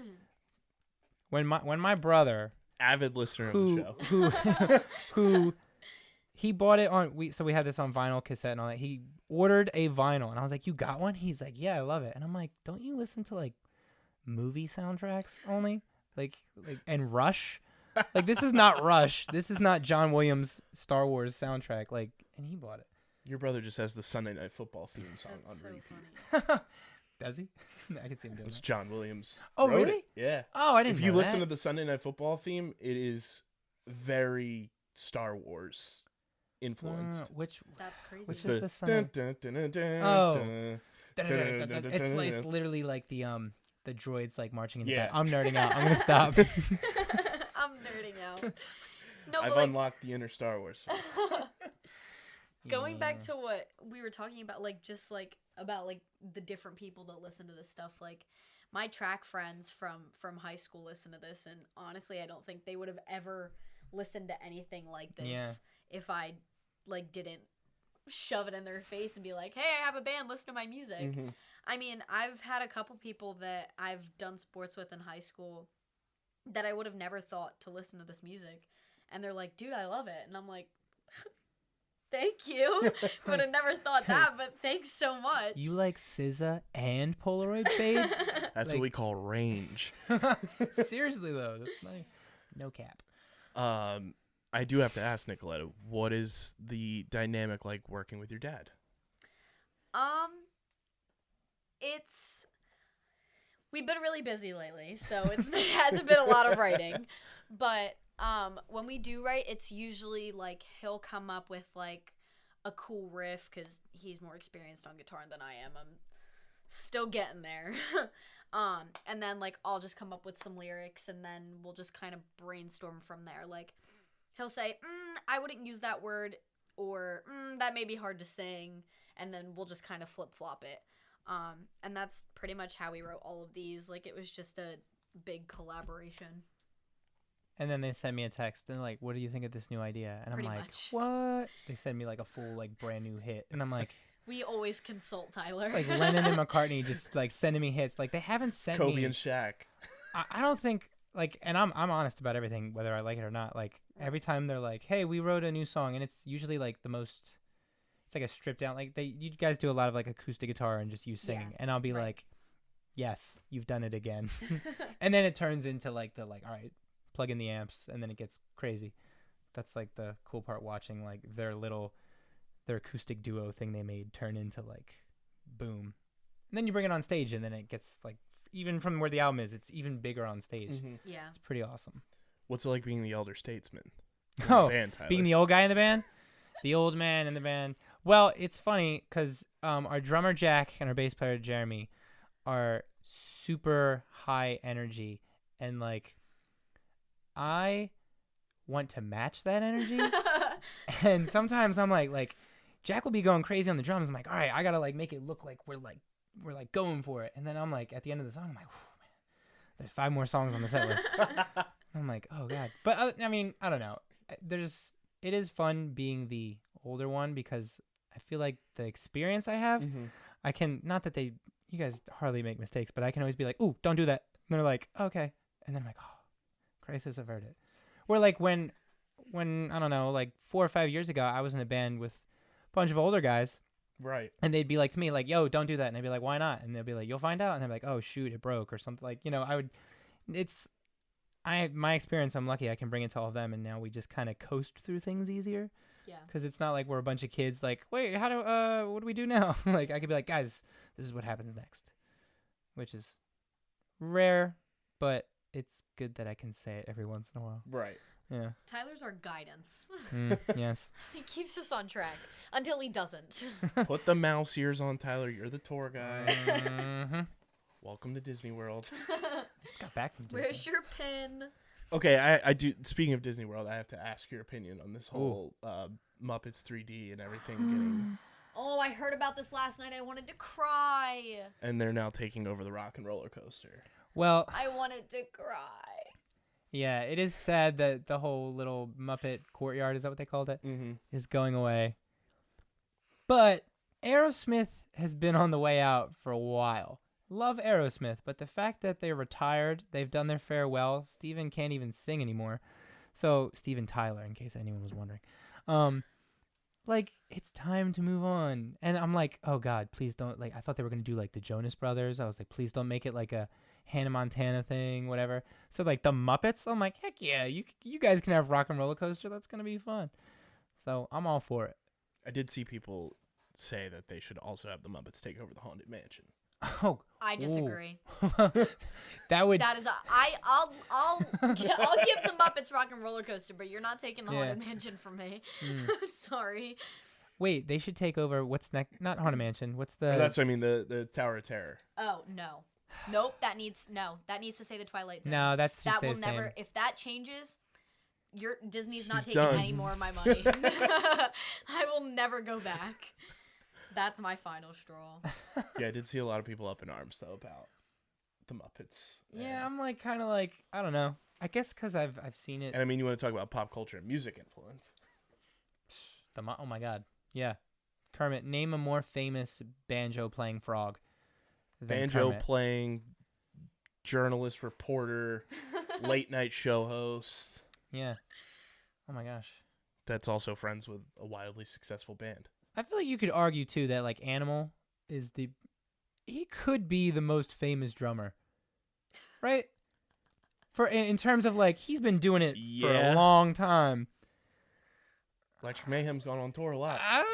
When my brother, avid listener of the show, who he bought it on, we had this on vinyl cassette and all that. He ordered a vinyl and I was like, "You got one?" He's like, "Yeah, I love it." And I'm like, "Don't you listen to like movie soundtracks only? Like and Rush? Like, this is not Rush. This is not John Williams' Star Wars soundtrack." Like, and he bought it. Your brother just has the Sunday Night Football theme song That's on so repeat. funny. Does he? I can see him doing It's that. John Williams. Oh, wrote really? it. Yeah. Oh, I didn't If know you that. listen to the Sunday Night Football theme, it is very Star Wars influenced. That's crazy. Which is the Sunday? Oh. It's literally like the droids like marching in the back. I'm nerding out. I'm gonna stop. I'm nerding out. No, I've but like, unlocked the inner Star Wars. going back to what we were talking about, like just like about like the different people that listen to this stuff, like my track friends from high school listen to this, and honestly I don't think they would have ever listened to anything like this if I like didn't shove it in their face and be like, "Hey, I have a band, listen to my music." I mean, I've had a couple people that I've done sports with in high school that I would have never thought to listen to this music, and they're like, "Dude, I love it." And I'm like, thank you. Would have never thought that, but thanks so much. You like SZA and Polaroid Fade? That's what we call range. Seriously though, that's no cap. I do have to ask, Nicoletta, what is the dynamic like working with your dad? We've been really busy lately, so it hasn't been a lot of writing. But when we do write, it's usually like he'll come up with like a cool riff because he's more experienced on guitar than I am. I'm still getting there. And then like I'll just come up with some lyrics, and then we'll just kind of brainstorm from there. Like he'll say, "I wouldn't use that word," or "that may be hard to sing," and then we'll just kind of flip-flop it. And that's pretty much how we wrote all of these. Like, it was just a big collaboration. And then they send me a text and like, "What do you think of this new idea?" And Pretty I'm like, much. "What?" They send me like a full like brand new hit, and I'm like, We always consult Tyler. it's like Lennon and McCartney just like sending me hits. Like, they haven't sent Kobe me. and Shaq. I don't think like, and I'm honest about everything, whether I like it or not. Like, every time they're like, "Hey, we wrote a new song," and it's usually like the most. It's like a stripped down, like you guys do a lot of like acoustic guitar and just you singing, and I'll be like, "Yes, you've done it again," and then it turns into like the like, all right, plug in the amps, and then it gets crazy. That's like the cool part, watching like their acoustic duo thing they made turn into like, boom, and then you bring it on stage, and then it gets like, even from where the album is, it's even bigger on stage. Yeah. It's pretty awesome. What's it like being the elder statesman? in the Oh, band, Tyler? being the old guy in the band, the old man in the band. Well, it's funny because our drummer Jack and our bass player Jeremy are super high energy, and like I want to match that energy. And sometimes I'm like Jack will be going crazy on the drums. I'm like, all right, I gotta like make it look like we're going for it. And then I'm like, at the end of the song, I'm like, man, there's 5 more songs on the set list. I'm like, oh god. But I mean, I don't know. It is fun being the older one because I feel like the experience I have, I can, not that you guys hardly make mistakes, but I can always be like, ooh, don't do that. And they're like, okay. And then I'm like, oh, crisis averted. Where like when I don't know, like 4 or 5 years ago, I was in a band with a bunch of older guys. Right. And they'd be like to me, like, yo, don't do that. And I'd be like, why not? And they'll be like, you'll find out. And I'd be like, oh, shoot, it broke or something. Like, my experience, I'm lucky I can bring it to all of them. And now we just kind of coast through things easier. Yeah. Because it's not like we're a bunch of kids like, wait, what do we do now? Like, I could be like, guys, this is what happens next. Which is rare, but it's good that I can say it every once in a while. Right. Yeah. Tyler's our guidance. Yes. He keeps us on track until he doesn't. Put the mouse ears on, Tyler. You're the tour guy. Mm-hmm. Welcome to Disney World. Just got back from Disney. Where's your pin? Okay, I do. Speaking of Disney World, I have to ask your opinion on this whole Muppets 3D and everything getting. Oh, I heard about this last night. I wanted to cry. And they're now taking over the Rock and Roller Coaster. Well, I wanted to cry. yeah, it is sad that the whole little Muppet courtyard, is that what they called it, is going away. But Aerosmith has been on the way out for a while. Love Aerosmith, but the fact that they're retired, they've done their farewell. Steven can't even sing anymore. So, Steven Tyler, in case anyone was wondering. Like, it's time to move on. And I'm like, oh God, please don't. Like, I thought they were going to do like the Jonas Brothers. I was like, please don't make it like a Hannah Montana thing, whatever. So, like, the Muppets, I'm like, heck yeah, you guys can have Rock and Roller Coaster. That's going to be fun. So, I'm all for it. I did see people say that they should also have the Muppets take over the Haunted Mansion. Oh, I disagree. That is I'll give the Muppets Rock and Roller Coaster, but you're not taking the Haunted Mansion from me. Sorry. Wait, they should take over. What's next? Not Haunted Mansion. What's the? That's what I mean. The Tower of Terror. Oh no, nope. That needs to say the Twilight Zone. No, that's just that will same. never. If that changes, Disney's not She's taking done. any more of my money. I will never go back. That's my final straw. Yeah, I did see a lot of people up in arms though about the Muppets. Yeah, I'm like kind of like, I don't know. I guess because I've seen it. And I mean, you want to talk about pop culture and music influence? Oh my God, yeah. Kermit, name a more famous banjo playing frog. Than Banjo Kermit. playing, journalist, reporter, late night show host. Yeah. Oh my gosh. That's also friends with a wildly successful band. I feel like you could argue too that like Animal is he could be the most famous drummer, right? In terms of like he's been doing it for a long time. Electric Mayhem's gone on tour a lot. I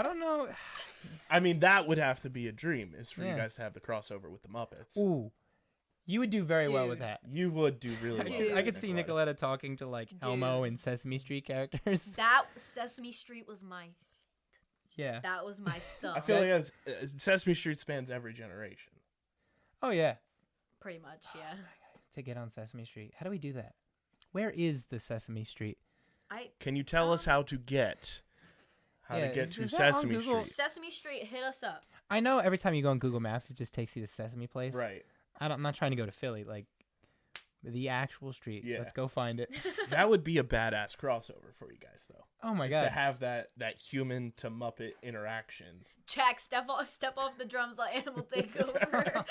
don't know. I mean, that would have to be a dream, is for you guys to have the crossover with the Muppets. Ooh, you would do very well with that. You would do really well. I could see Nicoletta talking to like Elmo and Sesame Street characters. That Sesame Street was my. Yeah. That was my stuff. I feel like Sesame Street spans every generation. Oh yeah. Pretty much, yeah. To get on Sesame Street, how do we do that? Where is the Sesame Street? Can you tell us how to get to is that on Sesame Google? Street? Sesame Street, hit us up. I know every time you go on Google Maps, it just takes you to Sesame Place. Right. I'm not trying to go to Philly, like the actual street. Yeah. Let's go find it. That would be a badass crossover for you guys, though. Oh my Just God. to have that human to Muppet interaction. Jack, step off the drums, let Animal take over.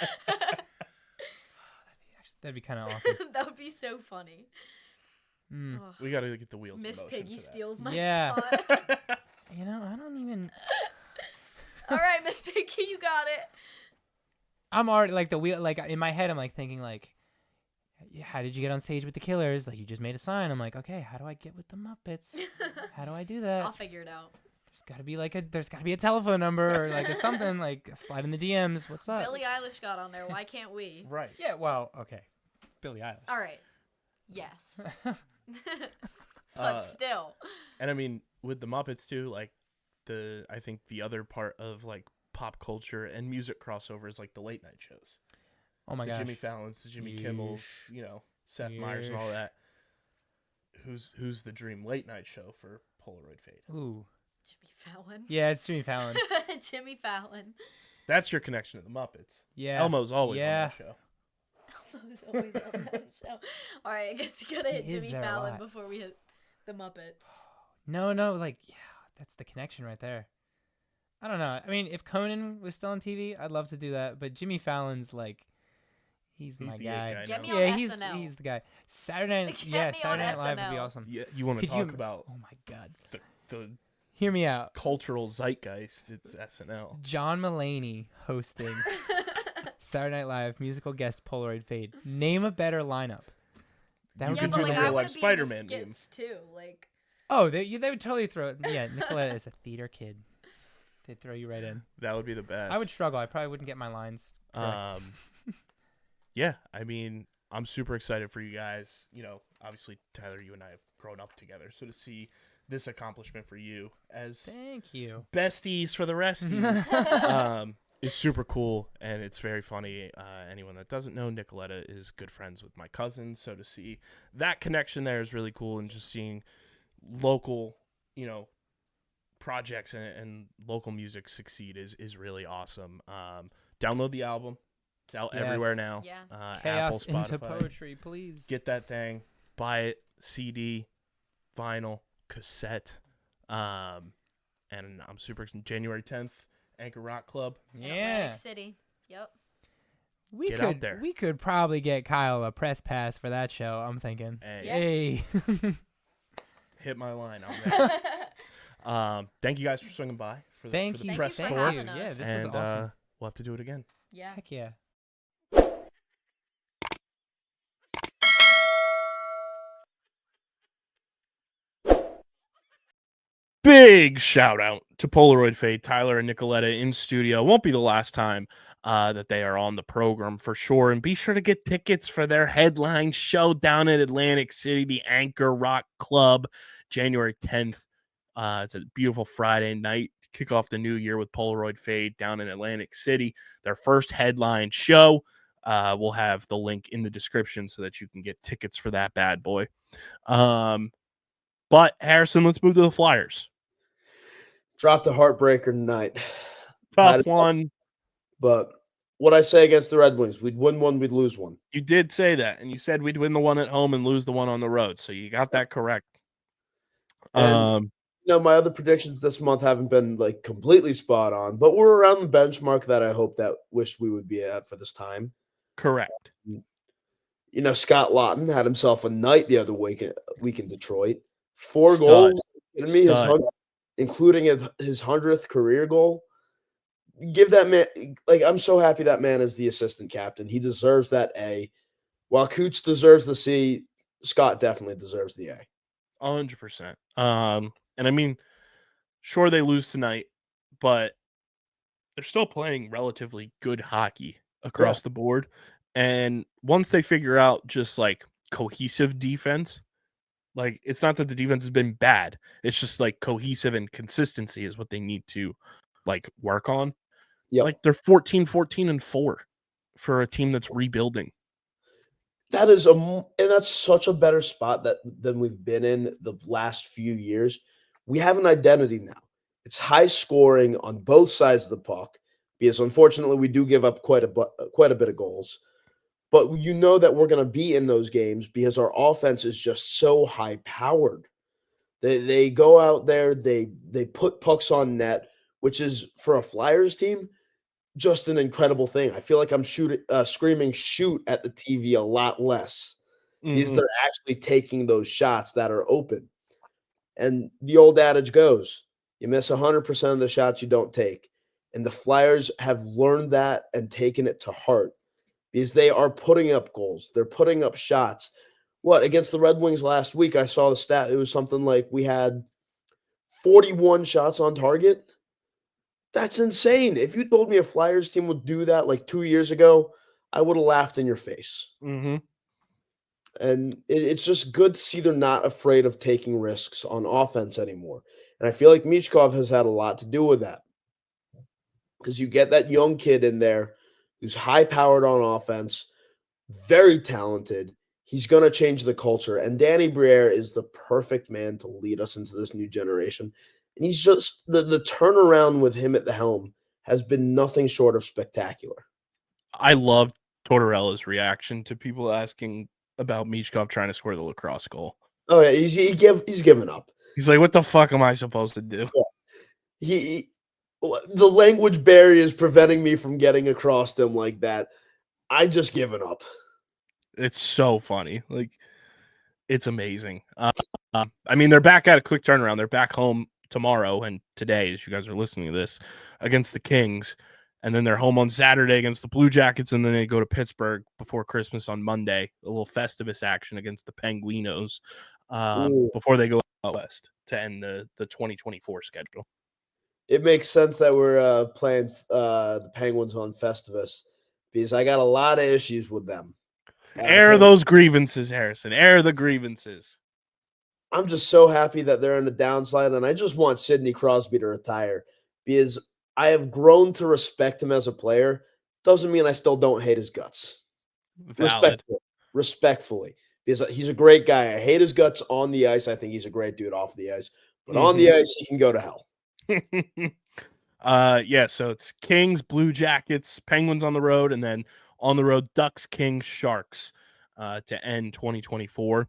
That'd be kind of awesome. That would be so funny. Mm. Ugh. We got to get the wheels Miss in motion Piggy for that. steals my Yeah. spot. You know, I don't even. All right, Miss Piggy, you got it. I'm already like the wheel. Like in my head, I'm like thinking like, how did you get on stage with the Killers? Like you just made a sign. I'm like, okay, how do I get with the Muppets? How do I do that? I'll figure it out. There's gotta be a telephone number or like something like slide in the DMs. What's up? Billie Eilish got on there. Why can't we? Right. Yeah. Well, okay. Billie Eilish. All right. Yes. But still. And I mean, with the Muppets too, like I think the other part of like pop culture and music crossover is like the late night shows. Oh my the gosh. Jimmy Fallons, the Jimmy Kimmels, Seth Meyers and all that. Who's the dream late night show for Polaroid Fade? Ooh. Jimmy Fallon. Yeah, it's Jimmy Fallon. Jimmy Fallon. That's your connection to the Muppets. Yeah. Elmo's always on that show. Elmo's always on that show. All right, I guess we gotta hit Jimmy Fallon before we hit the Muppets. No, like, yeah, that's the connection right there. I don't know. I mean, if Conan was still on TV, I'd love to do that. But Jimmy Fallon's like, he's my guy. Get me on SNL. He's the guy. Saturday Night Live would be awesome. Yeah, you want to talk about? Oh my God. The Hear me out. Cultural zeitgeist. It's SNL. John Mulaney hosting Saturday Night Live musical guest Polaroid Fade. Name a better lineup. That would be I like Spider-Man game too. Like. Oh, they would totally throw. Yeah, Nicoletta is a theater kid. They'd throw you right in. That would be the best. I would struggle. I probably wouldn't get my lines correct. Yeah, I mean, I'm super excited for you guys. Obviously, Tyler, you and I have grown up together, so to see this accomplishment for you as thank you besties for the resties is super cool, and it's very funny. Anyone that doesn't know, Nicoletta is good friends with my cousin, so to see that connection there is really cool, and just seeing local, projects and local music succeed is really awesome. Download the album. It's out everywhere now. Yeah. Chaos Apple, Spotify. into poetry, please. Get that thing. Buy it. CD, vinyl, cassette. And I'm super excited. January 10th, Anchor Rock Club. In Atlantic City. Yep. We could probably get Kyle a press pass for that show, I'm thinking. Hey. Hit my line on that. Thank you guys for swinging by for the press for tour. having us. Yeah, this is awesome. We'll have to do it again. Yeah. Heck yeah. Big shout out to Polaroid Fade, Tyler and Nicoletta in studio. Won't be the last time that they are on the program for sure. And be sure to get tickets for their headline show down in Atlantic City, the Anchor Rock Club, January 10th. It's a beautiful Friday night to kick off the new year with Polaroid Fade down in Atlantic City. Their first headline show. We'll have the link in the description so that you can get tickets for that bad boy. But Harrison, let's move to the Flyers. Dropped a heartbreaker tonight. Tough one. But what I say against the Red Wings, we'd win one, we'd lose one. You did say that, and you said we'd win the one at home and lose the one on the road. So you got that correct. And, my other predictions this month haven't been like completely spot on, but we're around the benchmark that I wished we would be at for this time. Correct. Scott Lawton had himself a night the other week in Detroit. 4 goals. Including his 100th career goal. Give that man, I'm so happy that man is the assistant captain. He deserves that A. While Cooch deserves the C, Scott definitely deserves the A. 100%. And I mean, sure, they lose tonight, but they're still playing relatively good hockey across the board. And once they figure out just like cohesive defense, like it's not that the defense has been bad. It's just like cohesive and consistency is what they need to like work on. Yeah. Like they're 14-4 for a team that's rebuilding. That is and that's such a better spot than we've been in the last few years. We have an identity now. It's high scoring on both sides of the puck because unfortunately we do give up quite a bit of goals. But that we're going to be in those games because our offense is just so high powered. They go out there, they put pucks on net, which is for a Flyers team just an incredible thing. I feel like I'm screaming shoot at the TV a lot less because they're actually taking those shots that are open. And the old adage goes, you miss 100% of the shots you don't take. And the Flyers have learned that and taken it to heart because they are putting up goals. They're putting up shots. Against the Red Wings last week, I saw the stat. It was something like we had 41 shots on target. That's insane. If you told me a Flyers team would do that like 2 years ago, I would have laughed in your face. Mm-hmm. And it's just good to see they're not afraid of taking risks on offense anymore. And I feel like Michkov has had a lot to do with that. Because you get that young kid in there who's high-powered on offense, very talented. He's going to change the culture. And Danny Briere is the perfect man to lead us into this new generation. And he's just the turnaround with him at the helm has been nothing short of spectacular. I love Tortorella's reaction to people asking about Michkov trying to score the lacrosse goal. Oh yeah, he's given up. He's like, "What the fuck am I supposed to do?" Yeah. The language barrier is preventing me from getting across them like that. I just given up. It's so funny. Like, it's amazing. I mean, they're back at a quick turnaround. They're back home tomorrow and today, as you guys are listening to this, against the Kings. And then they're home on Saturday against the Blue Jackets. And then they go to Pittsburgh before Christmas on Monday. A little Festivus action against the Penguinos before they go out west to end the 2024 schedule. It makes sense that we're playing the Penguins on Festivus because I got a lot of issues with them. Air those grievances, Harrison. Air the grievances. I'm just so happy that they're in the downslide, and I just want Sidney Crosby to retire because I have grown to respect him as a player. Doesn't mean I still don't hate his guts. Valid. Respectfully, because he's a great guy. I hate his guts on the ice. I think he's a great dude off the ice, but on the ice, he can go to hell. Yeah, so it's Kings, Blue Jackets, Penguins on the road, and then on the road, Ducks, Kings, Sharks to end 2024.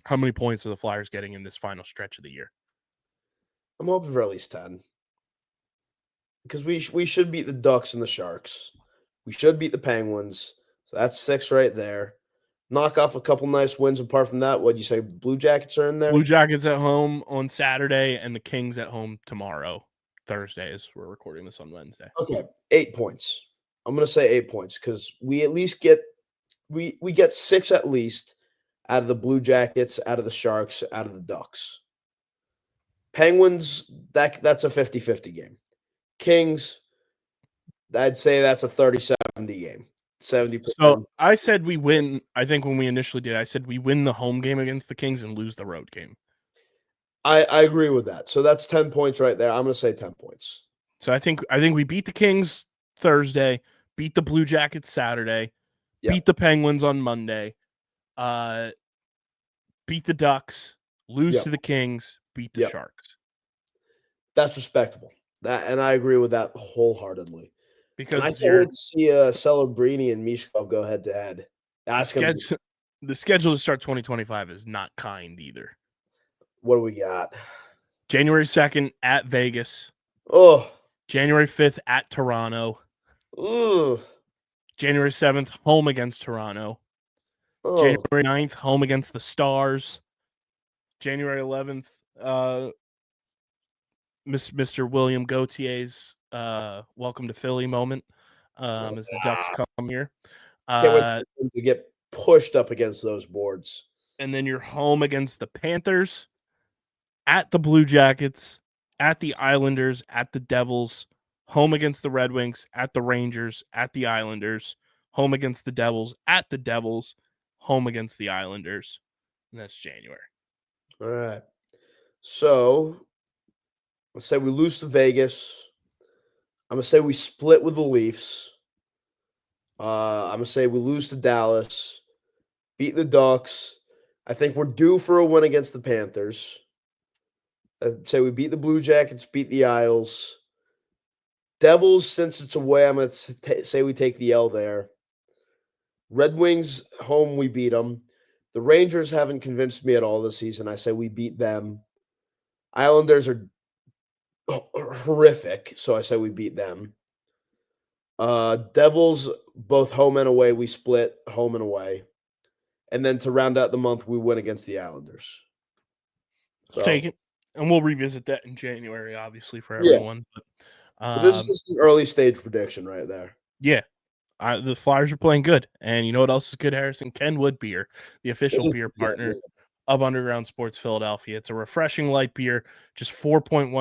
How many points are the Flyers getting in this final stretch of the year? I'm hoping for at least 10. Because we should beat the Ducks and the Sharks. We should beat the Penguins. So that's 6 right there. Knock off a couple nice wins apart from that. What'd you say? Blue Jackets are in there? Blue Jackets at home on Saturday and the Kings at home tomorrow, Thursday, as we're recording this on Wednesday. Okay, 8 points. I'm going to say 8 points because we at least get we get 6 at least out of the Blue Jackets, out of the Sharks, out of the Ducks. Penguins, that's a 50-50 game. Kings, I'd say that's a 30-70 game. 70%. So I said we win. I think when we initially did, I said we win the home game against the Kings and lose the road game. I agree with that. So that's 10 points right there. I'm going to say 10 points. So I think we beat the Kings Thursday, beat the Blue Jackets Saturday, beat the Penguins on Monday, beat the Ducks, lose to the Kings, beat the Sharks. That's respectable. And I agree with that wholeheartedly. Because I can't wait to see Celebrini and Michkov go head to head. That's the schedule to start 2025 is not kind either. What do we got? January 2nd at Vegas. Oh. January 5th at Toronto. Ooh. January 7th, home against Toronto. Oh. January 9th, home against the Stars. January 11th, Mr. William Gautier's welcome to Philly moment as the Ducks come here. Can't wait to get pushed up against those boards. And then you're home against the Panthers, at the Blue Jackets, at the Islanders, at the Devils, home against the Red Wings, at the Rangers, at the Islanders, home against the Devils, at the Devils, home against the Islanders. And that's January. All right. So let's say we lose to Vegas. I'm going to say we split with the Leafs. I'm going to say we lose to Dallas, beat the Ducks. I think we're due for a win against the Panthers. I'd say we beat the Blue Jackets, beat the Isles. Devils, since it's away, I'm going to say we take the L there. Red Wings, home, we beat them. The Rangers haven't convinced me at all this season. I say we beat them. Islanders are horrific, so I say we beat them. Devils, both home and away, we split home and away. And then to round out the month, we win against the Islanders. So, take it. And we'll revisit that in January, obviously, for everyone. Yeah. But this is just an early stage prediction right there. Yeah. The Flyers are playing good. And you know what else is good, Harrison? Kenwood beer, the official beer partner of Underground Sports Philadelphia. It's a refreshing light beer, just 4.1%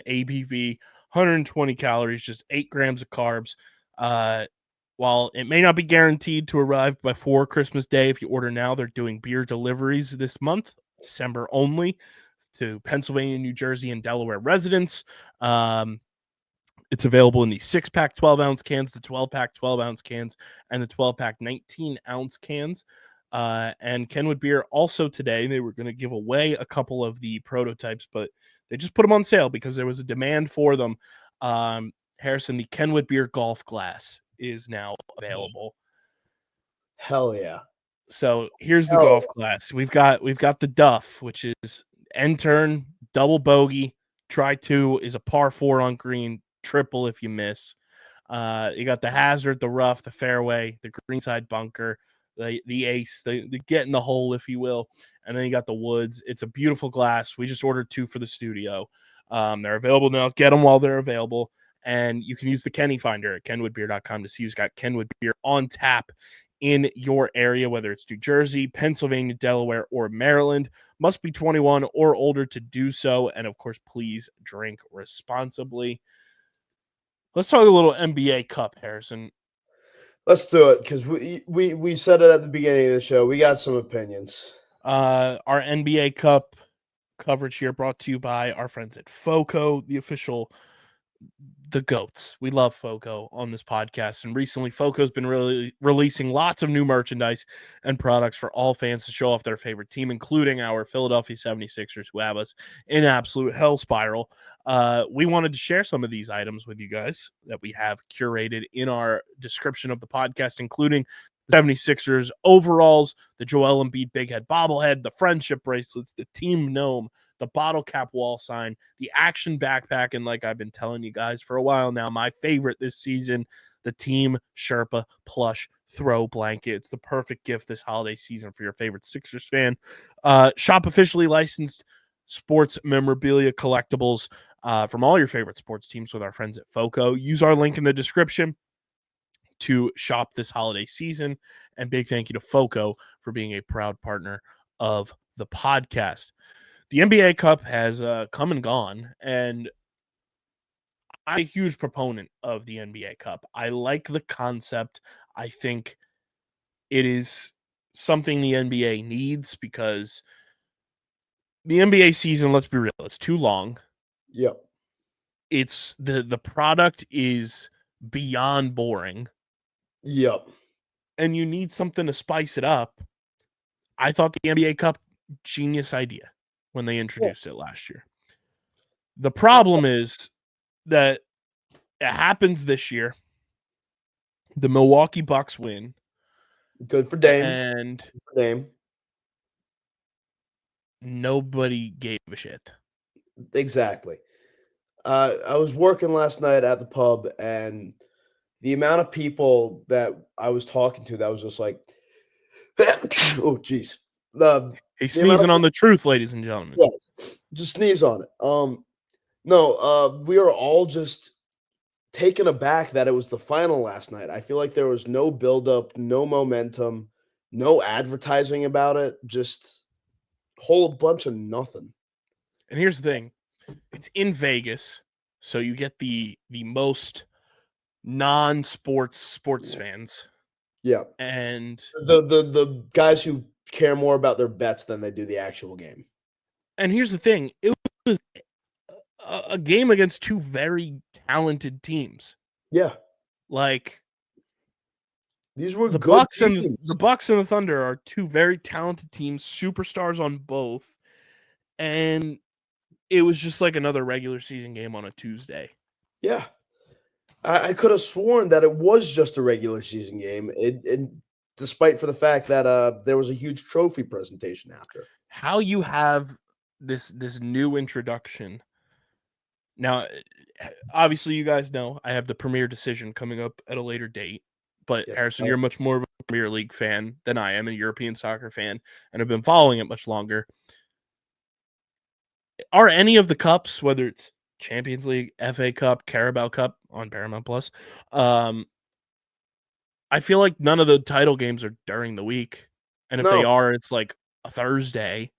ABV, 120 calories, just 8 grams of carbs. While it may not be guaranteed to arrive before Christmas Day, if you order now, they're doing beer deliveries this month, December only, to Pennsylvania, New Jersey, and Delaware residents. It's available in the 6-pack 12-ounce cans, the 12-pack 12-ounce cans, and the 12-pack 19-ounce cans. And Kenwood Beer also today, they were going to give away a couple of the prototypes, but they just put them on sale because there was a demand for them. Harrison, the Kenwood Beer golf glass is now available. Hell yeah. So here's the golf glass. We've got the Duff, which is end turn, double bogey, try 2 is a par 4 on green, triple if you miss. You got the hazard, the rough, the fairway, the greenside bunker, the ace, the get in the hole, if you will. And then you got the woods. It's a beautiful glass. We just ordered 2 for the studio. They're available now. Get them while they're available. And you can use the Kenny Finder at kenwoodbeer.com to see who's got Kenwood Beer on tap in your area, whether it's New Jersey, Pennsylvania, Delaware, or Maryland. Must be 21 or older to do so. And of course, please drink responsibly. Let's talk a little NBA Cup, Harrison. Let's do it, because we said it at the beginning of the show. We got some opinions. Our NBA Cup coverage here brought to you by our friends at FOCO, the GOATs. We love FOCO on this podcast, and recently FOCO's been really releasing lots of new merchandise and products for all fans to show off their favorite team, including our Philadelphia 76ers, who have us in absolute hell spiral. We wanted to share some of these items with you guys that we have curated in our description of the podcast, including the 76ers overalls, the Joel Embiid big head bobblehead, the friendship bracelets, the team gnome, the bottle cap wall sign, the action backpack, and like I've been telling you guys for a while now, my favorite this season, the Team Sherpa plush throw blanket. It's the perfect gift this holiday season for your favorite Sixers fan. Shop officially licensed sports memorabilia collectibles from all your favorite sports teams with our friends at FOCO. Use our link in the description to shop this holiday season. And big thank you to FOCO for being a proud partner of the podcast. The NBA Cup has come and gone, and I'm a huge proponent of the NBA Cup. I like the concept. I think it is something the NBA needs because the NBA season, let's be real, it's too long. Yep. It's the product is beyond boring. Yep. And you need something to spice it up. I thought the NBA Cup, genius idea when they introduced it last year. The problem is that it happens this year. The Milwaukee Bucks win. Good for Dame. And Good for Dame. Nobody gave a shit. Exactly. I was working last night at the pub, and the amount of people that I was talking to that was just like, oh, geez. He's sneezing on the truth, ladies and gentlemen. Yeah, just sneeze on it. No, we are all just taken aback that it was the final last night. I feel like there was no buildup, no momentum, no advertising about it, just a whole bunch of nothing. And here's the thing. It's in Vegas, so you get the most non-sports fans. Yeah. And the guys who care more about their bets than they do the actual game. And here's the thing. It was a game against 2 very talented teams. Yeah. Like these were the good Bucks teams. and the Bucks and the Thunder are 2 very talented teams, superstars on both. And it was just like another regular season game on a Tuesday. Yeah. I could have sworn that it was just a regular season game. Despite for the fact that there was a huge trophy presentation after. How you have this new introduction. Now, obviously, you guys know I have the Premier Decision coming up at a later date. But Yes, Harrison, you're much more of a Premier League fan than I am, a European soccer fan, and have been following it much longer. Are any of the cups, whether it's Champions League, FA Cup, Carabao Cup on Paramount Plus, I feel like none of the title games are during the week. And if they are, it's like a Thursday,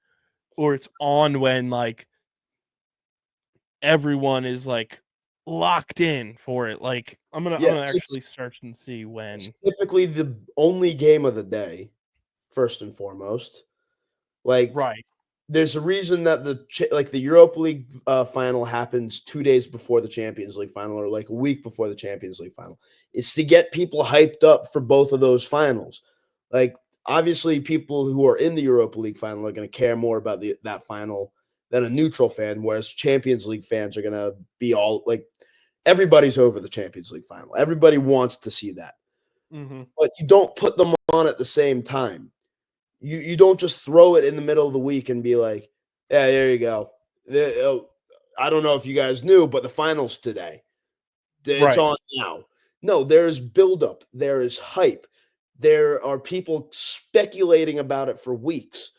or it's on when like everyone is like locked in for it. Like I'm Yeah, gonna actually search and see when. it's typically the only game of the day, first and foremost. Like, Right. there's a reason that the Europa League final happens 2 days before the Champions League final, or like a week before the Champions League final. It's to get people hyped up for both of those finals. Like, obviously, people who are in the Europa League final are going to care more about that final than a neutral fan, whereas Champions League fans are going to be all like, everybody's over the Champions League final. Everybody wants to see that, but you don't put them on at the same time. You don't just throw it in the middle of the week and be like, yeah, there you go. I don't know if you guys knew, but the finals today. It's Right. on now. No, there is buildup. There is hype. There are people speculating about it for weeks.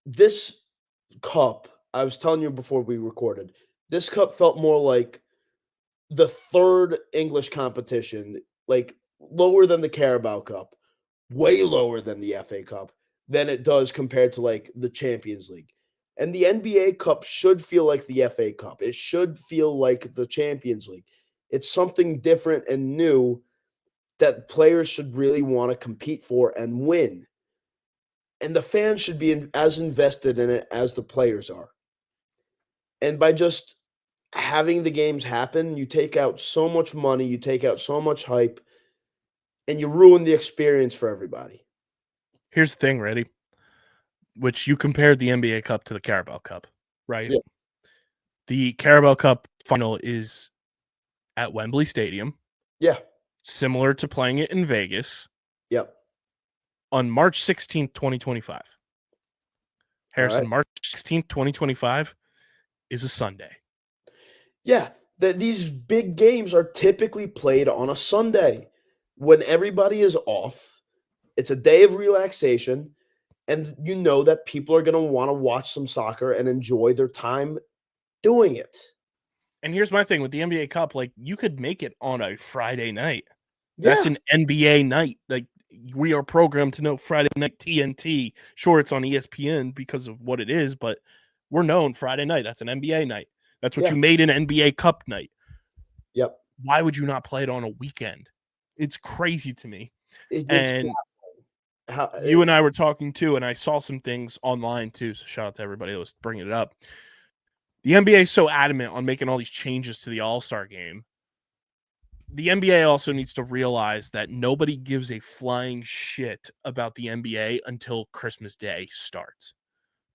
This cup, I was telling you before we recorded, this cup felt more like the third English competition, like lower than the Carabao Cup, way lower than the FA Cup than it does compared to like the Champions League. And the NBA Cup should feel like the FA Cup. It should feel like the Champions League. It's something different and new that players should really want to compete for and win. And the fans should be as invested in it as the players are. And by just having the games happen, you take out so much money, you take out so much hype, and you ruin the experience for everybody. Here's the thing, ready? Which you compared the NBA Cup to the Carabao Cup, right? Yeah. The Carabao Cup final is at Wembley Stadium, Yeah. similar to playing it in Vegas, Yep. on March 16th, 2025. Harrison, right. March 16th, 2025 is a Sunday. Yeah. These big games are typically played on a Sunday when everybody is off. It's a day of relaxation, and you know that people are going to want to watch some soccer and enjoy their time doing it. And here's my thing with the NBA Cup, like you could make it on a Friday night. Yeah. That's an NBA night. Like we are programmed to know Friday night TNT. Sure, it's on ESPN because of what it is, but we're known Friday night. That's an NBA night. That's what Yeah. you made an NBA Cup night. Yep. Why would you not play it on a weekend? It's crazy to me. It's And you and I were talking too, and I saw some things online too. So shout out to everybody that was bringing it up. The NBA is so adamant on making all these changes to the All-Star game. The NBA also needs to realize that nobody gives a flying shit about the NBA until Christmas Day starts.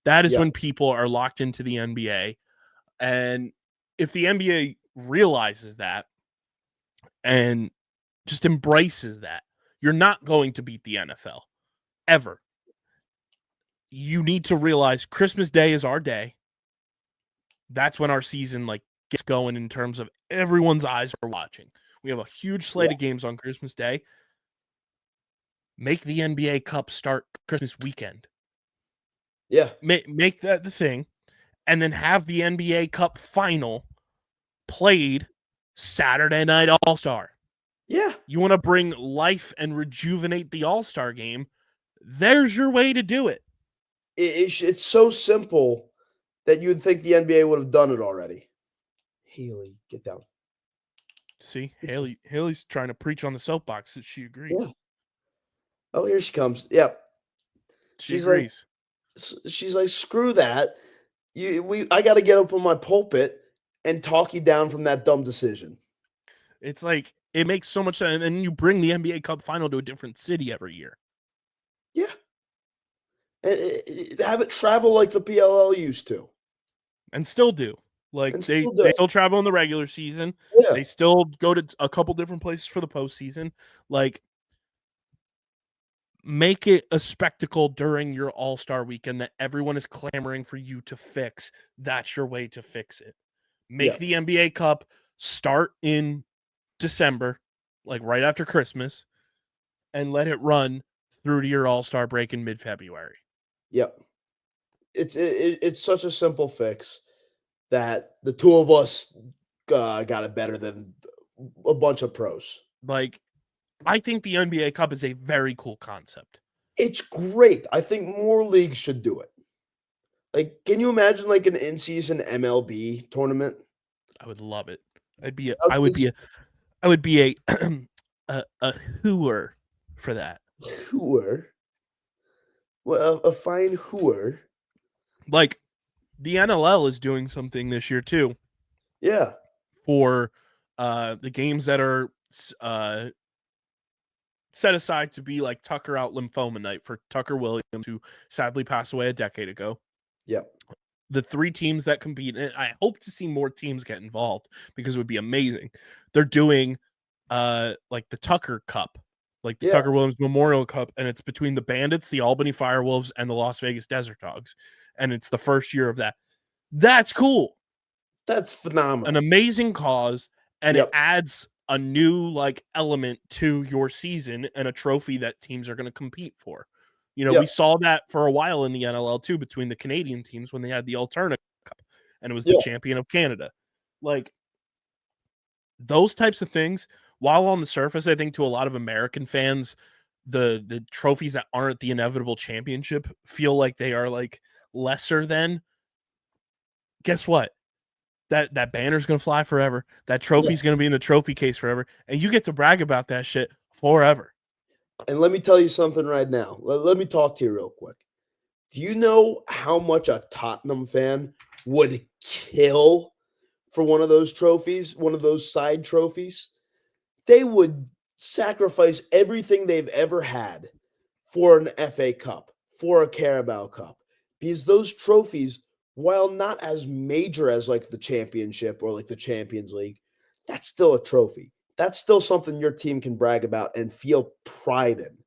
That is when people are locked into the NBA. And if the NBA realizes that and just embraces that, you're not going to beat the NFL ever. You need to realize Christmas Day is our day. That's when our season gets going in terms of everyone's eyes are watching. We have a huge slate of games on Christmas Day. Make the NBA Cup start Christmas weekend. Yeah. Make that the thing. And then have the NBA Cup final played Saturday night All-Star. Yeah. You want to bring life and rejuvenate the All-Star game. There's your way to do it. It's so simple that you would think the NBA would have done it already. Haley, get down. See, Haley's trying to preach on the soapbox that she agrees. Yeah. Oh, here she comes. Yep. She agrees. She's like, screw that. I got to get up on my pulpit and talk you down from that dumb decision. It's like, it makes so much sense. And then you bring the NBA Cup final to a different city every year. Yeah. And have it travel like the PLL used to. And still do. Like, they still travel in the regular season. Yeah. They still go to a couple different places for the postseason. Like, make it a spectacle during your All-Star weekend that everyone is clamoring for you to fix. That's your way to fix it. Make the NBA Cup start in December, like right after Christmas, and let it run through to your All-Star break in mid-February. Yep. It's such a simple fix that the two of us got it better than a bunch of pros. Like, I think the NBA Cup is a very cool concept. It's great. I think more leagues should do it. Like, can you imagine like an in-season MLB tournament? I would love it. I would be a a hooer for that. Hooer. Well, a fine hooer. Like the NLL is doing something this year too Yeah. for the games that are set aside to be like Tucker out lymphoma night for Tucker Williams, who sadly passed away a decade ago. Yep. The 3 teams that compete, and I hope to see more teams get involved because it would be amazing. They're doing like the Tucker Cup, like the Tucker Williams Memorial Cup, and it's between the Bandits, the Albany Firewolves, and the Las Vegas Desert Dogs. And it's the first year of that. That's cool. That's phenomenal. An amazing cause, and it adds a new like element to your season and a trophy that teams are going to compete for. You know, we saw that for a while in the NLL too between the Canadian teams when they had the Alternative Cup, and it was the champion of Canada. Like those types of things, while on the surface, I think to a lot of American fans, the trophies that aren't the inevitable championship feel like they are like lesser than. Guess what? That banner's gonna fly forever. That trophy's gonna be in the trophy case forever, and you get to brag about that shit forever. And let me tell you something right now. Let me talk to you real quick. Do you know how much a Tottenham fan would kill for one of those trophies, one of those side trophies? They would sacrifice everything they've ever had for an FA Cup, for a Carabao Cup, because those trophies, while not as major as like the championship or like the Champions League, that's still a trophy. That's still something your team can brag about and feel pride in.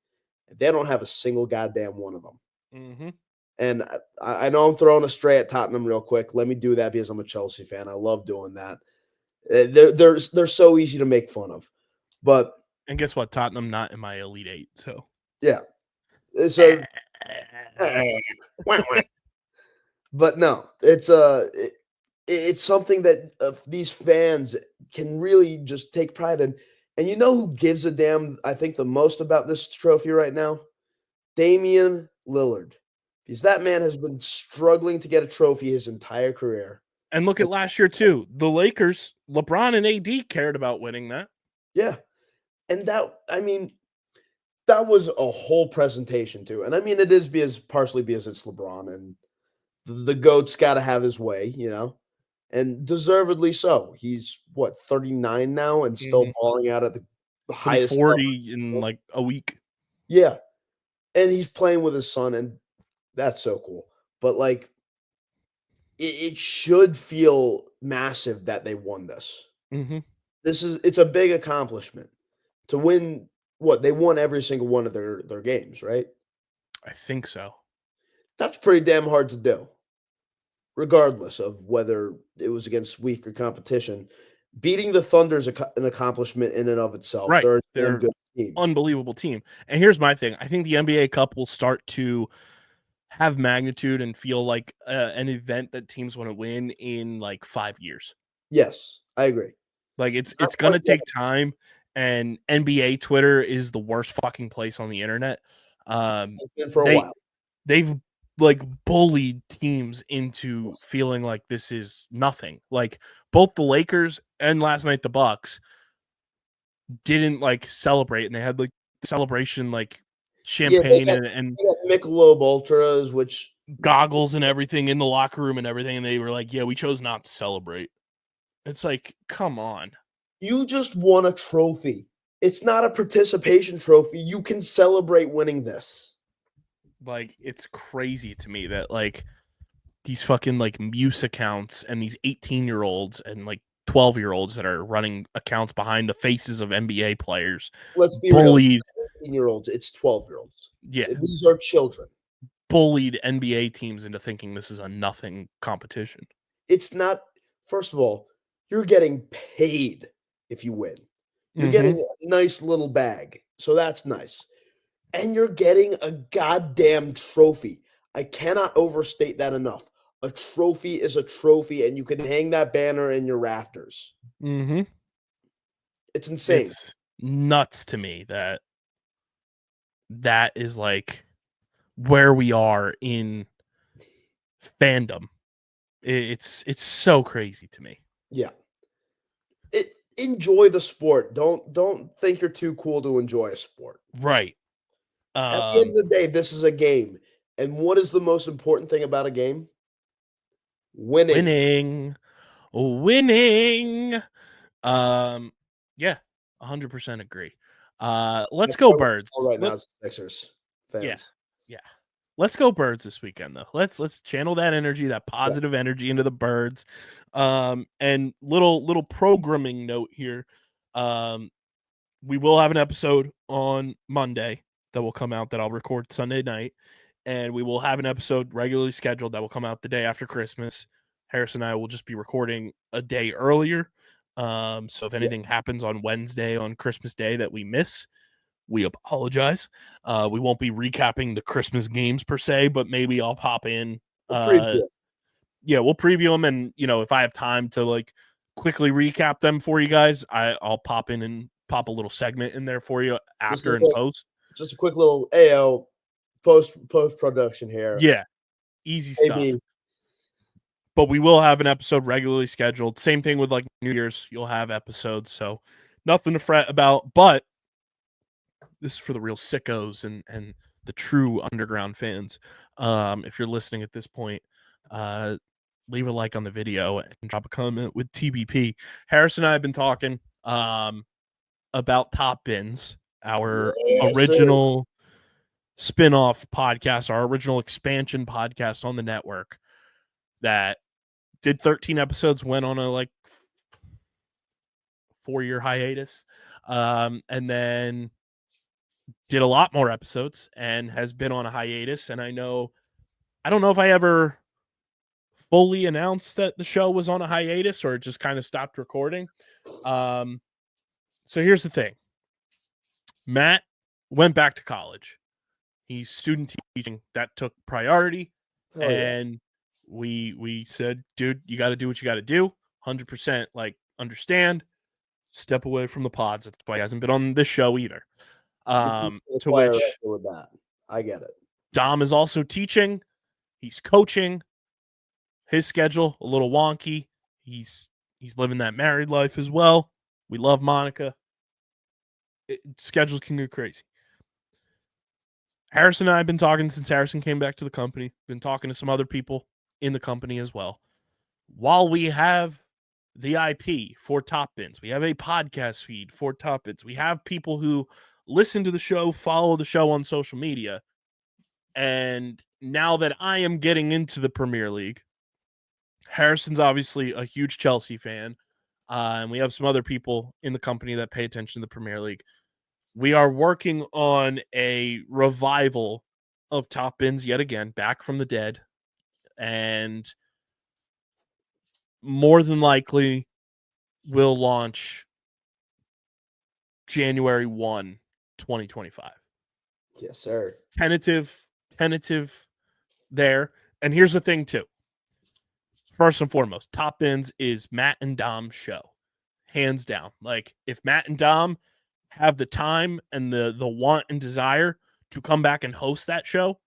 They don't have a single goddamn one of them. Mm-hmm. And I know I'm throwing a stray at Tottenham real quick. Let me do that because I'm a Chelsea fan. I love doing that. They're so easy to make fun of. But and guess what? Tottenham not in my Elite 8. So yeah. So but no, it's something that these fans can really just take pride in. And you know who gives a damn, I think, the most about this trophy right now? Damian Lillard. Because that man has been struggling to get a trophy his entire career. And look at last year, too. The Lakers, LeBron and AD cared about winning that. Yeah. And that was a whole presentation, too. And I mean, it is partially because it's LeBron, and the GOAT's got to have his way, you know? And deservedly so. He's, 39 now and still balling out at the highest 40 level. in like a week. Yeah. And he's playing with his son, and that's so cool. But like, it should feel massive that they won this. Mm-hmm. It's a big accomplishment to win. They won every single one of their games, right? I think so. That's pretty damn hard to do, regardless of whether it was against weaker competition. Beating the Thunder is an accomplishment in and of itself. Right. They're a good team. Unbelievable team. And here's my thing. I think the NBA Cup will start to have magnitude and feel like an event that teams want to win in like 5 years. Yes, I agree. Like it's going to take time, and NBA Twitter is the worst fucking place on the internet. It's been for a while. They've like bullied teams into feeling like this is nothing. Like both the Lakers and last night the Bucks didn't like celebrate, and they had like celebration like champagne and Michelob Ultras, which goggles and everything in the locker room and everything, and they were like, yeah, we chose not to celebrate. It's like, come on. You just won a trophy. It's not a participation trophy. You can celebrate winning this. Like, it's crazy to me that like these fucking like Muse accounts and these 18-year-olds and like 12-year-olds that are running accounts behind the faces of NBA players. Let's be real. 18-year-olds, it's 12-year-olds. Yeah. These are children. Bullied NBA teams into thinking this is a nothing competition. It's not. First of all, you're getting paid if you win. You're getting a nice little bag. So that's nice. And you're getting a goddamn trophy. I cannot overstate that enough. A trophy is a trophy, and you can hang that banner in your rafters. Mm-hmm. It's insane. It's nuts to me that is like where we are in fandom. It's so crazy to me. Yeah. Enjoy the sport. Don't think you're too cool to enjoy a sport. Right. At the end of the day, this is a game. And what is the most important thing about a game? Winning. Winning. Yeah, 100% agree. Let's That's go why we're Birds. all right now as Sixers Yeah, fans. yeah. Let's go Birds this weekend though. Let's channel that energy, that positive energy into the Birds. And little programming note here. We will have an episode on Monday that will come out that I'll record Sunday night, and we will have an episode regularly scheduled that will come out the day after Christmas. Harris and I will just be recording a day earlier. So if anything happens on Wednesday on Christmas Day that we miss, we apologize. We won't be recapping the Christmas games per se, but maybe I'll pop in. Yeah, we'll preview them, and if I have time to like quickly recap them for you guys, I'll pop in and pop a little segment in there for you after and post. Just a quick little AO post production here. Yeah, easy stuff. But we will have an episode regularly scheduled. Same thing with like New Year's. You'll have episodes, so nothing to fret about. But this is for the real sickos and the true underground fans. If you're listening at this point, leave a like on the video and drop a comment with TBP. Harris and I have been talking about Top Bins, our original spin-off podcast, our original expansion podcast on the network that did 13 episodes, went on a like 4-year hiatus, and then did a lot more episodes and has been on a hiatus. And I don't know if I ever fully announced that the show was on a hiatus or it just kind of stopped recording. So here's the thing. Matt went back to college. He's student teaching. That took priority. And we said, dude, you got to do what you got to do. 100% like understand. Step away from the pods. That's why he hasn't been on this show either. To which with that. I get it. Dom is also teaching. He's coaching. His schedule a little wonky. He's living that married life as well. We love Monica. Schedules can get crazy. Harrison and I have been talking since Harrison came back to the company. Been talking to some other people in the company as well. While we have the IP for Top Bins, we have a podcast feed for Top Bins. We have people who listen to the show, follow the show on social media. And now that I am getting into the Premier League, Harrison's obviously a huge Chelsea fan. And we have some other people in the company that pay attention to the Premier League. We are working on a revival of Top Bins yet again, back from the dead. And more than likely will launch January 1, 2025. Yes, sir. Tentative there. And here's the thing, too. First and foremost, Top Bins is Matt and Dom's show. Hands down. Like, if Matt and Dom have the time and the want and desire to come back and host that show,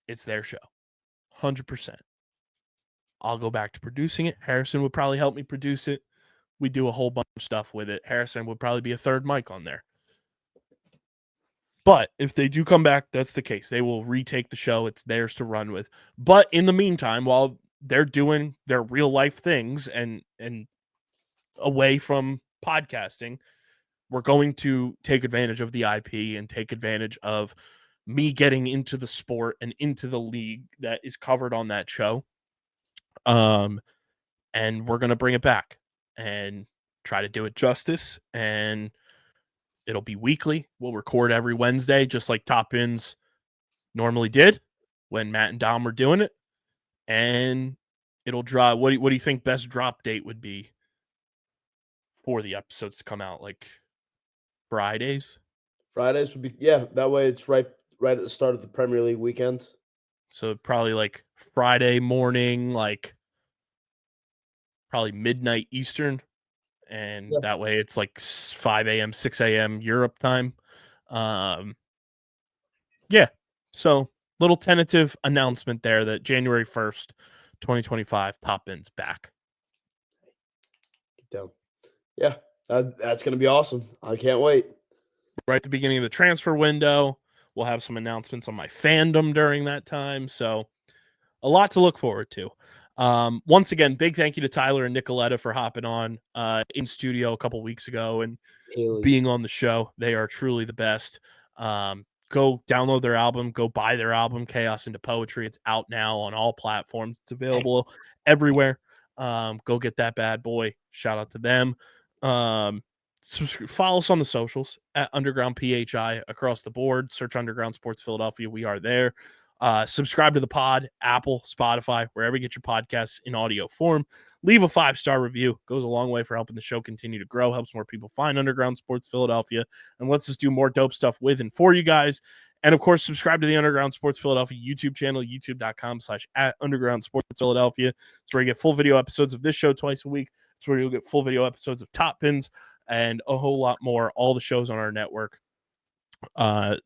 it's their show. 100%. I'll go back to producing it. Harrison would probably help me produce it. We do a whole bunch of stuff with it. Harrison would probably be a third mic on there. But if they do come back, that's the case. They will retake the show. It's theirs to run with. But in the meantime, while they're doing their real life things and away from podcasting, we're going to take advantage of the IP and take advantage of me getting into the sport and into the league that is covered on that show. And we're going to bring it back and try to do it justice. And it'll be weekly. We'll record every Wednesday, just like Top Bins normally did when Matt and Dom were doing it. And it'll drop. What do you think best drop date would be for the episodes to come out? Like Fridays? Fridays would be, that way it's right at the start of the Premier League weekend. So probably like Friday morning, like probably midnight Eastern. And that way it's like 5 a.m., 6 a.m. Europe time. So little tentative announcement there that January 1st, 2025, Top Bins back. Down. Yeah, that's going to be awesome. I can't wait. Right at the beginning of the transfer window. We'll have some announcements on my fandom during that time. So a lot to look forward to. Once again, big thank you to Tyler and Nicoletta for hopping on in studio a couple weeks ago and Haley. being on the show. They are truly the best. Go download their album. Go buy their album, Chaos into Poetry. It's out now on all platforms. It's available everywhere. Go get that bad boy. Shout out to them. Follow us on the socials at Underground PHI across the board. Search Underground Sports Philadelphia. We are there. Subscribe to the pod, Apple, Spotify, wherever you get your podcasts in audio form. Leave a 5-star review. Goes a long way for helping the show continue to grow, helps more people find Underground Sports Philadelphia, and lets us do more dope stuff with and for you guys. And, of course, subscribe to the Underground Sports Philadelphia YouTube channel, youtube.com/@Underground Sports Philadelphia. It's where you get full video episodes of this show twice a week. It's where you'll get full video episodes of Top Pins and a whole lot more, all the shows on our network.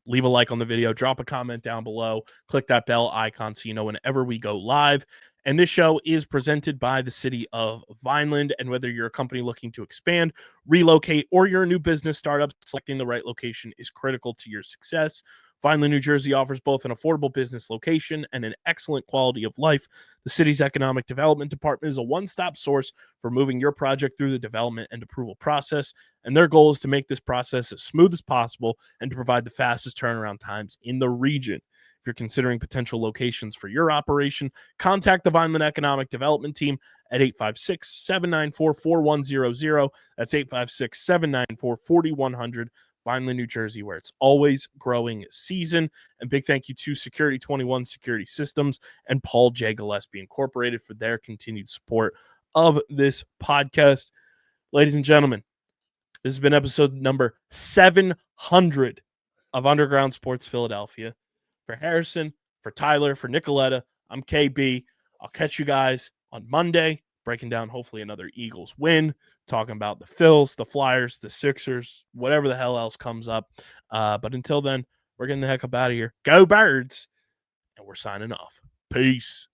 Leave a like on the video, drop a comment down below, click that bell icon so you know whenever we go live. And this show is presented by the city of Vineland. And whether you're a company looking to expand, relocate, or you're a new business startup, selecting the right location is critical to your success. Vineland, New Jersey offers both an affordable business location and an excellent quality of life. The city's economic development department is a one-stop source for moving your project through the development and approval process, and their goal is to make this process as smooth as possible and to provide the fastest turnaround times in the region. If you're considering potential locations for your operation, contact the Vineland Economic Development Team at 856-794-4100. That's 856-794-4100. Vineland, New Jersey, where it's always growing season. And big thank you to Security 21 Security Systems and Paul J. Gillespie Incorporated for their continued support of this podcast. Ladies and gentlemen, this has been episode number 700 of Underground Sports Philadelphia. For Harrison, for Tyler, for Nicoletta, I'm KB. I'll catch you guys on Monday, breaking down hopefully another Eagles win, talking about the Phils, the Flyers, the Sixers, whatever the hell else comes up. But until then, we're getting the heck up out of here. Go Birds! And we're signing off. Peace.